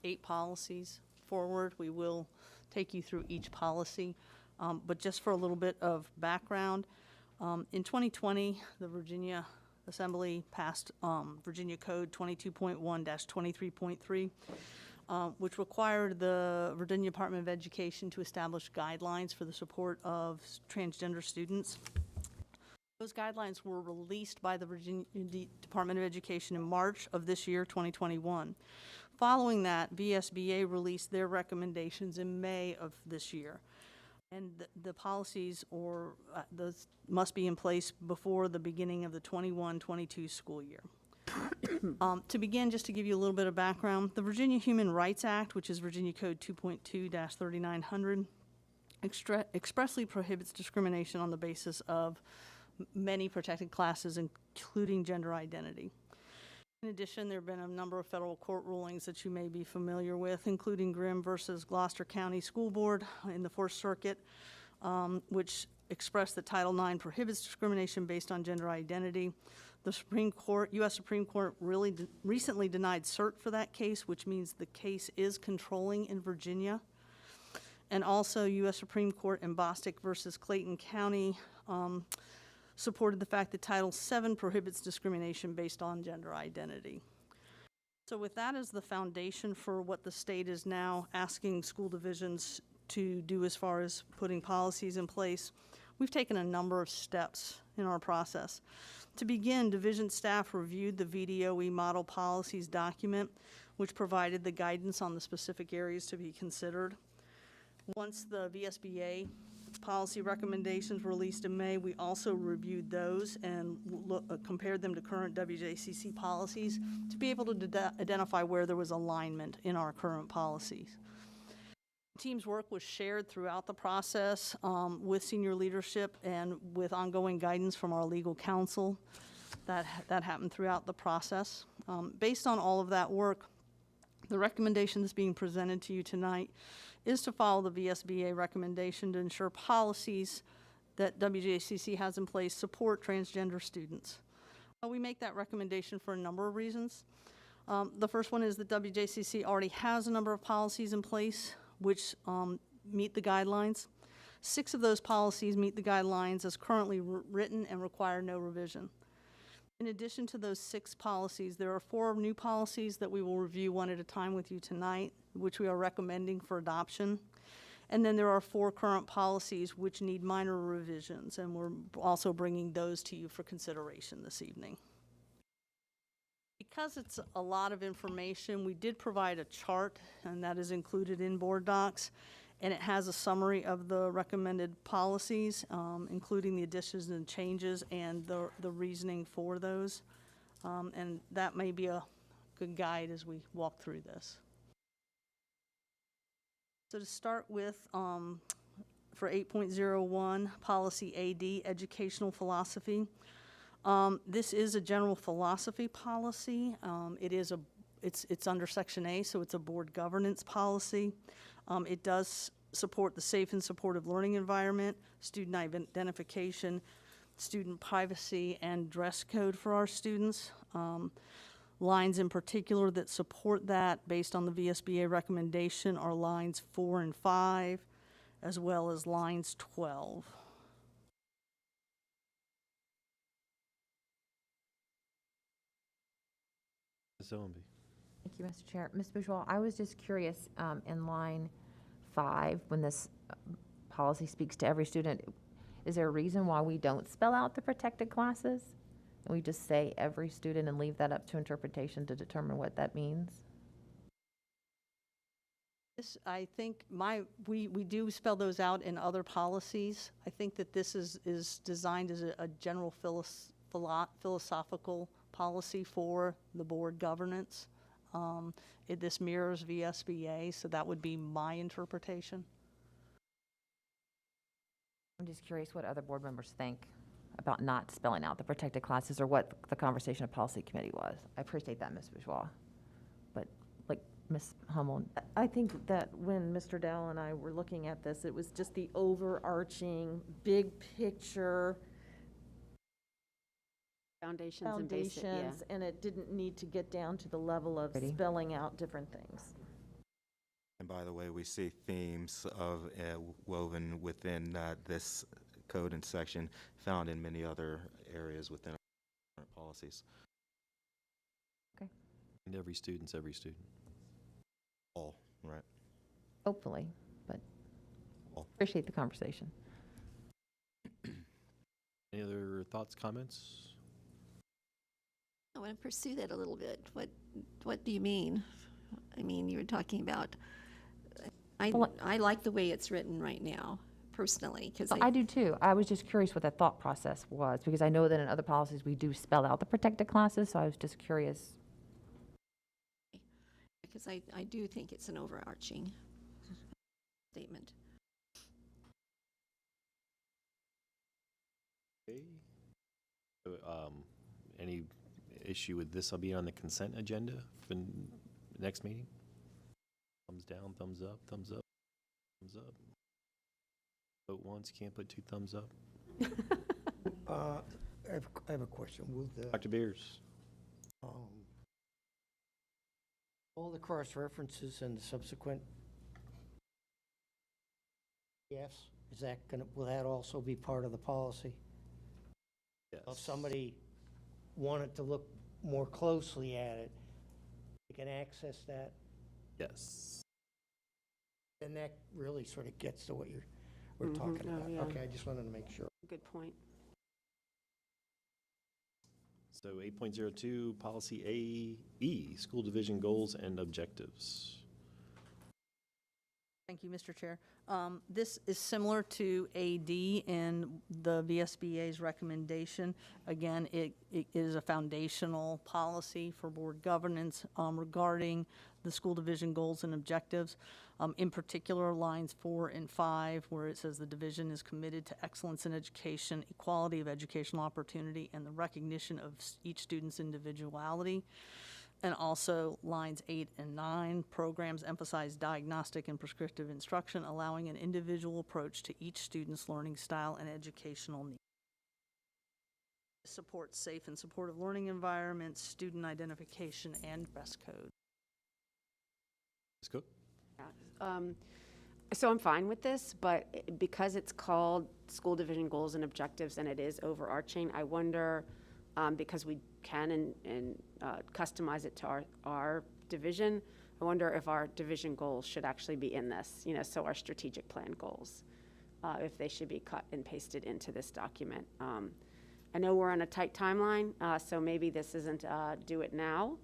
8 policies forward. We will take you through each policy, but just for a little bit of background, in 2020, the Virginia Assembly passed Virginia Code 22.1-23.3, which required the Virginia Department of Education to establish guidelines for the support of transgender students. Those guidelines were released by the Virginia Department of Education in March of this year, 2021. Following that, VSBA released their recommendations in May of this year. And the policies or those must be in place before the beginning of the 21-22 school year. To begin, just to give you a little bit of background, the Virginia Human Rights Act, which is Virginia Code 2.2-3900, expressly prohibits discrimination on the basis of many protected classes, including gender identity. In addition, there have been a number of federal court rulings that you may be familiar with, including Grimm versus Gloucester County School Board in the Fourth Circuit, which expressed that Title IX prohibits discrimination based on gender identity. The Supreme Court, U.S. Supreme Court, recently denied cert for that case, which means the case is controlling in Virginia. And also, U.S. Supreme Court in Bostic versus Clayton County supported the fact that Title VII prohibits discrimination based on gender identity. So with that as the foundation for what the state is now asking school divisions to do as far as putting policies in place, we've taken a number of steps in our process. To begin, division staff reviewed the VDOE model policies document, which provided the guidance on the specific areas to be considered. Once the VSBA policy recommendations released in May, we also reviewed those and compared them to current WJCC policies to be able to identify where there was alignment in our current policies. The team's work was shared throughout the process with senior leadership and with ongoing guidance from our legal counsel. That happened throughout the process. Based on all of that work, the recommendation that's being presented to you tonight is to follow the VSBA recommendation to ensure policies that WJCC has in place support transgender students. We make that recommendation for a number of reasons. The first one is that WJCC already has a number of policies in place which meet the guidelines. 6 of those policies meet the guidelines as currently written and require no revision. In addition to those 6 policies, there are 4 new policies that we will review one at a time with you tonight, which we are recommending for adoption. And then there are 4 current policies which need minor revisions, and we're also bringing those to you for consideration this evening. Because it's a lot of information, we did provide a chart, and that is included in board docs, and it has a summary of the recommended policies, including the additions and changes and the reasoning for those. And that may be a good guide as we walk through this. So to start with, for 8.01, Policy AD, Educational Philosophy. This is a general philosophy policy. It's under Section A, so it's a board governance policy. It does support the safe and supportive learning environment, student identification, student privacy and dress code for our students. Lines in particular that support that based on the VSBA recommendation are lines 4 and 5, as well as lines 12. Ms. Owenby. Thank you, Mr. Chair. Ms. Bourgeois, I was just curious, in line 5, when this policy speaks to every student, is there a reason why we don't spell out the protected classes? And we just say every student and leave that up to interpretation to determine what that means? This, I think, we do spell those out in other policies. I think that this is designed as a general philosophical policy for the board governance. This mirrors VSBA, so that would be my interpretation. I'm just curious what other board members think about not spelling out the protected classes, or what the conversation of policy committee was. I appreciate that, Ms. Bourgeois. But, like, Ms. Hummel, I think that when Mr. Dowell and I were looking at this, it was just the overarching, big picture Foundations and basic, yeah. foundations, and it didn't need to get down to the level of spelling out different things. And by the way, we see themes of woven within this code and section found in many other areas within our current policies. Okay. And every student's every student. All, right? Hopefully, but All. appreciate the conversation. Any other thoughts, comments? I want to pursue that a little bit. What do you mean? I mean, you were talking about, I like the way it's written right now, personally, because I do too. I was just curious what that thought process was, because I know that in other policies we do spell out the protected classes, so I was just curious. because I do think it's an overarching statement. Okay. So, any issue with this? I'll be on the consent agenda for the next meeting. Thumbs down, thumbs up, thumbs up, thumbs up. Vote once, can't put 2 thumbs up. I have a question. Will the, Dr. Beers. all the cross-references and the subsequent, yes, is that gonna, will that also be part of the policy? Yes. If somebody wanted to look more closely at it, they can access that, Yes. and that really sort of gets to what we're talking Oh, about. yeah. Okay, I just wanted to make sure. Good point. So 8.02, policy AE, school division goals and objectives. Thank you, Mr. Chair. This is similar to AD in the VSBA's recommendation. Again, it is a foundational policy for board governance regarding the school division goals and objectives. In particular, lines 4 and 5, where it says the division is committed to excellence in education, equality of educational opportunity, and the recognition of each student's individuality. And also lines 8 and 9, programs emphasize diagnostic and prescriptive instruction, allowing an individual approach to each student's learning style and educational needs. Supports safe and supportive learning environments, student identification, and dress code. Ms. Cook? So I'm fine with this, but because it's called school division goals and objectives and it is overarching, I wonder, because we can and customize it to our division, I wonder if our division goals should actually be in this, so our strategic plan goals, if they should be cut and pasted into this document. I know we're on a tight timeline, so maybe this isn't do it now,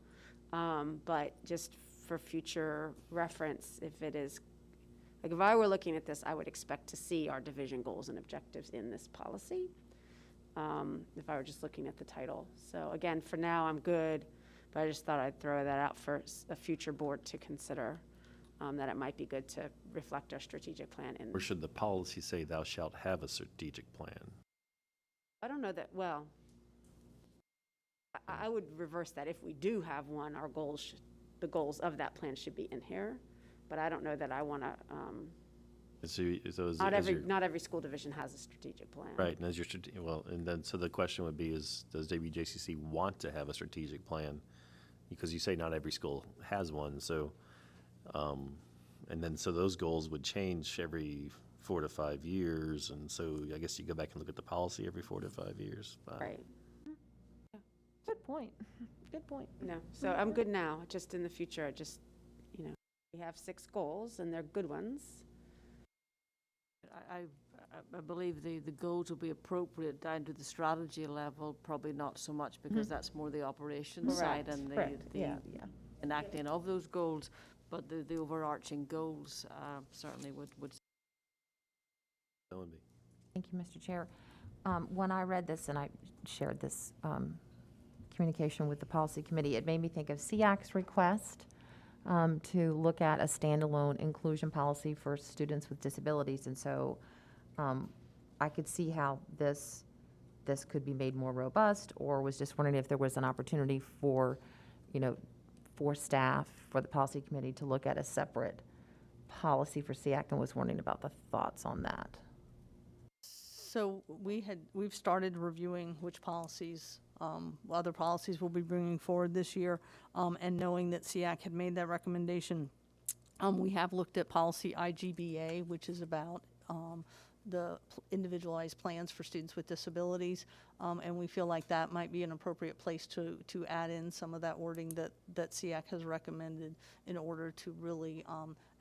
but just for future reference, if it is, like if I were looking at this, I would expect to see our division goals and objectives in this policy, if I were just looking at the title. So again, for now, I'm good, but I just thought I'd throw that out for a future board to consider, that it might be good to reflect our strategic plan in. Or should the policy say thou shalt have a strategic plan? I don't know that, well, I would reverse that. If we do have one, our goals, the goals of that plan should be in here, but I don't know that I want to Not every school division has a strategic plan. Right, and as your, and then, so the question would be is, does WJCC want to have a strategic plan? Because you say not every school has one, so, and then, so those goals would change every 4 to 5 years, and so I guess you go back and look at the policy every 4 to 5 years. Right. Good point. Good point. No, so I'm good now, just in the future, we have 6 goals, and they're good ones. I believe the goals will be appropriate down to the strategy level, probably not so much because that's more the operations side and the enacting of those goals, but the overarching goals certainly would. Thank you, Mr. Chair. When I read this, and I shared this communication with the policy committee, it made me think of SEAC's request to look at a standalone inclusion policy for students with disabilities. And so I could see how this could be made more robust, or was just wondering if there was an opportunity for, for staff, for the policy committee to look at a separate policy for SEAC, and was wondering about the thoughts on that. So we've started reviewing which policies, other policies we'll be bringing forward this year, and knowing that SEAC had made that recommendation, we have looked at policy IGBA, which is about the individualized plans for students with disabilities, and we feel like that might be an appropriate place to add in some of that wording that SEAC has recommended in order to really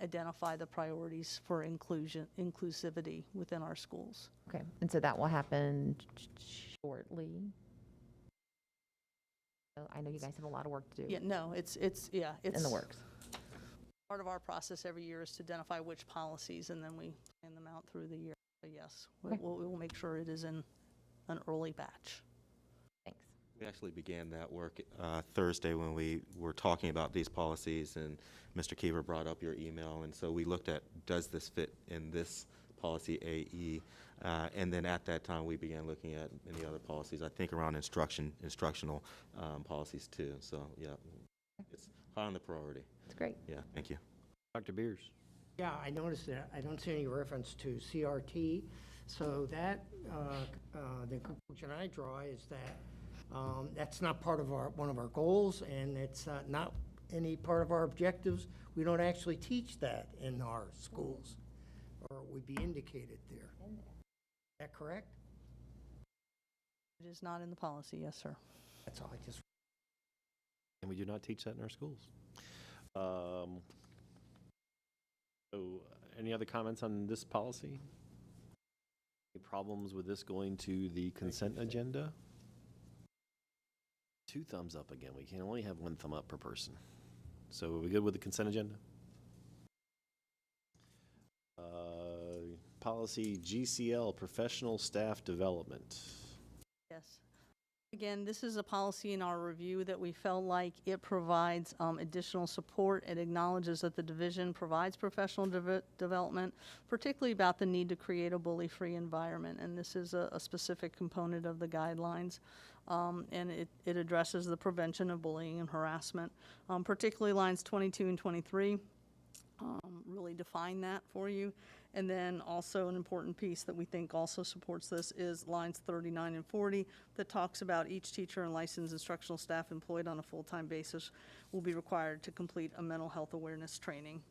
identify the priorities for inclusivity within our schools. Okay, and so that will happen shortly. So I know you guys have a lot of work to do. Yeah, no, it's in the works. Part of our process every year is to identify which policies, and then we plan them out through the year. So yes, we will make sure it is in an early batch. Thanks. We actually began that work Thursday when we were talking about these policies, and Mr. Keever brought up your email, and so we looked at, does this fit in this policy AE? And then at that time, we began looking at any other policies, I think around instructional policies too. So yeah, it's high on the priority. That's great. Yeah, thank you. Dr. Beers. Yeah, I noticed that. I don't see any reference to CRT. So that, the conclusion I draw is that that's not part of one of our goals, and it's not any part of our objectives. We don't actually teach that in our schools, or it would be indicated there. Is that correct? It is not in the policy, yes, sir. That's all I just. And we do not teach that in our schools. So, any other comments on this policy? Any problems with this going to the consent agenda? 2 thumbs up again. We can only have 1 thumb up per person. So are we good with the consent agenda? Policy GCL, professional staff development. Yes. Again, this is a policy in our review that we felt like it provides additional support. It acknowledges that the division provides professional development, particularly about the need to create a bully-free environment. And this is a specific component of the guidelines. And it addresses the prevention of bullying and harassment, particularly lines 22 and 23. Really define that for you. And then also an important piece that we think also supports this is lines 39 and 40 that talks about each teacher and licensed instructional staff employed on a full-time basis will be required to complete a mental health awareness training.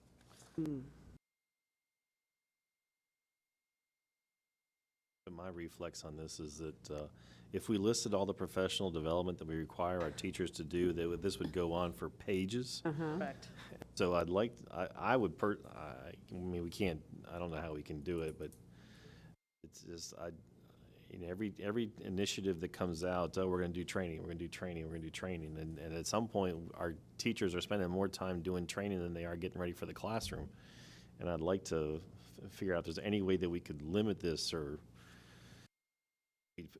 My reflex on this is that if we listed all the professional development that we require our teachers to do, this would go on for pages. Correct. So I'd like, I mean, we can't, I don't know how we can do it, but it's just, every initiative that comes out, oh, we're going to do training, we're going to do training, we're going to do training. And at some point, our teachers are spending more time doing training than they are getting ready for the classroom. And I'd like to figure out if there's any way that we could limit this, or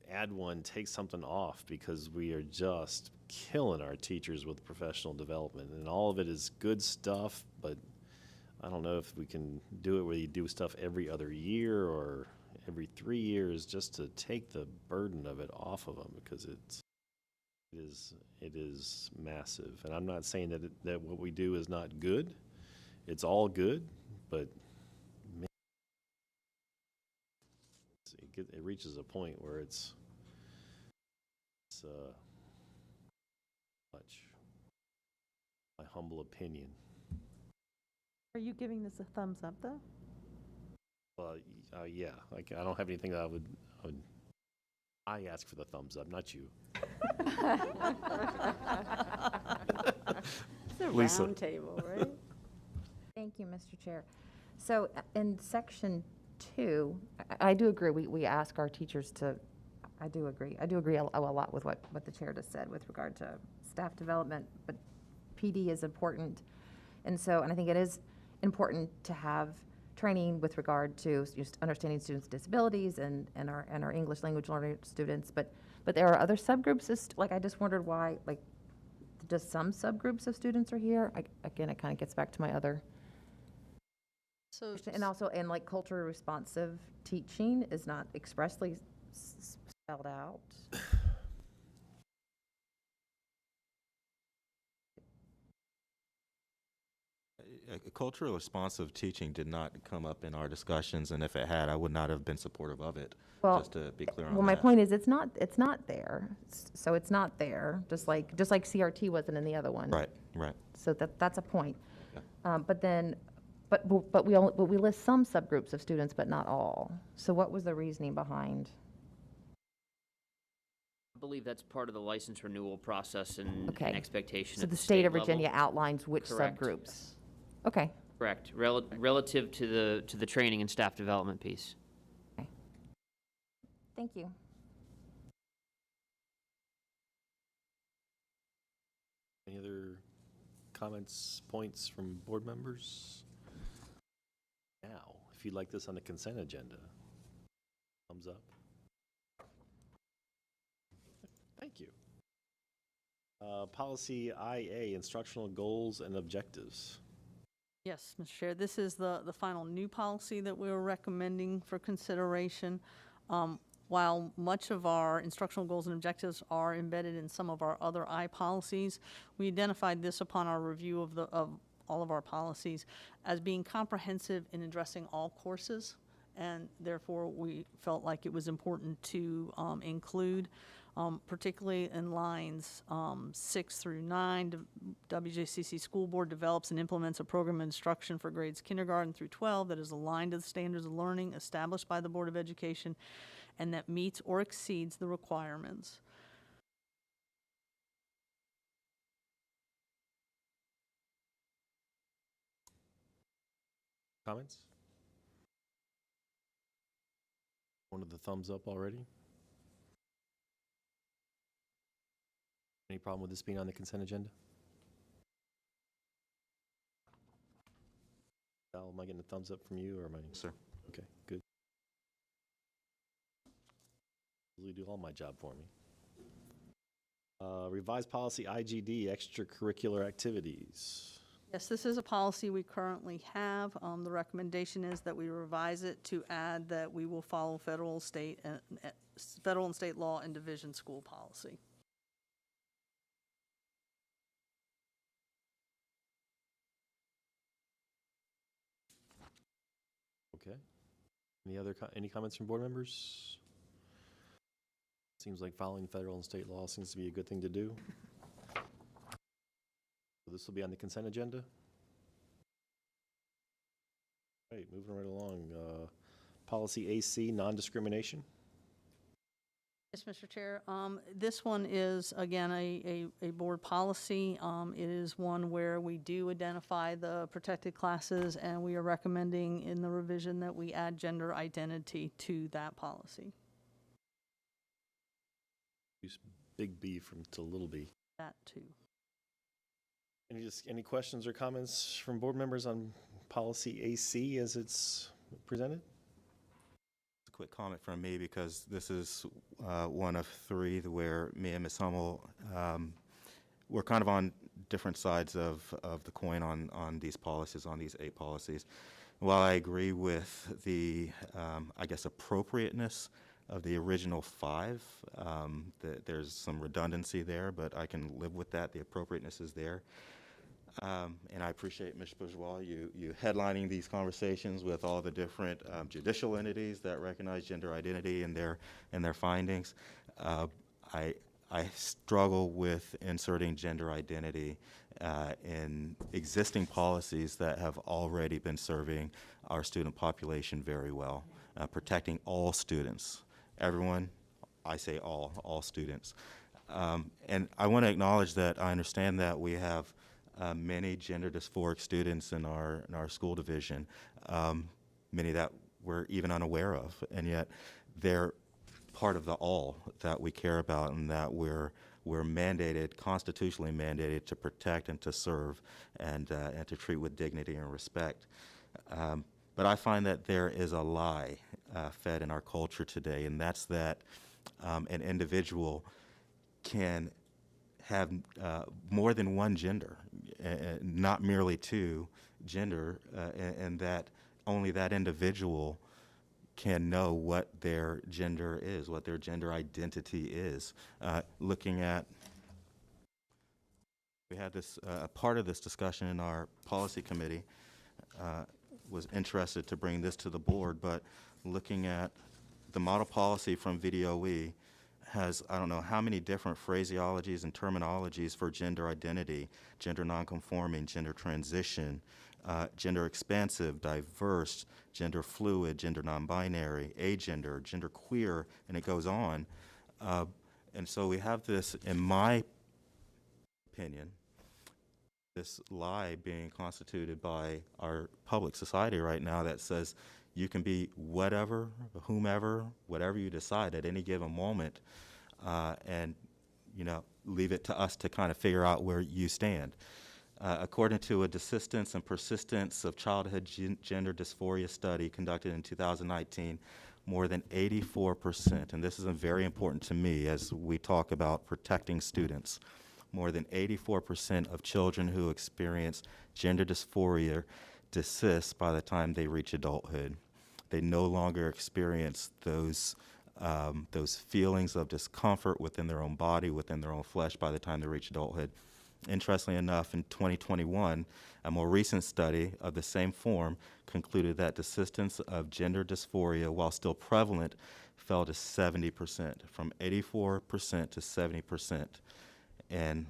add one, take something off, because we are just killing our teachers with professional development, and all of it is good stuff, but I don't know if we can do it where you do stuff every other year or every 3 years, just to take the burden of it off of them, because it is massive. And I'm not saying that what we do is not good. It's all good, but it reaches a point where it's much, my humble opinion. Are you giving this a thumbs up, though? Yeah, like, I don't have anything that I ask for the thumbs up, not you. It's a Lisa. round table, right? Thank you, Mr. Chair. So in section 2, I do agree, we ask our teachers to, I do agree a lot with what the chair just said with regard to staff development, but PD is important. And I think it is important to have training with regard to just understanding students' disabilities and our English language learner students, but there are other subgroups, like I just wondered why, like, just some subgroups of students are here. Again, it kind of gets back to my other. So, And also, and like culturally responsive teaching is not expressly spelled out. Culturally responsive teaching did not come up in our discussions, and if it had, I would not have been supportive of it, Well, just to be clear on that. Well, my point is, it's not there. So it's not there, just like CRT wasn't in the other one. Right. So that's a point. Okay. But we list some subgroups of students, but not all. So what was the reasoning behind? I believe that's part of the license renewal process and Okay. expectation So at the state of level. Virginia outlines which Correct. subgroups. Okay. Correct, relative to the training and staff development piece. Thank you. Any other comments, points from board members? Now, if you'd like this on the consent agenda, thumbs up. Thank you. Policy IA, instructional goals and objectives. yes, Mr. Chair, this is the final new policy that we were recommending for consideration. While much of our instructional goals and objectives are embedded in some of our other I policies, we identified this upon our review of all of our policies as being comprehensive in addressing all courses, and therefore we felt like it was important to include, particularly in lines 6 through 9, WJCC School Board develops and implements a program of instruction for grades kindergarten through 12 that is aligned to the standards of learning established by the Board of Education and that meets or exceeds the requirements. Comments? One of the thumbs up already? Any problem with this being on the consent agenda? Al, am I getting a thumbs up from you or am I? Sir. Okay, good. You do all my job for me. Revised policy IGD, extracurricular activities. Yes, this is a policy we currently have. The recommendation is that we revise it to add that we will follow federal, state, and state law and division school policy. Okay. Any comments from board members? Seems like following federal and state law seems to be a good thing to do. So this will be on the consent agenda. Right, moving right along. Policy AC, non-discrimination. Yes, Mr. Chair. This one is, again, a board policy. It is one where we do identify the protected classes, and we are recommending in the revision that we add gender identity to that policy. Use big B to little b. That too. Any questions or comments from board members on policy AC as it's presented? A quick comment from me because this is one of 3 where me and Ms. Hummel, we're kind of on different sides of the coin on these policies, on these 8 policies. While I agree with the, I guess, appropriateness of the original 5, there's some redundancy there, but I can live with that. The appropriateness is there. And I appreciate, Ms. Bourgeois, you headlining these conversations with all the different judicial entities that recognize gender identity in their findings. I struggle with inserting gender identity in existing policies that have already been serving our student population very well, protecting all students. Everyone, I say all students. And I want to acknowledge that I understand that we have many gender dysphoric students in our school division, many that we're even unaware of, and yet they're part of the all that we care about and that we're mandated, constitutionally mandated to protect and to serve and to treat with dignity and respect. But I find that there is a lie fed in our culture today, and that's that an individual can have more than one gender, not merely two gender, and that only that individual can know what their gender is, what their gender identity is. Looking at, we had this, part of this discussion in our policy committee, was interested to bring this to the board, but looking at the model policy from VDOE has, I don't know how many different phraseologies and terminologies for gender identity, gender nonconforming, gender transition, gender expansive, diverse, gender fluid, gender non-binary, agender, gender queer, and it goes on. And so we have this, in my opinion, this lie being constituted by our public society right now that says you can be whatever, whomever, whatever you decide at any given moment, and, leave it to us to kind of figure out where you stand. According to a Desistance and Persistence of Childhood Gender Dysphoria study conducted in 2019, more than 84%, and this is very important to me as we talk about protecting students, more than 84% of children who experience gender dysphoria desist by the time they reach adulthood. They no longer experience those feelings of discomfort within their own body, within their own flesh by the time they reach adulthood. Interestingly enough, in 2021, a more recent study of the same form concluded that desistance of gender dysphoria, while still prevalent, fell to 70%, from 84% to 70% in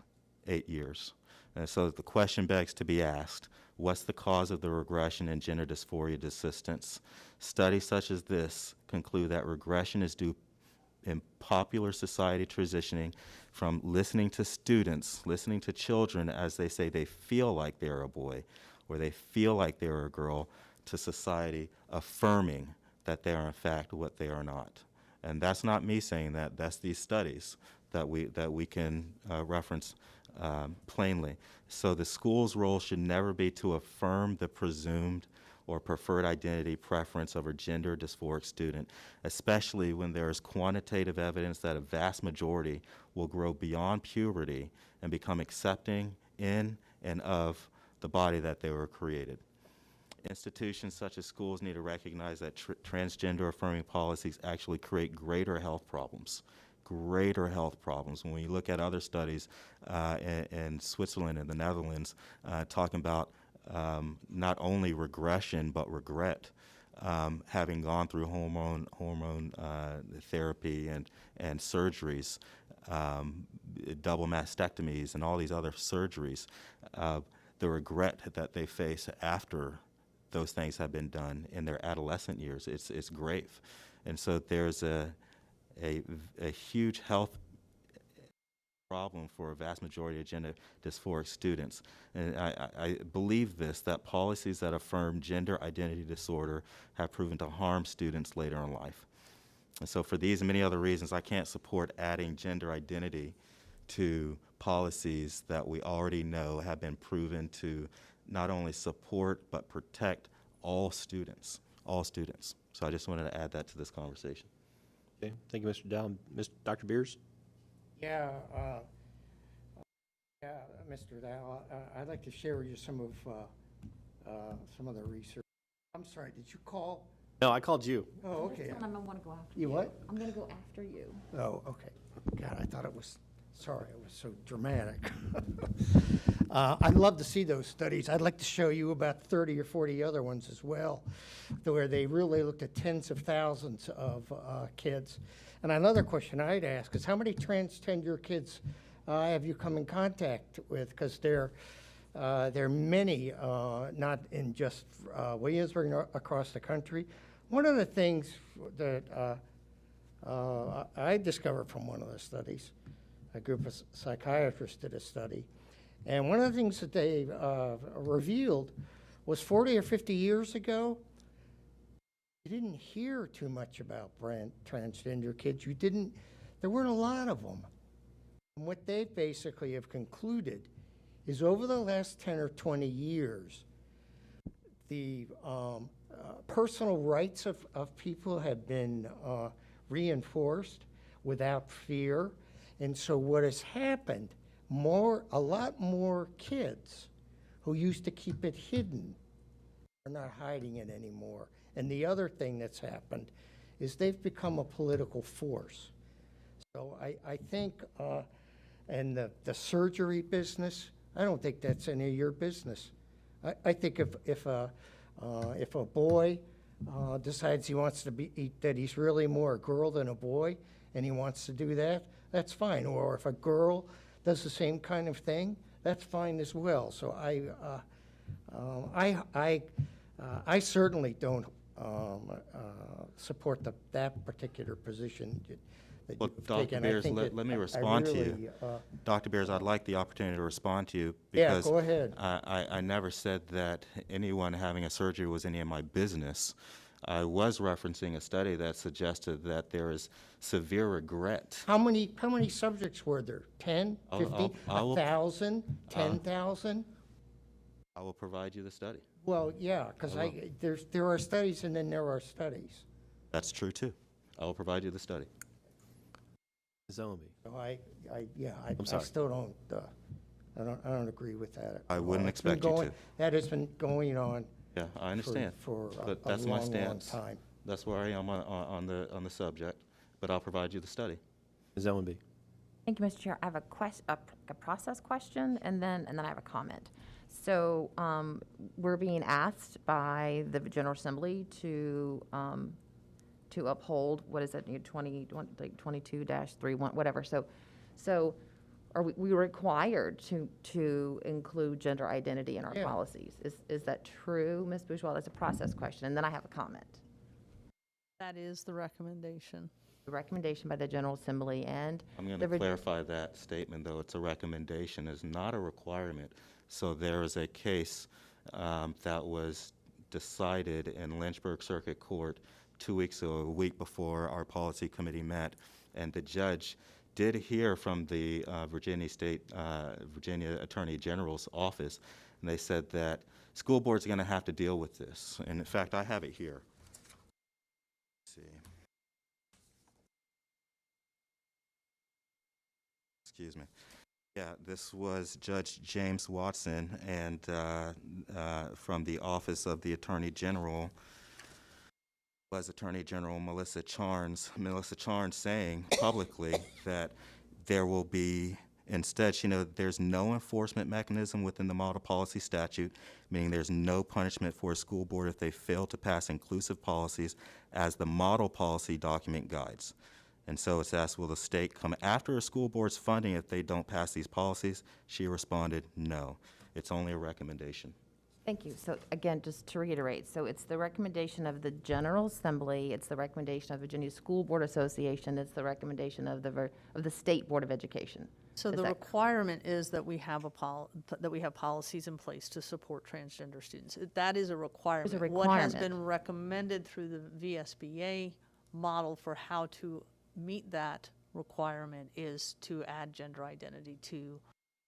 8 years. And so the question begs to be asked, what's the cause of the regression in gender dysphoria desistance? Studies such as this conclude that regression is due in popular society transitioning from listening to students, listening to children as they say they feel like they're a boy or they feel like they're a girl, to society affirming that they are in fact what they are not. And that's not me saying that, that's these studies that we can reference plainly. So the school's role should never be to affirm the presumed or preferred identity preference of a gender dysphoric student, especially when there is quantitative evidence that a vast majority will grow beyond puberty and become accepting in and of the body that they were created. Institutions such as schools need to recognize that transgender affirming policies actually create greater health problems. When you look at other studies in Switzerland and the Netherlands talking about not only regression but regret, having gone through hormone therapy and surgeries, double mastectomies and all these other surgeries, the regret that they face after those things have been done in their adolescent years, it's grave. And so there's a huge health problem for a vast majority of gender dysphoric students. And I believe this, that policies that affirm gender identity disorder have proven to harm students later in life. And so for these and many other reasons, I can't support adding gender identity to policies that we already know have been proven to not only support but protect all students. So I just wanted to add that to this conversation. Okay, thank you, Mr. Dow. Dr. Beers? Yeah, Mr. Dow, I'd like to share with you some of the research. I'm sorry, did you call? No, I called you. Oh, okay. I'm gonna want to go after You what? I'm gonna go after you. Oh, okay. God, I thought it was Sorry, it was so dramatic. I'd love to see those studies. I'd like to show you about 30 or 40 other ones as well, where they really looked at tens of thousands of kids. And another question I'd ask is, how many transgender kids have you come in contact with? Because there are many, not in just Williamsburg, across the country. One of the things that I discovered from one of the studies, a group of psychiatrists did a study, and one of the things that they revealed was 40 or 50 years ago, you didn't hear too much about transgender kids. There weren't a lot of them. And what they basically have concluded is over the last 10 or 20 years, the personal rights of people have been reinforced without fear. And so what has happened, a lot more kids who used to keep it hidden are not hiding it anymore. And the other thing that's happened is they've become a political force. So I think, and the surgery business, I don't think that's any of your business. I think if a boy decides he wants to that he's really more a girl than a boy, and he wants to do that, that's fine. Or if a girl does the same kind of thing, that's fine as well. So I certainly don't support that particular position that Well, you've Dr. taken. Beers, let me respond to you. Dr. Beers, I'd like the opportunity to respond to you Yeah, because go ahead. I never said that anyone having a surgery was any of my business. I was referencing a study that suggested that there is severe regret. How many subjects were there? 10, 50, I will- 1,000, 10,000? I will provide you the study. Well, yeah, because there are studies and then there are studies. That's true, too. I will provide you the study. Ms. Ellenby. So I sorry. still don't, I don't agree with that. I wouldn't It's been expect you going- to. That has been going on Yeah, I understand. for But a that's my long, long stance. time. That's where I am on the subject, but I'll provide you the study. Ms. Ellenby. Thank you, Mr. Chair. I have a process question, and then I have a comment. So we're being asked by the General Assembly to uphold, what is it, 22-31, whatever. So are we required to include gender identity in our Yeah. policies? Is that true, Ms. Bourgeois? That's a process question. And then I have a comment. That is the recommendation. The recommendation by the General Assembly and I'm going the to clarify that statement, though. It's a recommendation, it's not a requirement. So there is a case that was decided in Lynchburg Circuit Court 2 weeks ago, a week before our policy committee met, and the judge did hear from the Virginia Attorney General's office, and they said that school boards are going to have to deal with this. And in fact, I have it here. Let's see. Excuse me. Yeah, this was Judge James Watson, and from the Office of the Attorney General was Attorney General Melissa Charnes saying publicly that there will be, instead, there's no enforcement mechanism within the model policy statute, meaning there's no punishment for a school board if they fail to pass inclusive policies as the model policy document guides. And so it's asked, will the state come after a school board's funding if they don't pass these policies? She responded, no. It's only a recommendation. Thank you. So again, just to reiterate, so it's the recommendation of the General Assembly, it's the recommendation of Virginia School Board Association, it's the recommendation of the State Board of Education. So the requirement is that we have policies in place to support transgender students. That is a requirement. It's a What has requirement. been recommended through the VSBA model for how to meet that requirement is to add gender identity to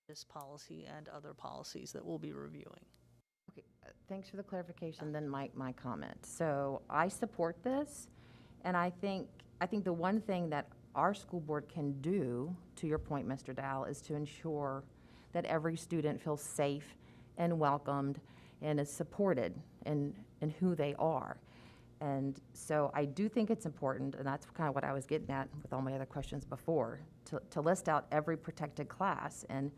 this policy and other policies that we'll be reviewing. Okay, thanks for the clarification, then my comment. So I support this, and I think the one thing that our school board can do, to your point, Mr. Dow, is to ensure that every student feels safe and welcomed and is supported in who they are. And so I do think it's important, and that's kind of what I was getting at with all my other questions before, to list out every protected class. And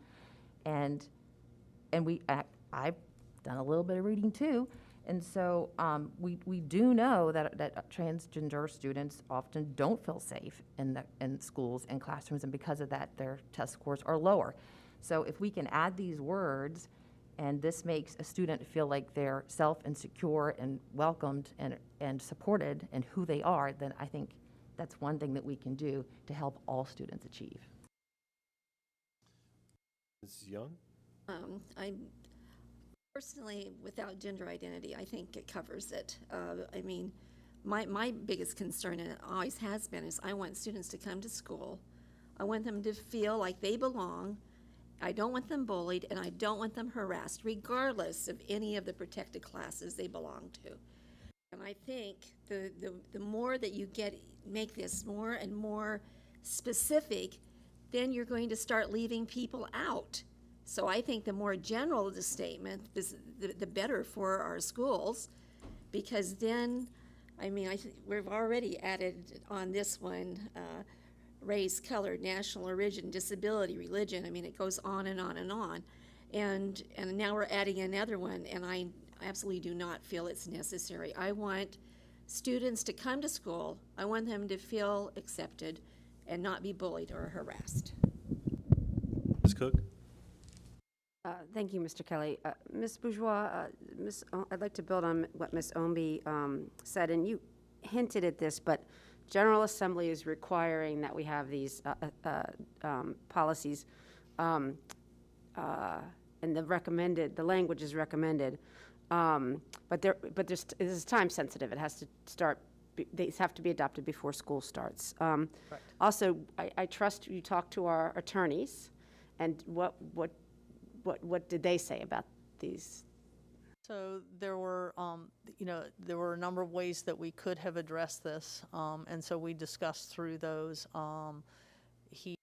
I've done a little bit of reading too. And so we do know that transgender students often don't feel safe in schools and classrooms, and because of that, their test scores are lower. So if we can add these words, and this makes a student feel like they're self and secure and welcomed and supported in who they are, then I think that's one thing that we can do to help all students achieve. Mrs. Young? I personally, without gender identity, I think it covers it. I mean, my biggest concern, and it always has been, is I want students to come to school. I want them to feel like they belong. I don't want them bullied, and I don't want them harassed, regardless of any of the protected classes they belong to. And I think the more that you make this more and more specific, then you're going to start leaving people out. So I think the more general the statement, the better for our schools, because then, I mean, we've already added on this one, race, color, national origin, disability, religion. I mean, it goes on and on and on. And now we're adding another one, and I absolutely do not feel it's necessary. I want students to come to school. I want them to feel accepted and not be bullied or harassed. Ms. Cook? Thank you, Mr. Kelly. Ms. Bourgeois, I'd like to build on what Ms. Omby said, and you hinted at this, but General Assembly is requiring that we have these policies, and the language is recommended, but this is time sensitive. It has to start. These have to be adopted before school starts. Also, I trust you talk to our attorneys, and what did they say about these? So there were, there were a number of ways that we could have addressed this, and so we discussed through those. He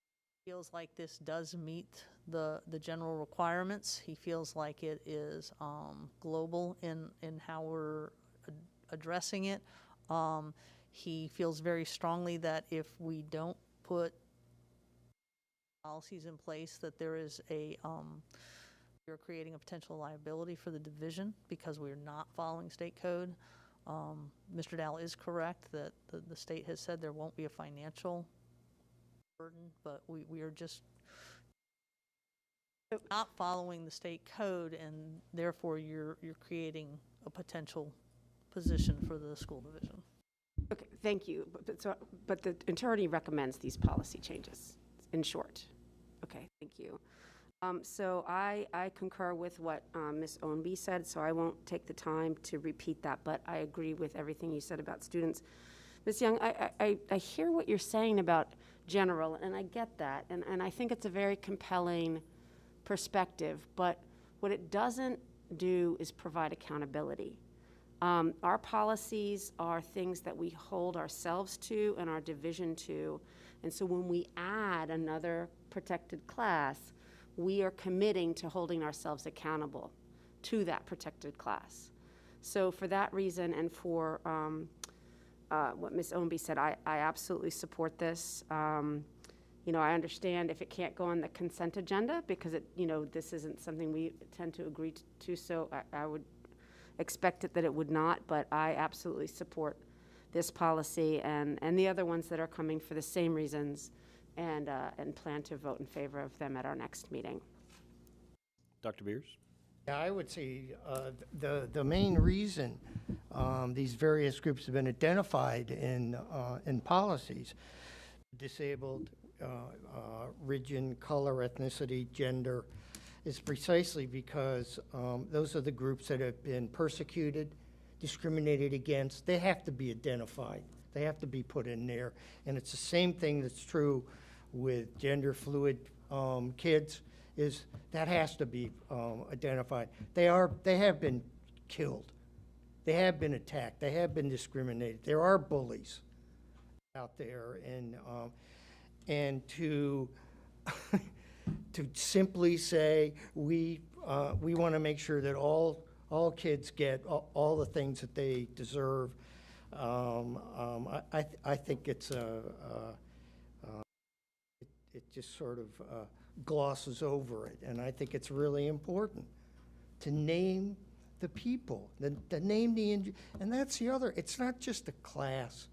feels like this does meet the general requirements. He feels like it is global in how we're addressing it. He feels very strongly that if we don't put policies in place, that there is we're creating a potential liability for the division because we're not following state code. Mr. Dow is correct that the state has said there won't be a financial burden, but we are just not following the state code, and therefore you're creating a potential position for the school division. Okay, thank you. But the attorney recommends these policy changes, in short. Okay, thank you. So I concur with what Ms. Ownby said, so I won't take the time to repeat that, but I agree with everything you said about students. Ms. Young, I hear what you're saying about general, and I get that, and I think it's a very compelling perspective, but what it doesn't do is provide accountability. Our policies are things that we hold ourselves to and our division to, and so when we add another protected class, we are committing to holding ourselves accountable to that protected class. So for that reason, and for what Ms. Ownby said, I absolutely support this. I understand if it can't go on the consent agenda because this isn't something we tend to agree to, so I would expect that it would not, but I absolutely support this policy and the other ones that are coming for the same reasons, and plan to vote in favor of them at our next meeting. Dr. Beers? Yeah, I would say the main reason these various groups have been identified in policies, disabled, region, color, ethnicity, gender, is precisely because those are the groups that have been persecuted, discriminated against. They have to be identified. They have to be put in there. And it's the same thing that's true with gender fluid kids, is that has to be identified. They have been killed. They have been attacked. They have been discriminated. There are bullies out there, and to to simply say we want to make sure that all kids get all the things that they deserve, I think it's it just sort of glosses over it, and I think it's really important to name the people, to name and that's the other, it's not just a class.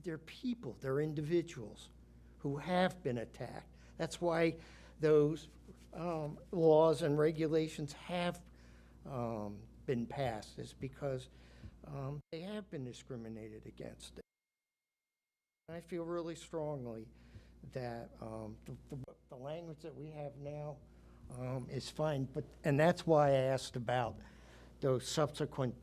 They're people, they're individuals who have been attacked. That's why those laws and regulations have been passed, is because they have been discriminated against. I feel really strongly that the language that we have now is fine, and that's why I asked about those subsequent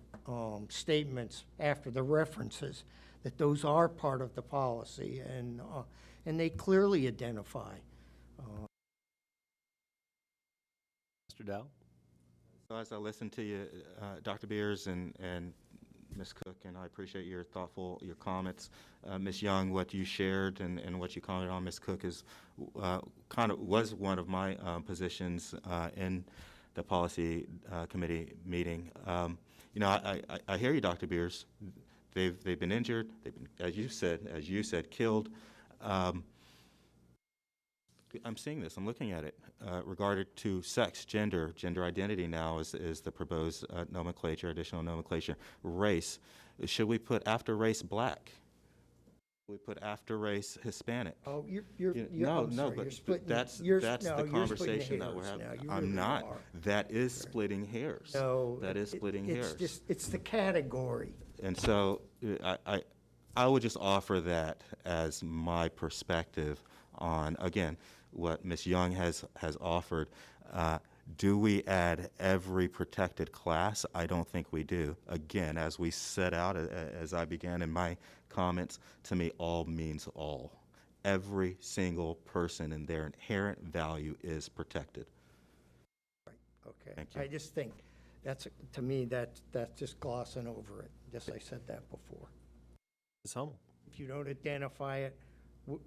statements after the references, that those are part of the policy, and they clearly identify. Mr. Dow? So as I listen to you, Dr. Beers and Ms. Cook, and I appreciate your comments. Ms. Young, what you shared and what you commented on, Ms. Cook, is was one of my positions in the policy committee meeting. You know, I hear you, Dr. Beers. They've been injured. They've been, as you said, killed. I'm seeing this. I'm looking at it. Regarded to sex, gender identity now is the proposed nomenclature, additional nomenclature. Race. Should we put after race black? Should we put after race Hispanic? Oh, that's the conversation that we're having. I'm not. That is splitting hairs. No, that is splitting hairs. It's the category. And so I would just offer that as my perspective on, again, what Ms. Young has offered. Do we add every protected class? I don't think we do. Again, as we set out, as I began in my comments, to me, all means all. Every single person and their inherent value is protected. Right, okay. Thank you. I just think to me, that's just glossing over it. Just I said that before. Ms. Hummel? If you don't identify it, what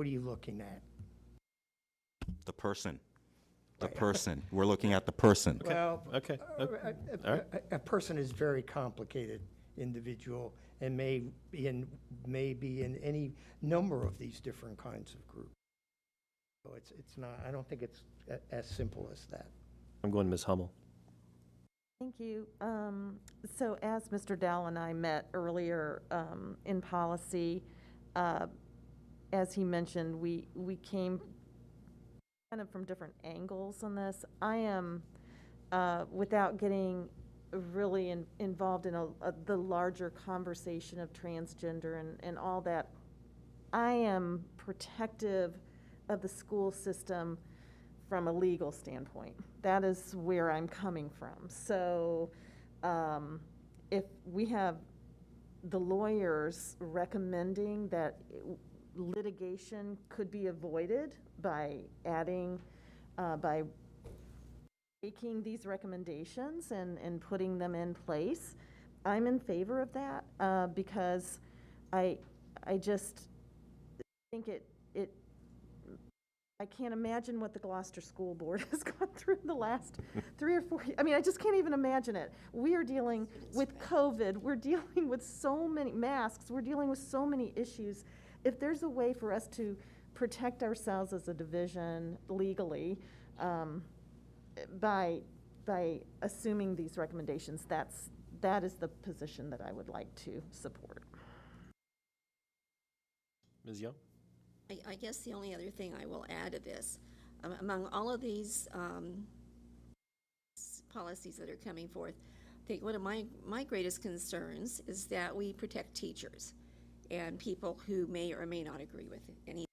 are you looking at? The person. The person. We're looking at the person. Well, Okay. All right. A person is very complicated individual and may be in any number of these different kinds of groups. So it's not. I don't think it's as simple as that. I'm going to Ms. Hummel. Thank you. So as Mr. Dowell and I met earlier in policy, as he mentioned, we came kind of from different angles on this. I am, without getting really involved in the larger conversation of transgender and all that, I am protective of the school system from a legal standpoint. That is where I'm coming from. So if we have the lawyers recommending that litigation could be avoided by adding, by making these recommendations and putting them in place, I'm in favor of that because I just think I can't imagine what the Gloucester School Board has gone through the last 3 or 4 years. I mean, I just can't even imagine it. We are dealing with COVID. We're dealing with so many masks. We're dealing with so many issues. If there's a way for us to protect ourselves as a division legally by assuming these recommendations, that is the position that I would like to support. Ms. Young? I guess the only other thing I will add to this, among all of these policies that are coming forth, I think one of my greatest concerns is that we protect teachers and people who may or may not agree with any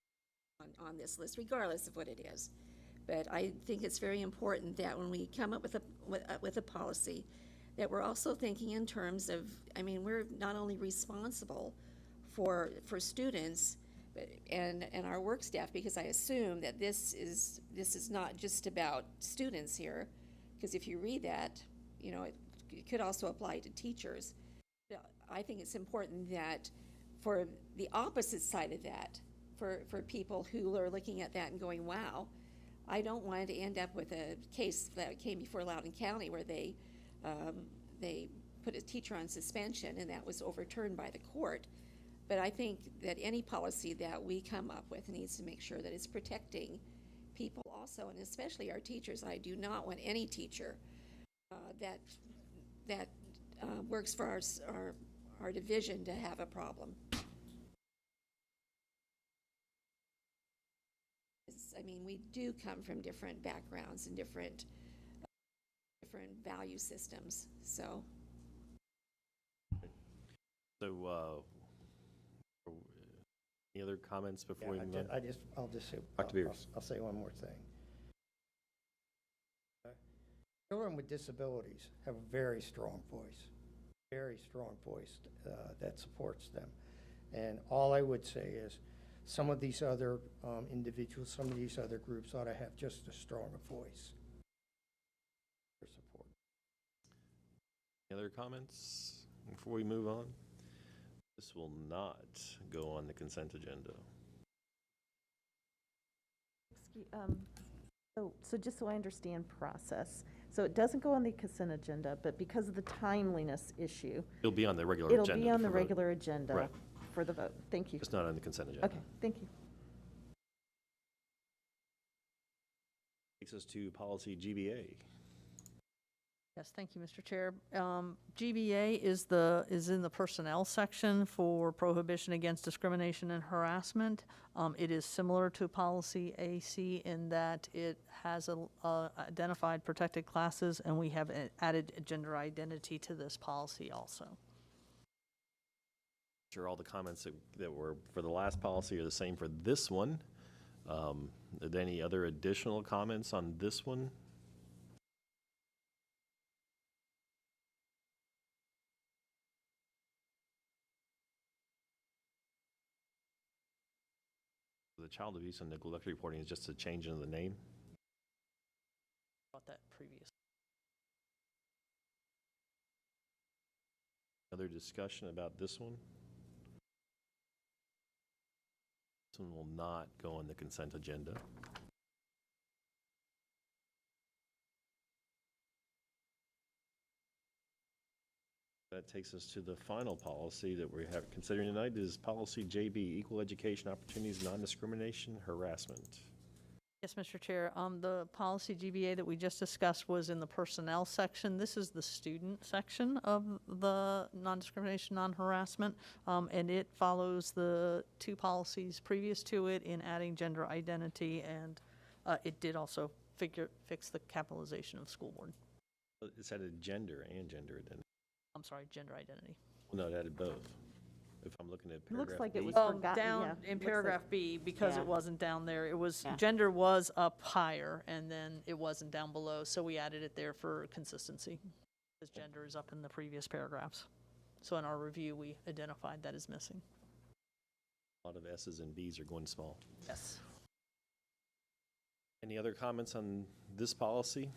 on this list, regardless of what it is. But I think it's very important that when we come up with a policy, that we're also thinking in terms of, I mean, we're not only responsible for students, and our work staff, because I assume that this is not just about students here, because if you read that, it could also apply to teachers. But I think it's important that for the opposite side of that, for people who are looking at that and going, wow, I don't want to end up with a case that came before Loudoun County where they put a teacher on suspension, and that was overturned by the court. But I think that any policy that we come up with needs to make sure that it's protecting people also, and especially our teachers. I do not want any teacher that works for our division to have a problem. I mean, we do come from different backgrounds and different value systems, so. So, any other comments before we move on? I'll just say, Dr. Beers. I'll say one more thing. Children with disabilities have a very strong voice that supports them. And all I would say is some of these other individuals, some of these other groups ought to have just as strong a voice for support. Any other comments before we move on? This will not go on the consent agenda. So just so I understand process, so it doesn't go on the consent agenda, but because of the timeliness issue, It'll be on the regular agenda. it'll be on the for vote. regular agenda Right. for the vote. Thank you. It's not on the consent agenda. Okay, thank you. Takes us to policy GBA. Yes, thank you, Mr. Chair. GBA is in the personnel section for prohibition against discrimination and harassment. It is similar to policy AC in that it has identified protected classes, and we have added gender identity to this policy also. Sure, all the comments that were for the last policy are the same for this one. Are there any other additional comments on this one? The child abuse and neglect reporting is just a change in the name. About that previous. Other discussion about this one? This one will not go on the consent agenda. That takes us to the final policy that we have considering tonight is policy JB, Equal Education Opportunities, Non-Discrimination, Harassment. Yes, Mr. Chair. The policy GBA that we just discussed was in the personnel section. This is the student section of the non-discrimination, non-harassment, and it follows the two policies previous to it in adding gender identity, and it did also fix the capitalization of school board. It's added gender and gender identity. I'm sorry, gender identity. Well, no, it added both. If I'm looking at paragraph Looks like B. it was forgotten, Down yeah. in Looks paragraph like- B, because Yeah. it wasn't down there, it was, Yeah. gender was up higher, and then it wasn't down below, so we added it there for consistency. Because gender is up in the previous paragraphs. So in our review, we identified that as missing. A lot of S's and B's are going small. Yes. Any other comments on this policy?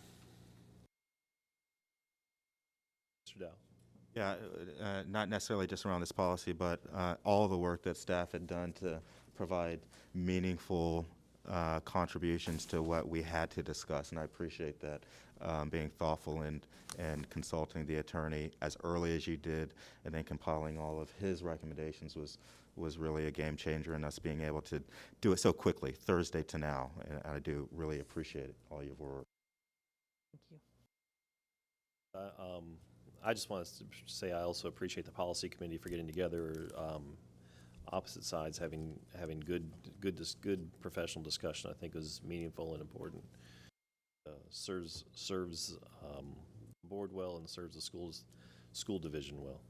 Mr. Dow. Yeah, not necessarily just around this policy, but all the work that staff had done to provide meaningful contributions to what we had to discuss, and I appreciate that, being thoughtful and consulting the attorney as early as you did, and then compiling all of his recommendations was really a game changer in us being able to do it so quickly, Thursday to now, and I do really appreciate it, all your work. Thank you. I just want to say I also appreciate the policy committee for getting together, opposite sides having good professional discussion. I think was meaningful and important. Serves the board well and serves the school division well.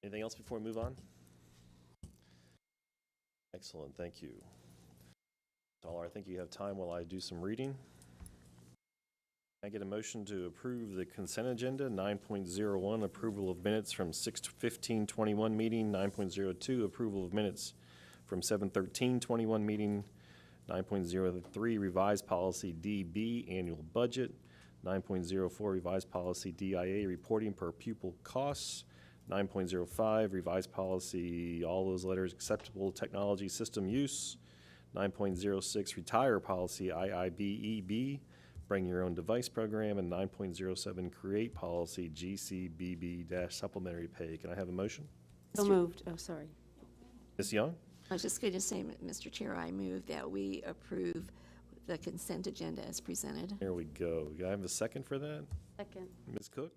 Anything else before we move on? Excellent, thank you. Tyler, I think you have time while I do some reading. Can I get a motion to approve the consent agenda? 9.01, approval of minutes from 6/15/21 meeting. 9.02, approval of minutes from 7/13/21 meeting. 9.03, revised policy DB, annual budget. 9.04, revised policy DIA, reporting per pupil costs. 9.05, revised policy, all those letters, acceptable technology system use. 9.06, retire policy IIBEB, Bring Your Own Device program, and 9.07 create policy GCBB-supplementary pay. Can I have a motion? So moved. Oh, sorry. Ms. Young? I was just going to say, Mr. Chair, I move that we approve the consent agenda as presented. There we go. Do I have a second for that? Second. Ms. Cook?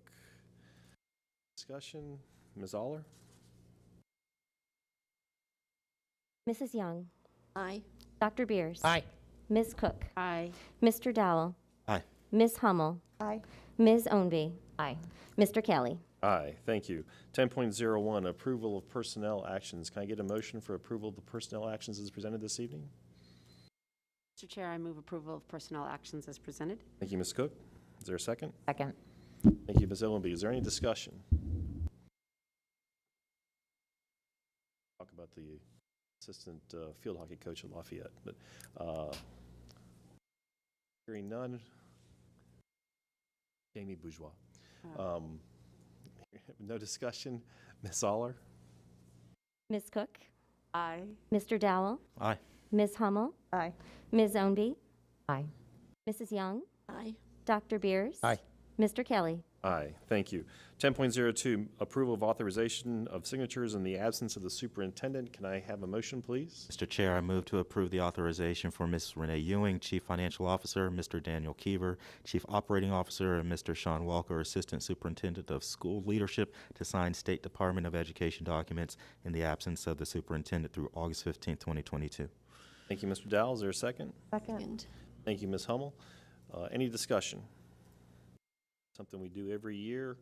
Discussion? Ms. Aller? Mrs. Young, Aye. Dr. Beers. Aye. Ms. Cook, Aye. Mr. Dowell, Aye. Ms. Hummel, Aye. Ms. Ownby, Aye. Mr. Kelly. Aye, thank you. 10.01, approval of personnel actions. Can I get a motion for approval of the personnel actions as presented this evening? Mr. Chair, I move approval of personnel actions as presented. Thank you, Ms. Cook. Is there a second? Second. Thank you, Ms. Owenby. Is there any discussion? Talk about the assistant field hockey coach at Lafayette, but hearing none. Jamie Bourgeois. No discussion. Ms. Aller? Ms. Cook, Aye. Mr. Dowell, Aye. Ms. Hummel, Aye. Ms. Ownby, Aye. Mrs. Young, Aye. Dr. Beers. Aye. Mr. Kelly. Aye, thank you. 10.02, approval of authorization of signatures in the absence of the superintendent. Can I have a motion, please? Mr. Chair, I move to approve the authorization for Ms. Renee Ewing, Chief Financial Officer, Mr. Daniel Keever, Chief Operating Officer, and Mr. Sean Walker, Assistant Superintendent of School Leadership, to sign State Department of Education documents in the absence of the superintendent through August 15, 2022. Thank you, Mr. Dowell. Is there a second? Second. Thank you, Ms. Hummel. Any discussion? Something we do every year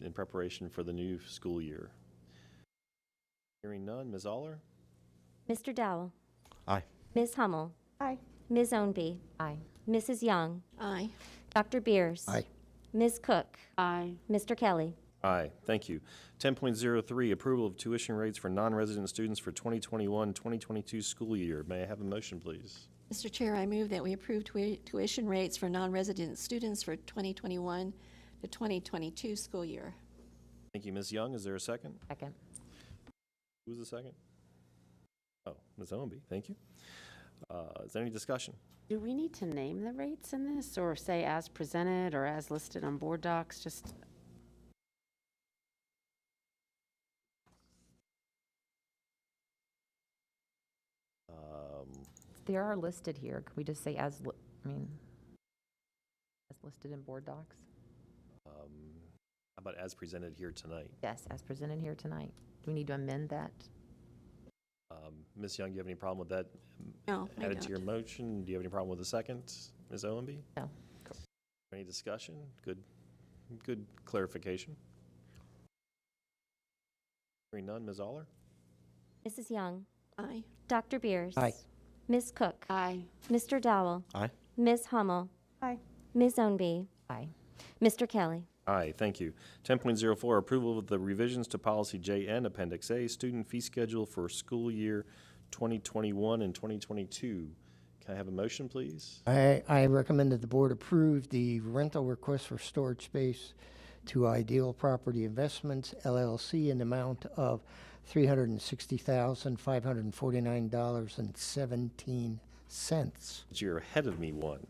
in preparation for the new school year. Hearing none. Ms. Aller? Mr. Dowell, Aye. Ms. Hummel, Aye. Ms. Ownby, Aye. Mrs. Young, Aye. Dr. Beers. Aye. Ms. Cook, Aye. Mr. Kelly. Aye, thank you. 10.03, approval of tuition rates for non-resident students for 2021-2022 school year. May I have a motion, please? Mr. Chair, I move that we approve tuition rates for non-resident students for 2021 to 2022 school year. Thank you, Ms. Young. Is there a second? Second. Who's the second? Oh, Ms. Owenby, thank you. Is there any discussion? Do we need to name the rates in this, or say as presented or as listed on board docs? Just They are listed here. Could we just say as listed in board docs? How about as presented here tonight? Yes, as presented here tonight. Do we need to amend that? Ms. Young, do you have any problem with that? No, I Added to your don't. motion? Do you have any problem with the second, Ms. Owenby? No. Any discussion? Good clarification. Hearing none. Ms. Aller? Mrs. Young, Aye. Dr. Beers. Aye. Ms. Cook, aye. Mr. Dowell, Aye. Ms. Hummel, Aye. Ms. Ownby, Aye. Mr. Kelly. Aye, thank you. 10.04, approval of the revisions to Policy JN, Appendix A, student fee schedule for school year 2021 and 2022. Can I have a motion, please? I recommend that the board approve the rental request for storage space to Ideal Property Investments, LLC, in the amount of $360,549.17. But you're ahead of me one.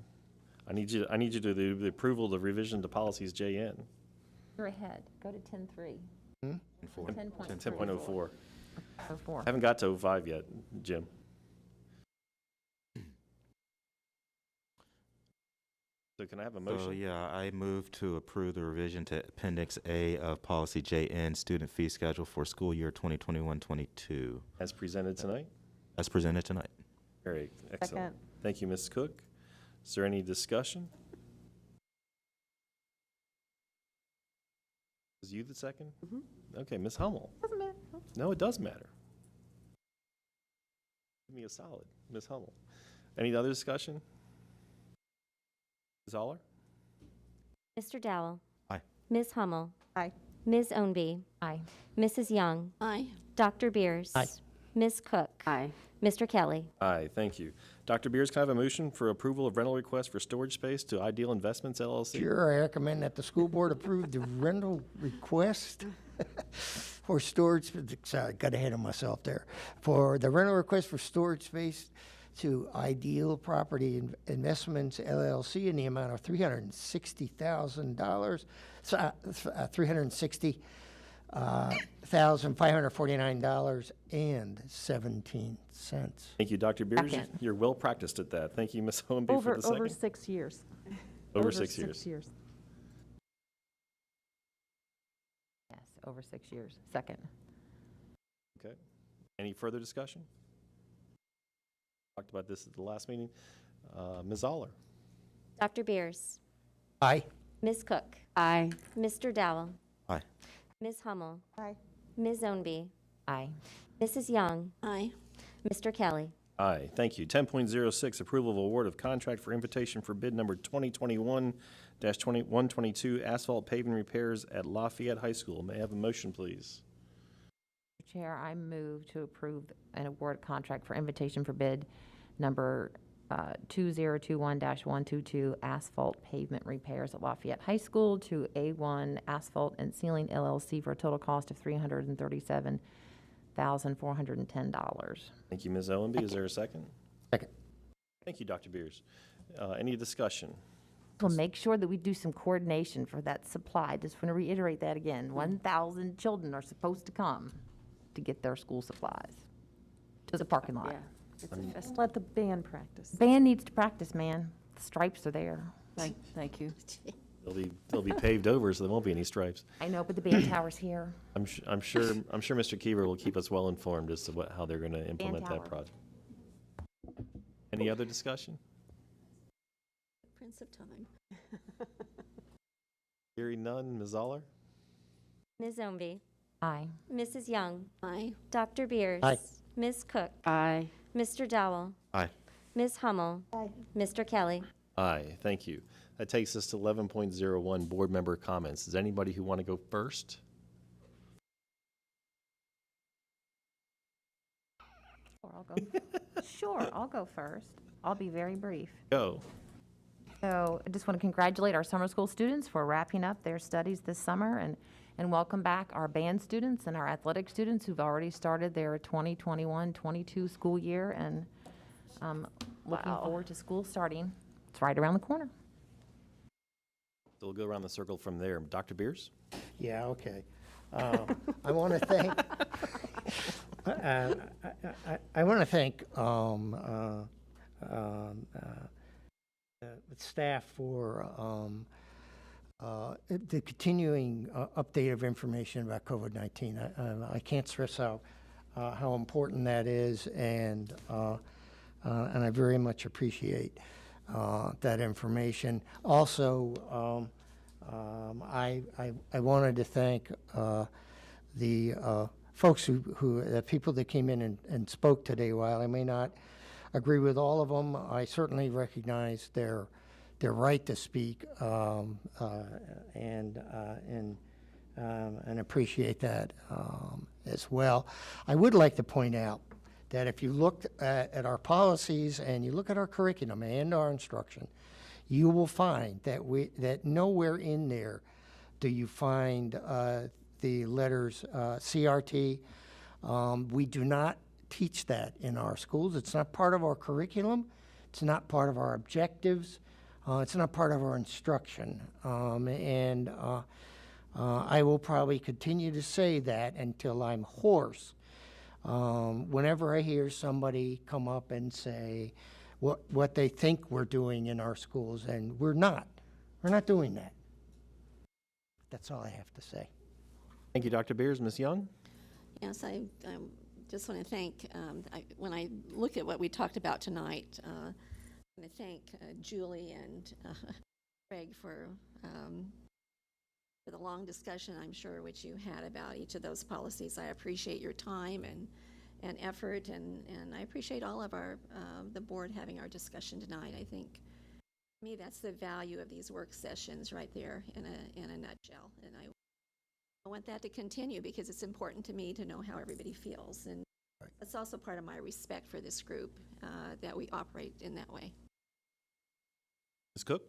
I need you to do the approval of the revision to policies JN. You're ahead. Go to 10.3. 10.04. 04. Haven't got to 05 yet, Jim. So can I have a motion? So, yeah, I move to approve the revision to Appendix A of Policy JN, student fee schedule for school year 2021-22. As presented tonight? As presented tonight. Very excellent. Second. Thank you, Ms. Cook. Is there any discussion? Was you the second? Okay, Ms. Hummel. Doesn't matter. No, it does matter. Give me a solid, Ms. Hummel. Any other discussion? Ms. Aller? Mr. Dowell. Aye. Ms. Hummel. Aye. Ms. Ownby. Aye. Mrs. Young. Aye. Dr. Beers. Aye. Ms. Cook. Aye. Mr. Kelly. Aye, thank you. Dr. Beers, can I have a motion for approval of rental request for storage space to Ideal Investments, LLC? Sure, I recommend that the school board approve the rental request for storage, sorry, got ahead of myself there. For the rental request for storage space to Ideal Property Investments LLC in the amount of $360,000, $360,549.17. Thank you, Dr. Beers. Second. You're well practiced at that. Thank you, Ms. Owenby, for the second. Over 6 years. Over 6 years. years. Yes, over 6 years. Second. Okay. Any further discussion? Talked about this at the last meeting. Ms. Aller? Dr. Beers. Aye. Ms. Cook. Aye. Mr. Dowell. Aye. Ms. Hummel. Aye. Ms. Ownby. Aye. Mrs. Young. Aye. Mr. Kelly. Aye, thank you. 10.06, approval of award of contract for invitation for bid number 2021-122 asphalt paving repairs at Lafayette High School. May I have a motion, please? Chair, I move to approve an award contract for invitation for bid number 2021-122 asphalt pavement repairs at Lafayette High School to A1 Asphalt and Sealing LLC for a total cost of $337,410. Thank you, Ms. Owenby. Is there a second? Second. Thank you, Dr. Beers. Any discussion? We'll make sure that we do some coordination for that supply. Just want to reiterate that again. 1,000 children are supposed to come to get their school supplies to the parking lot. Yeah, it's a festival. Let the band practice. Band needs to practice, man. The stripes are there. Thank you. They'll be paved over, so there won't be any stripes. I know, but the band tower's here. I'm sure Mr. Keever will keep us well informed as to how they're going to implement tower. that project. Any other discussion? Prince of Time. Hearing none, Ms. Aller? Ms. Ownby. Aye. Mrs. Young. Aye. Dr. Beers. Aye. Ms. Cook. Aye. Mr. Dowell. Aye. Ms. Hummel. Aye. Mr. Kelly. Aye, thank you. That takes us to 11.01, board member comments. Is anybody who want to go first? Sure, I'll go first. I'll be very brief. Go. So I just want to congratulate our summer school students for wrapping up their studies this summer and welcome back our band students and our athletic students who've already started their 2021-22 school year and looking forward to school starting. It's right around the corner. So we'll go around the circle from there. Dr. Beers? Yeah, okay. I want to thank, I want to thank the staff for the continuing update of information about COVID-19. I can't stress how important that is, and I very much appreciate that information. Also, I wanted to thank the folks the people that came in and spoke today. While I may not agree with all of them, I recognize their right to speak and appreciate that as well. I would like to point out that if you look at our policies and you look at our curriculum and our instruction, you will find that nowhere in there do you find the letters CRT. We do not teach that in our schools. It's not part of our curriculum. It's not part of our objectives. It's not part of our instruction. I will probably continue to say that until I'm hoarse. Whenever I hear somebody come up and say what they think we're doing in our schools, and we're not doing that. That's all I have to say. Thank you, Dr. Beers. Ms. Young? Yes, I just want to thank, when I look at what we talked about tonight, I want to thank Julie and Craig for the long discussion, I'm sure, which you had about each of those policies. I appreciate your time and effort, and I appreciate all of the board having our discussion tonight. I think, to me, that's the value of these work sessions right there in a nutshell. And I want that to continue because it's important to me to know how everybody feels. And it's also part of my respect for this group that we operate in that way. Ms. Cook?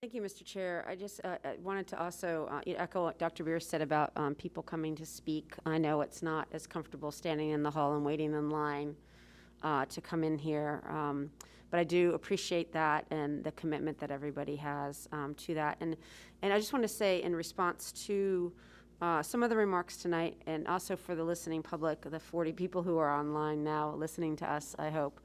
Thank you, Mr. Chair. I just wanted to also echo what Dr. Beers said about people coming to speak. I know it's not as comfortable standing in the hall and waiting in line to come in here. But I do appreciate that and the commitment that everybody has to that. And I just want to say, in response to some of the remarks tonight, and also for the listening public, the 40 people who are online now listening to us, I hope.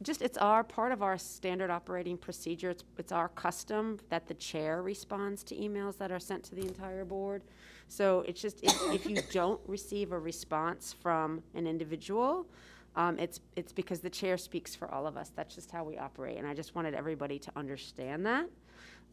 It's part of our standard operating procedure. It's our custom that the chair responds to emails that are sent to the entire board. So it's just, if you don't receive a response from an individual, it's because the chair speaks for all of us. That's just how we operate. And I just wanted everybody to understand that.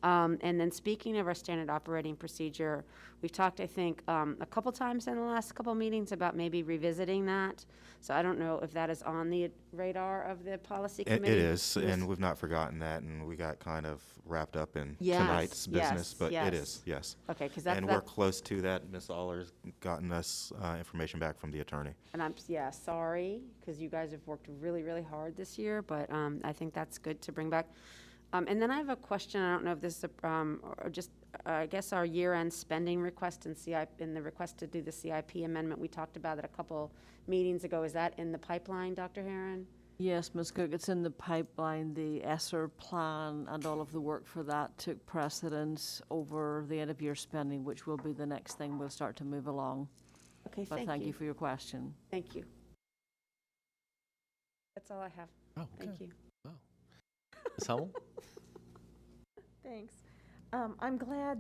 And then speaking of our standard operating procedure, we've talked, I think, a couple times in the last couple meetings about maybe revisiting that. So I don't know if that is on the radar of the policy committee. It is, and we've not forgotten that, and we got kind of wrapped up in tonight's business, but it is, yes. Okay, because that's... And we're close to that. Ms. Aller's gotten us information back from the attorney. And I'm, sorry, because you guys have worked really, really hard this year, but I think that's good to bring back. And then I have a question. I don't know if this is or just, I guess, our year-end spending request and the request to do the CIP amendment. We talked about it a couple meetings ago. Is that in the pipeline, Dr. Herron? Yes, Ms. Cook, it's in the pipeline. The Esser plan and all of the work for that took precedence over the end-of-year spending, which will be the next thing we'll start to move along. Okay, but thank you for your question. Thank you. That's all I have. Oh, okay. Thank you. Wow. Ms. Hummel? Thanks. I'm glad,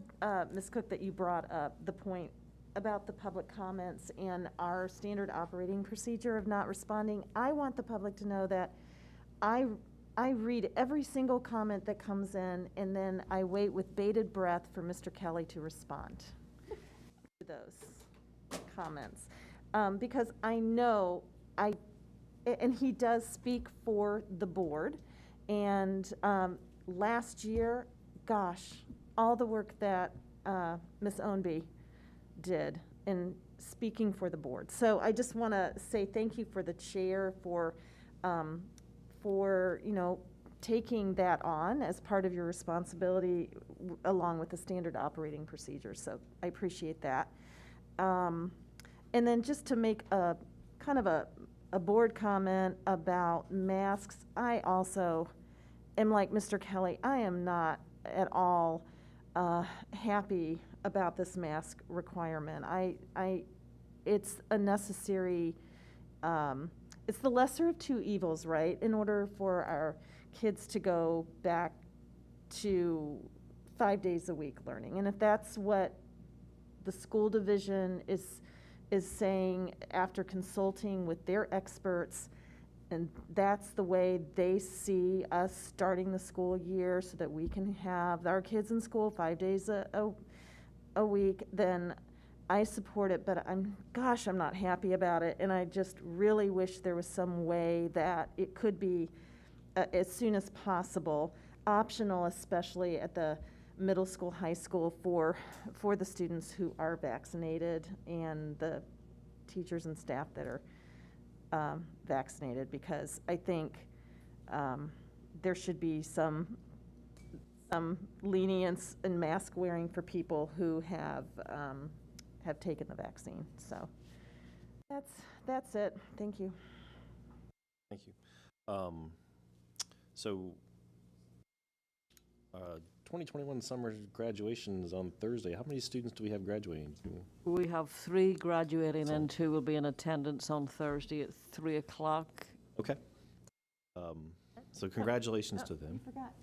Ms. Cook, that you brought up the point about the public comments and our standard operating procedure of not responding. I want the public to know that I read every single comment that comes in, and then I wait with bated breath for Mr. Kelly to respond to those comments. Because I know and he does speak for the board. And last year, gosh, all the work that Ms. Ownby did in speaking for the board. So I just want to say thank you for the chair for taking that on as part of your responsibility along with the standard operating procedure. So I appreciate that. And then just to make a kind of a board comment about masks, I also am like Mr. Kelly. I am not at all happy about this mask requirement. It's a necessary, it's the lesser of two evils, right? In order for our kids to go back to 5 days a week learning. And if that's what the school division is saying after consulting with their experts, and that's the way they see us starting the school year so that we can have our kids in school 5 days a week, then I support it, but I'm not happy about it. And I just really wish there was some way that it could be as soon as possible, optional, especially at the middle school, high school, for the students who are vaccinated and the teachers and staff that are vaccinated, because I think there should be some lenience in mask wearing for people who have taken the vaccine. So that's it. Thank you. Thank you. So 2021 summer graduation is on Thursday. How many students do we have graduating? We have 3 graduating and 2 will be in attendance on Thursday at 3 o'clock. Okay. So congratulations to them. You forgot.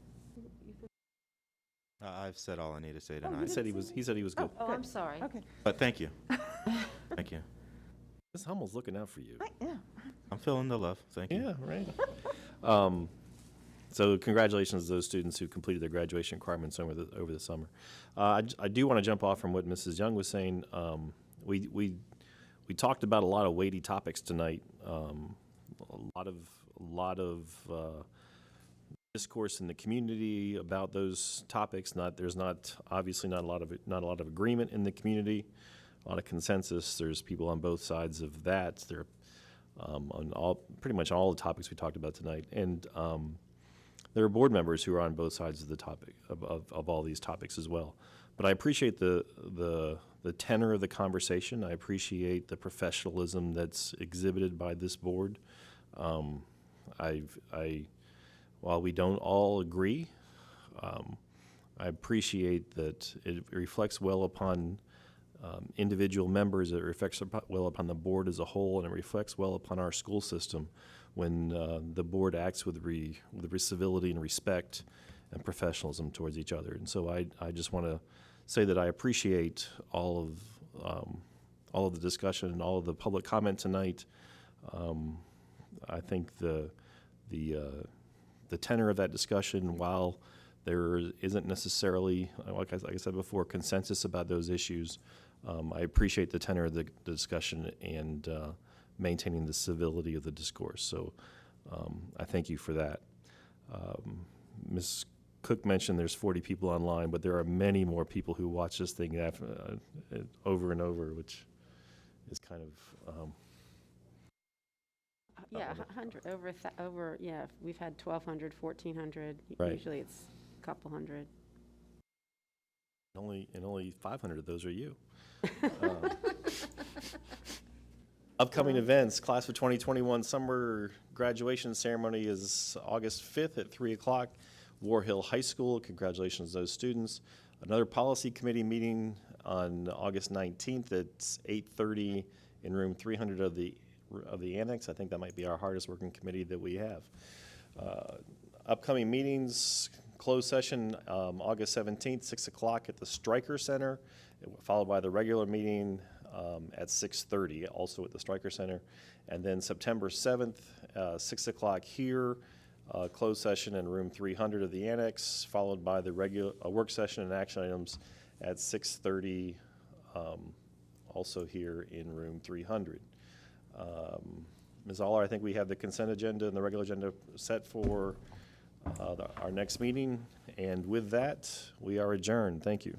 I've said all I need to say tonight. He said he was good. Oh, I'm sorry. Okay. But thank you. Thank you. Ms. Hummel's looking out for you. Yeah. I'm feeling the love. Thank you. Yeah, right. So congratulations to those students who completed their graduation requirements over the summer. I do want to jump off from what Mrs. Young was saying. We talked about a lot of weighty topics tonight. A lot of discourse in the community about those topics. There's obviously not a lot of agreement in the community. A lot of consensus. There's people on both sides of that. There, on pretty much all the topics we talked about tonight, and there are board members who are on both sides of the topic of all these topics as well. But I appreciate the tenor of the conversation. I appreciate the professionalism that's exhibited by this board While we don't all agree, I appreciate that it reflects well upon individual members, it reflects well upon the board as a whole, and it reflects well upon our school system when the board acts with civility and respect and professionalism towards each other. And so I just want to say that I appreciate all of the discussion and all of the public comment tonight. I think the tenor of that discussion, while there isn't necessarily, like I said before, consensus about those issues, I appreciate the tenor of the discussion and maintaining the civility of the discourse. So I thank you for that. Ms. Cook mentioned there's 40 people online, but there are many more people who watch this thing over and over, which is kind of... Yeah, 100, yeah, we've had 1,200, 1,400. Right. Usually it's a couple hundred. Only 500 of those are you. Upcoming events, class of 2021 summer graduation ceremony is August 5th at 3 o'clock, War Hill High School. Congratulations to those students. Another policy committee meeting on August 19th at 8:30 in room 300 of the annex. I think that might be our hardest working committee that we have. Upcoming meetings, closed session August 17th, 6 o'clock at the Stryker Center, followed by the regular meeting at 6:30, also at the Stryker Center. And then September 7th, 6 o'clock here, closed session in room 300 of the annex, followed by the regular work session and action items at 6:30, also here in room 300. Ms. Aller, I think we have the consent agenda and the regular agenda set for our next meeting. And with that, we are adjourned. Thank you.